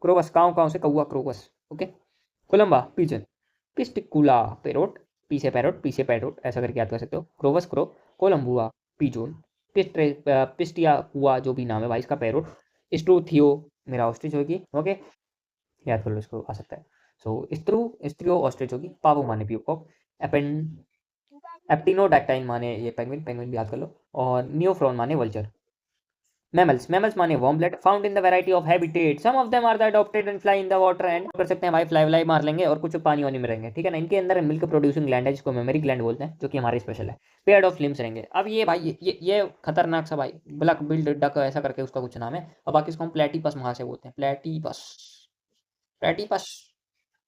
Speaker 1: क्रोवस काव से कौवा, क्रोवस, ओके। कोलंबा पिजन, पिस्टिकुला पेरोट, पीसे पैरोट, पीसे पैरोट ऐसा करके याद कर सकते हो। क्रोवस क्रो, कोलंबुआ पिजोन, पिस्टिया कुआ जो भी नाम है भाई इसका, पैरोट। स्ट्रूथियो मेरा ऑस्ट्रिच होगी, ओके, याद कर लो इसको, आ सकता है। सो स्त्रियो ऑस्ट्रिच होगी, पावो माने पीकॉक, एपेन एप्टिनोडैक्टाइन माने ये पेंगुइन, पेंगुइन भी याद कर लो। और नियोफ्रॉन माने वल्चर। मैमल्स, मैमल्स माने warm blood, found in the variety of habitat, some of them are the adopted and fly in the water and कर सकते हैं भाई, फ्लाई व्लाई मार लेंगे और कुछ पानी वानी में रहेंगे, ठीक है ना। इनके अंदर मिल्क प्रोड्यूसिंग ग्लैंड है जिसको मेमरी ग्लैंड बोलते हैं, जो कि हमारे स्पेशल है। पेयर्ड ऑफ लिम्स रहेंगे। अब ये भाई ये खतरनाक सा भाई, ब्लैक बिल्ड डक ऐसा करके उसका कुछ नाम है, और बाकी इसको हम प्लेटिपस वहां से बोलते हैं, प्लेटिपस, प्लेटिपस।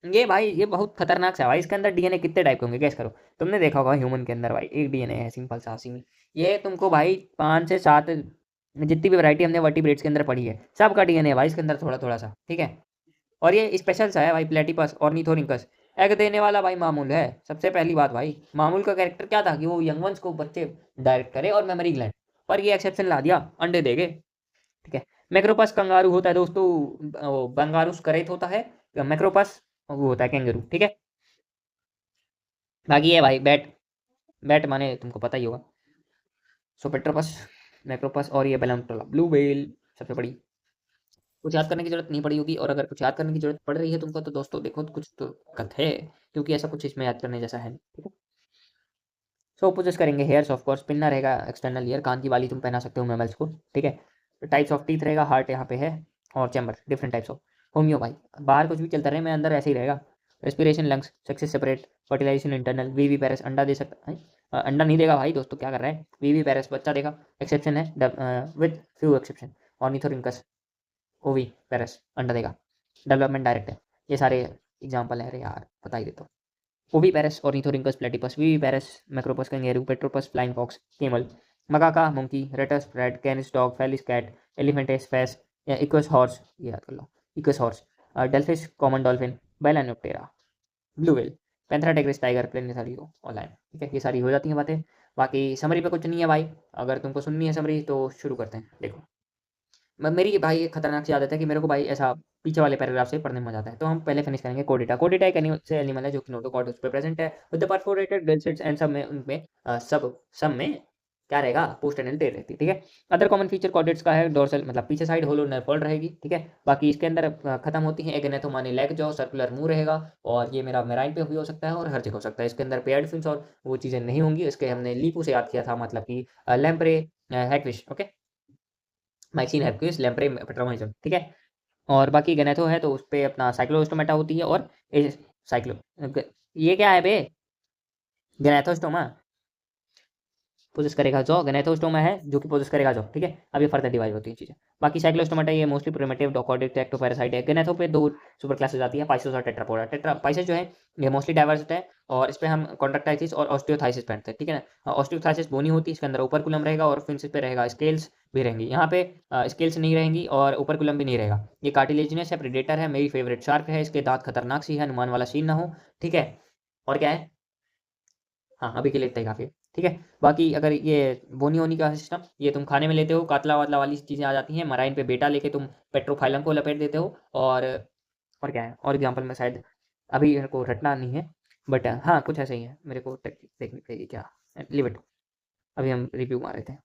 Speaker 1: ये भाई ये बहुत खतरनाक सा है भाई, इसके अंदर डीएनए कितने टाइप के होंगे गैस करो। तुमने देखा होगा ह्यूमन के अंदर भाई एक डीएनए है सिंपल सा सिंगल, ये तुमको भाई 5 से 7 जितनी भी वैरायटी हमने वर्टिब्रेट्स के अंदर पढ़ी है सबका डीएनए है भाई इसके अंदर थोड़ा थोड़ा सा, ठीक है। और ये स्पेशल सा है भाई, प्लेटिपस ऑर्निथोरिंकस। एग देने वाला भाई मामूल है, सबसे पहली बात भाई, मामूल का कैरेक्टर क्या था कि वो यंग वंस को बच्चे डायरेक्ट करे और मेमोरी ग्लैंड, पर ये एक्सेप्शन ला दिया, अंडे देगे, ठीक है। मैक्रोपस कंगारू होता है दोस्तों, बंगारूस करेत होता है, मैक्रोपस वो होता है कैंगरू, ठीक है। बाकी ये भाई बैट, बैट माने तुमको पता ही होगा, सोपेट्रोपस, मैक्रोपस और ये बेलमटोला ब्लू व्हेल सबसे बड़ी। कुछ याद करने की जरूरत नहीं पड़ी होगी, और अगर कुछ याद करने की जरूरत पड़ रही है तुमको तो दोस्तों देखो तो कुछ तो दिक्कत है, क्योंकि ऐसा कुछ इसमें याद करने जैसा है नहीं, ठीक है। सो पोजेस करेंगे हेयर्स ऑफ कोर्स, पिन्ना रहेगा एक्सटर्नल ईयर, कान की बाली तुम पहना सकते हो मैमल्स को, ठीक है। टाइप्स ऑफ टीथ रहेगा, हार्ट यहाँ पे है और chamber different types of. Homeo भाई बाहर कुछ भी चलता रहे, मैं अंदर ऐसे ही रहेगा। Respiration lungs, sexes separate, fertilization internal, viviparous अंडा दे सकता है, अंडा नहीं देगा भाई दोस्तों, क्या कर रहा है, वीवी पेरेस बच्चा देगा, एक्सेप्शन है विद फ्यू एक्सेप्शन। ऑर्निथोरिंकस ओवी पेरेस अंडा देगा, डेवलपमेंट डायरेक्ट है। ये सारे एग्जाम्पल है, अरे यार बता ही देता हूँ। Oviparous Ornithorhynchus platypus, viviparous Macropus kangaroo, Pteropus flying fox, camel, Macaca monkey, Rattus rat, Canis dog, Felis cat, एलिफेंटेस फैस या इक्वस हॉर्स, ये याद कर लो, Equus horse, Delphinus common dolphin, Balaenoptera, blue whale, Panthera tigris tiger, प्लेनिसारियो ऑनलाइन, ठीक है। ये सारी हो जाती हैं बातें, बाकी समरी पे कुछ नहीं है भाई, अगर तुमको सुननी है समरी तो शुरू करते हैं। देखो मेरी भाई एक खतरनाक सी आदत है कि मेरे को भाई ऐसा पीछे वाले पैराग्राफ से पढ़ने में मजा आता है, तो हम पहले फिनिश करेंगे कोडेटा। कोडेटा एक एनिमल है जो कि नोटोकॉर्ड उस पर प्रेजेंट है with the perforated gill slits and सब में उनमें सब सब में क्या रहेगा, पोस्ट एनल टेल रहती है, ठीक है। अदर कॉमन फीचर कॉर्डेट्स का है डोर्सल मतलब पीछे साइड होलो नर्व बॉल रहेगी, ठीक है। बाकी इसके अंदर खत्म होती है एगनेथो माने लेग जो सर्कुलर मुंह रहेगा, और ये मेरा मेराइन पे भी हो सकता है और हर जगह हो सकता है। इसके अंदर पेयर्ड फिन्स और वो चीज़ें नहीं होंगी, इसके हमने लीपू से याद किया था, मतलब कि lamprey hagfish, okay, Myxine hagfish lamprey Petromyzon, ठीक है। और बाकी गनेथो है तो उस पे अपना साइक्लोस्टोमेटा होती है और साइक्लो ये क्या है बे, गनेथोस्टोमा पोजेस करेगा जो, गनेथोस्टोमा है जो कि पोजेस करेगा जो, ठीक है। अब ये फर्दर डिवाइड होती है चीज़ें। बाकी साइक्लोस्टोमेटा ये मोस्टली प्रिमिटिव डॉकॉर्डिक एक्टोपैरासाइट है। गनेथो पे दो सुपर क्लासेस आती है, पाइसेस और टेट्रापोडा। पाइसेस जो है ये मोस्टली डाइवर्स है और इस पे हम कॉन्ट्रैक्टाइसिस और ऑस्टियोथाइसिस पहनते हैं, ठीक है ना। ऑस्टियोथाइसिस बोनी होती है, इसके अंदर ओपर्कुलम रहेगा और फिर पे रहेगा स्केल्स भी रहेंगी। यहाँ पे स्केल्स नहीं रहेंगी और ओपर्कुलम भी नहीं रहेगा। ये कार्टिलेजिनस है, प्रेडेटर है, मेरी फेवरेट शार्क है, इसके दांत खतरनाक सी है, हनुमान वाला सीन ना हो, ठीक है। और क्या है, हाँ अभी के लिए इतना ही काफ़ी है, ठीक है। बाकी अगर ये बोनी वोनी का सिस्टम ये तुम खाने में लेते हो, कातला वातला वाली चीज़ें आ जाती हैं। मराइन पे बेटा लेके तुम पेट्रोफाइलम को लपेट देते हो। और क्या है, और एग्जाम्पल में शायद अभी मेरे को रटना नहीं है, बट हाँ कुछ ऐसे ही है, मेरे को देखनी पड़ेगी क्या, लिव इट, अभी हम रिव्यू मार रहे थे।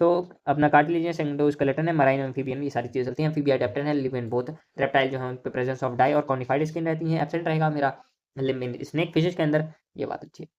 Speaker 1: सो अपना कार्टिलेजियस एंडोस्केलेटन है, मराइन एम्फीबियन, ये सारी चीज़ें चलती हैं। एम्फीबिया एडेप्टर है, लिव इन बोथ। रेप्टाइल जो है उन पे प्रेजेंस ऑफ डाई और कॉर्निफाइड स्किन रहती है, एब्सेंट रहेगा मेरा लिम्ब। स्नेक फिशेस के अंदर ये बात अच्छी है,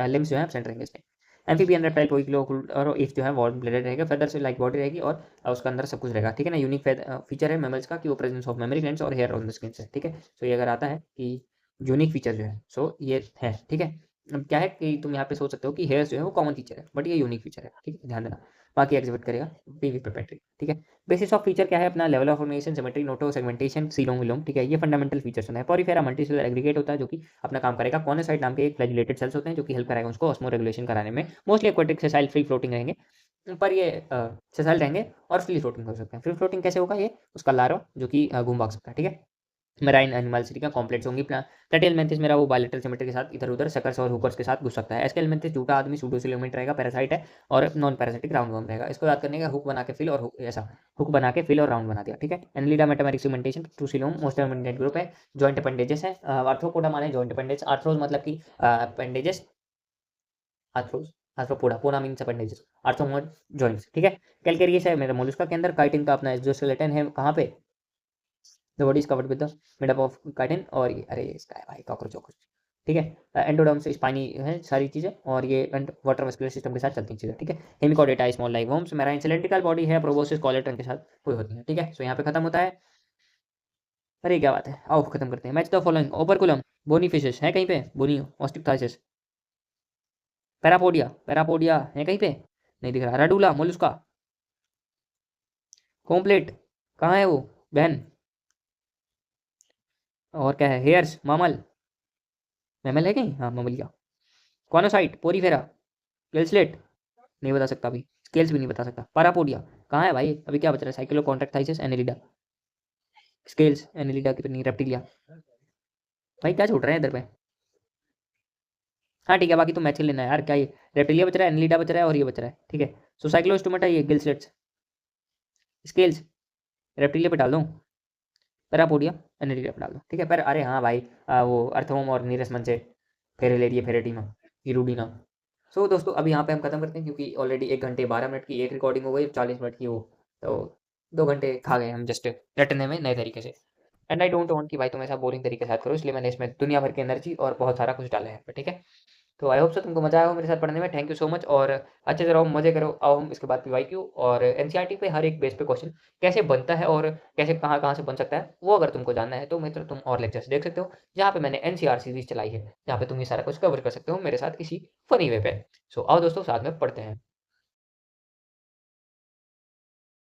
Speaker 1: लिम्स जो है एब्सेंट रहेंगे इसमें। एम्फीबियन रेप्टाइल कोई किलो और इफ जो है वार्म ब्लेडेड रहेगा, फेदर से लाइक बॉडी रहेगी और उसका अंदर सब कुछ रहेगा, ठीक है ना। यूनिक फीचर है मेमल्स का कि वो प्रेजेंस ऑफ मेमोरी ग्लैंड्स और हेयर ऑन द स्किन से, ठीक है। सो ये अगर आता है कि यूनिक फीचर जो है, सो ये है, ठीक है। अब क्या है कि तुम यहाँ पे सोच सकते हो कि हेयर्स जो है वो कॉमन फीचर है, बट ये यूनिक फीचर है, ठीक है, ध्यान देना। बाकी एग्जिबिट करेगा पीवी पेपेंट्री, ठीक है। बेसिस ऑफ फीचर क्या है अपना, लेवल ऑफ फॉर्मेशन, सिमेट्री, नोटो, सेगमेंटेशन, सीलोम विलोम, ठीक है। ये फंडामेंटल फीचर्स है। पॉरीफेरा मल्टीसेलर एग्रीगेट होता है जो कि अपना काम करेगा। कॉनोसाइट नाम के एक फ्लैजिलेटेड सेल्स होते हैं जो कि हेल्प करेगा उसको ऑस्मो रेगुलेशन कराने में। Mostly aquatic sessile free floating रहेंगे, पर ये सेसाइल रहेंगे और फ्री फ्लोटिंग हो सकते हैं। फ्री फ्लोटिंग कैसे होगा, ये उसका लार्वा जो कि घूम भाग सकता है, ठीक है। मेराइन एनिमल सिटी का कॉम्प्लेक्स होंगी। प्लेटियल मेंथिस मेरा वो बायलेटरल सिमेट्री के साथ इधर उधर सकर्स और हुकर्स के साथ घुस सकता है। एस्केल मेंथिस झूठा आदमी सूडोसिलोमेट रहेगा, पैरासाइट है और नॉन पैरासिटिक राउंड वर्म रहेगा। इसको याद करने का, हुक बना के फिल और ऐसा हुक बना के फिल और राउंड बना दिया, ठीक है। Annelida metameric segmentation true coelom most dominant group है। जॉइंट अपेंडेजेस है, आर्थ्रोपोडा माने जॉइंट अपेंडेज, आर्थ्रोज मतलब कि appendages, arthros, Arthropoda, poda means appendages, आर्थ्रोमोड जॉइंट्स, ठीक है। कैलकेरियस है मेरा मोलस्का के अंदर। काइटिन का अपना एक्सोस्केलेटन है कहाँ पे, the body is covered with the made up of chitin. और ये अरे इसका है भाई कॉकरोच वॉकरोच, ठीक है। एंडोडर्म से स्पाइनी है सारी चीज़ें, और ये वाटर मस्कुलर सिस्टम के साथ चलती चीज़ें, ठीक है। Hemichordata small like worms. Marine cylindrical body है, प्रोबोसिस कॉलेटन के साथ हुई होती है, ठीक है। सो यहाँ पे खत्म होता है। अरे क्या बात है, आओ खत्म करते हैं। Match the following, operculum, bony fishes है कहीं पे, बोनी ऑस्टिकथाइसिस, पैरापोडिया, पैरापोडिया है कहीं पे, नहीं दिख रहा। राडूला मोलुस्का, कॉम्प्लेट कहाँ है वो बहन, और क्या है, हेयर्स मामल, मैमल है कहीं, हाँ ममलिया। कॉनोसाइट, पोरीफेरा, गिलस्लेट, नहीं बता सकता अभी, स्केल्स भी नहीं बता सकता। पारापोडिया कहाँ है भाई, अभी क्या बच रहा है, साइक्लो कॉन्ट्रैक्टाइसिस, एनेलिडा, स्केल्स, एनेलिडा की नहीं, रेप्टिलिया। भाई क्या छूट रहे हैं इधर पे, हाँ ठीक है। बाकी तो मैच ही लेना है यार, क्या ये रेप्टिलिया बच रहा है, एनेलिडा बच रहा है और ये बच रहा है, ठीक है। सो साइक्लोस्टोमेटा, ये गिलस्लेट्स, स्केल्स, रेप्टिलिया पे डाल दूँ, पैरापोडिया, एनेलिडा पे डाल दूँ, ठीक है। पर अरे हाँ भाई, वो अर्थोम और नीरस मन से फेरेलेरिया फेरेटिमा, इरूडिना। सो दोस्तों अभी यहाँ पे हम खत्म करते हैं क्योंकि ऑलरेडी 1 घंटे 12 मिनट की एक रिकॉर्डिंग हो गई, 40 मिनट की वो, तो 2 घंटे खा गए हम जस्ट रटने में नए तरीके से। एंड आई डोंट वांट कि भाई तुम ऐसा बोरिंग तरीके से याद करो, इसलिए मैंने इसमें दुनिया भर की एनर्जी और बहुत सारा कुछ डाला है, ठीक है। तो आई होप सो तुमको मजा आया हो मेरे साथ पढ़ने में। थैंक यू सो मच, और अच्छे से रहो, मजे करो। आओ हम इसके बाद पीवाईक्यू और एनसीईआरटी पे हर एक बेस पे क्वेश्चन कैसे बनता है और कैसे कहाँ कहाँ से बन सकता है, वो अगर तुमको जानना है तो मित्र तुम और लेक्चर्स देख सकते हो, जहाँ पे मैंने एनसीईआर सीरीज चलाई है, जहाँ पे तुम ये सारा कुछ कवर कर सकते हो मेरे साथ इसी फनी वे पे। सो आओ दोस्तों साथ में पढ़ते हैं।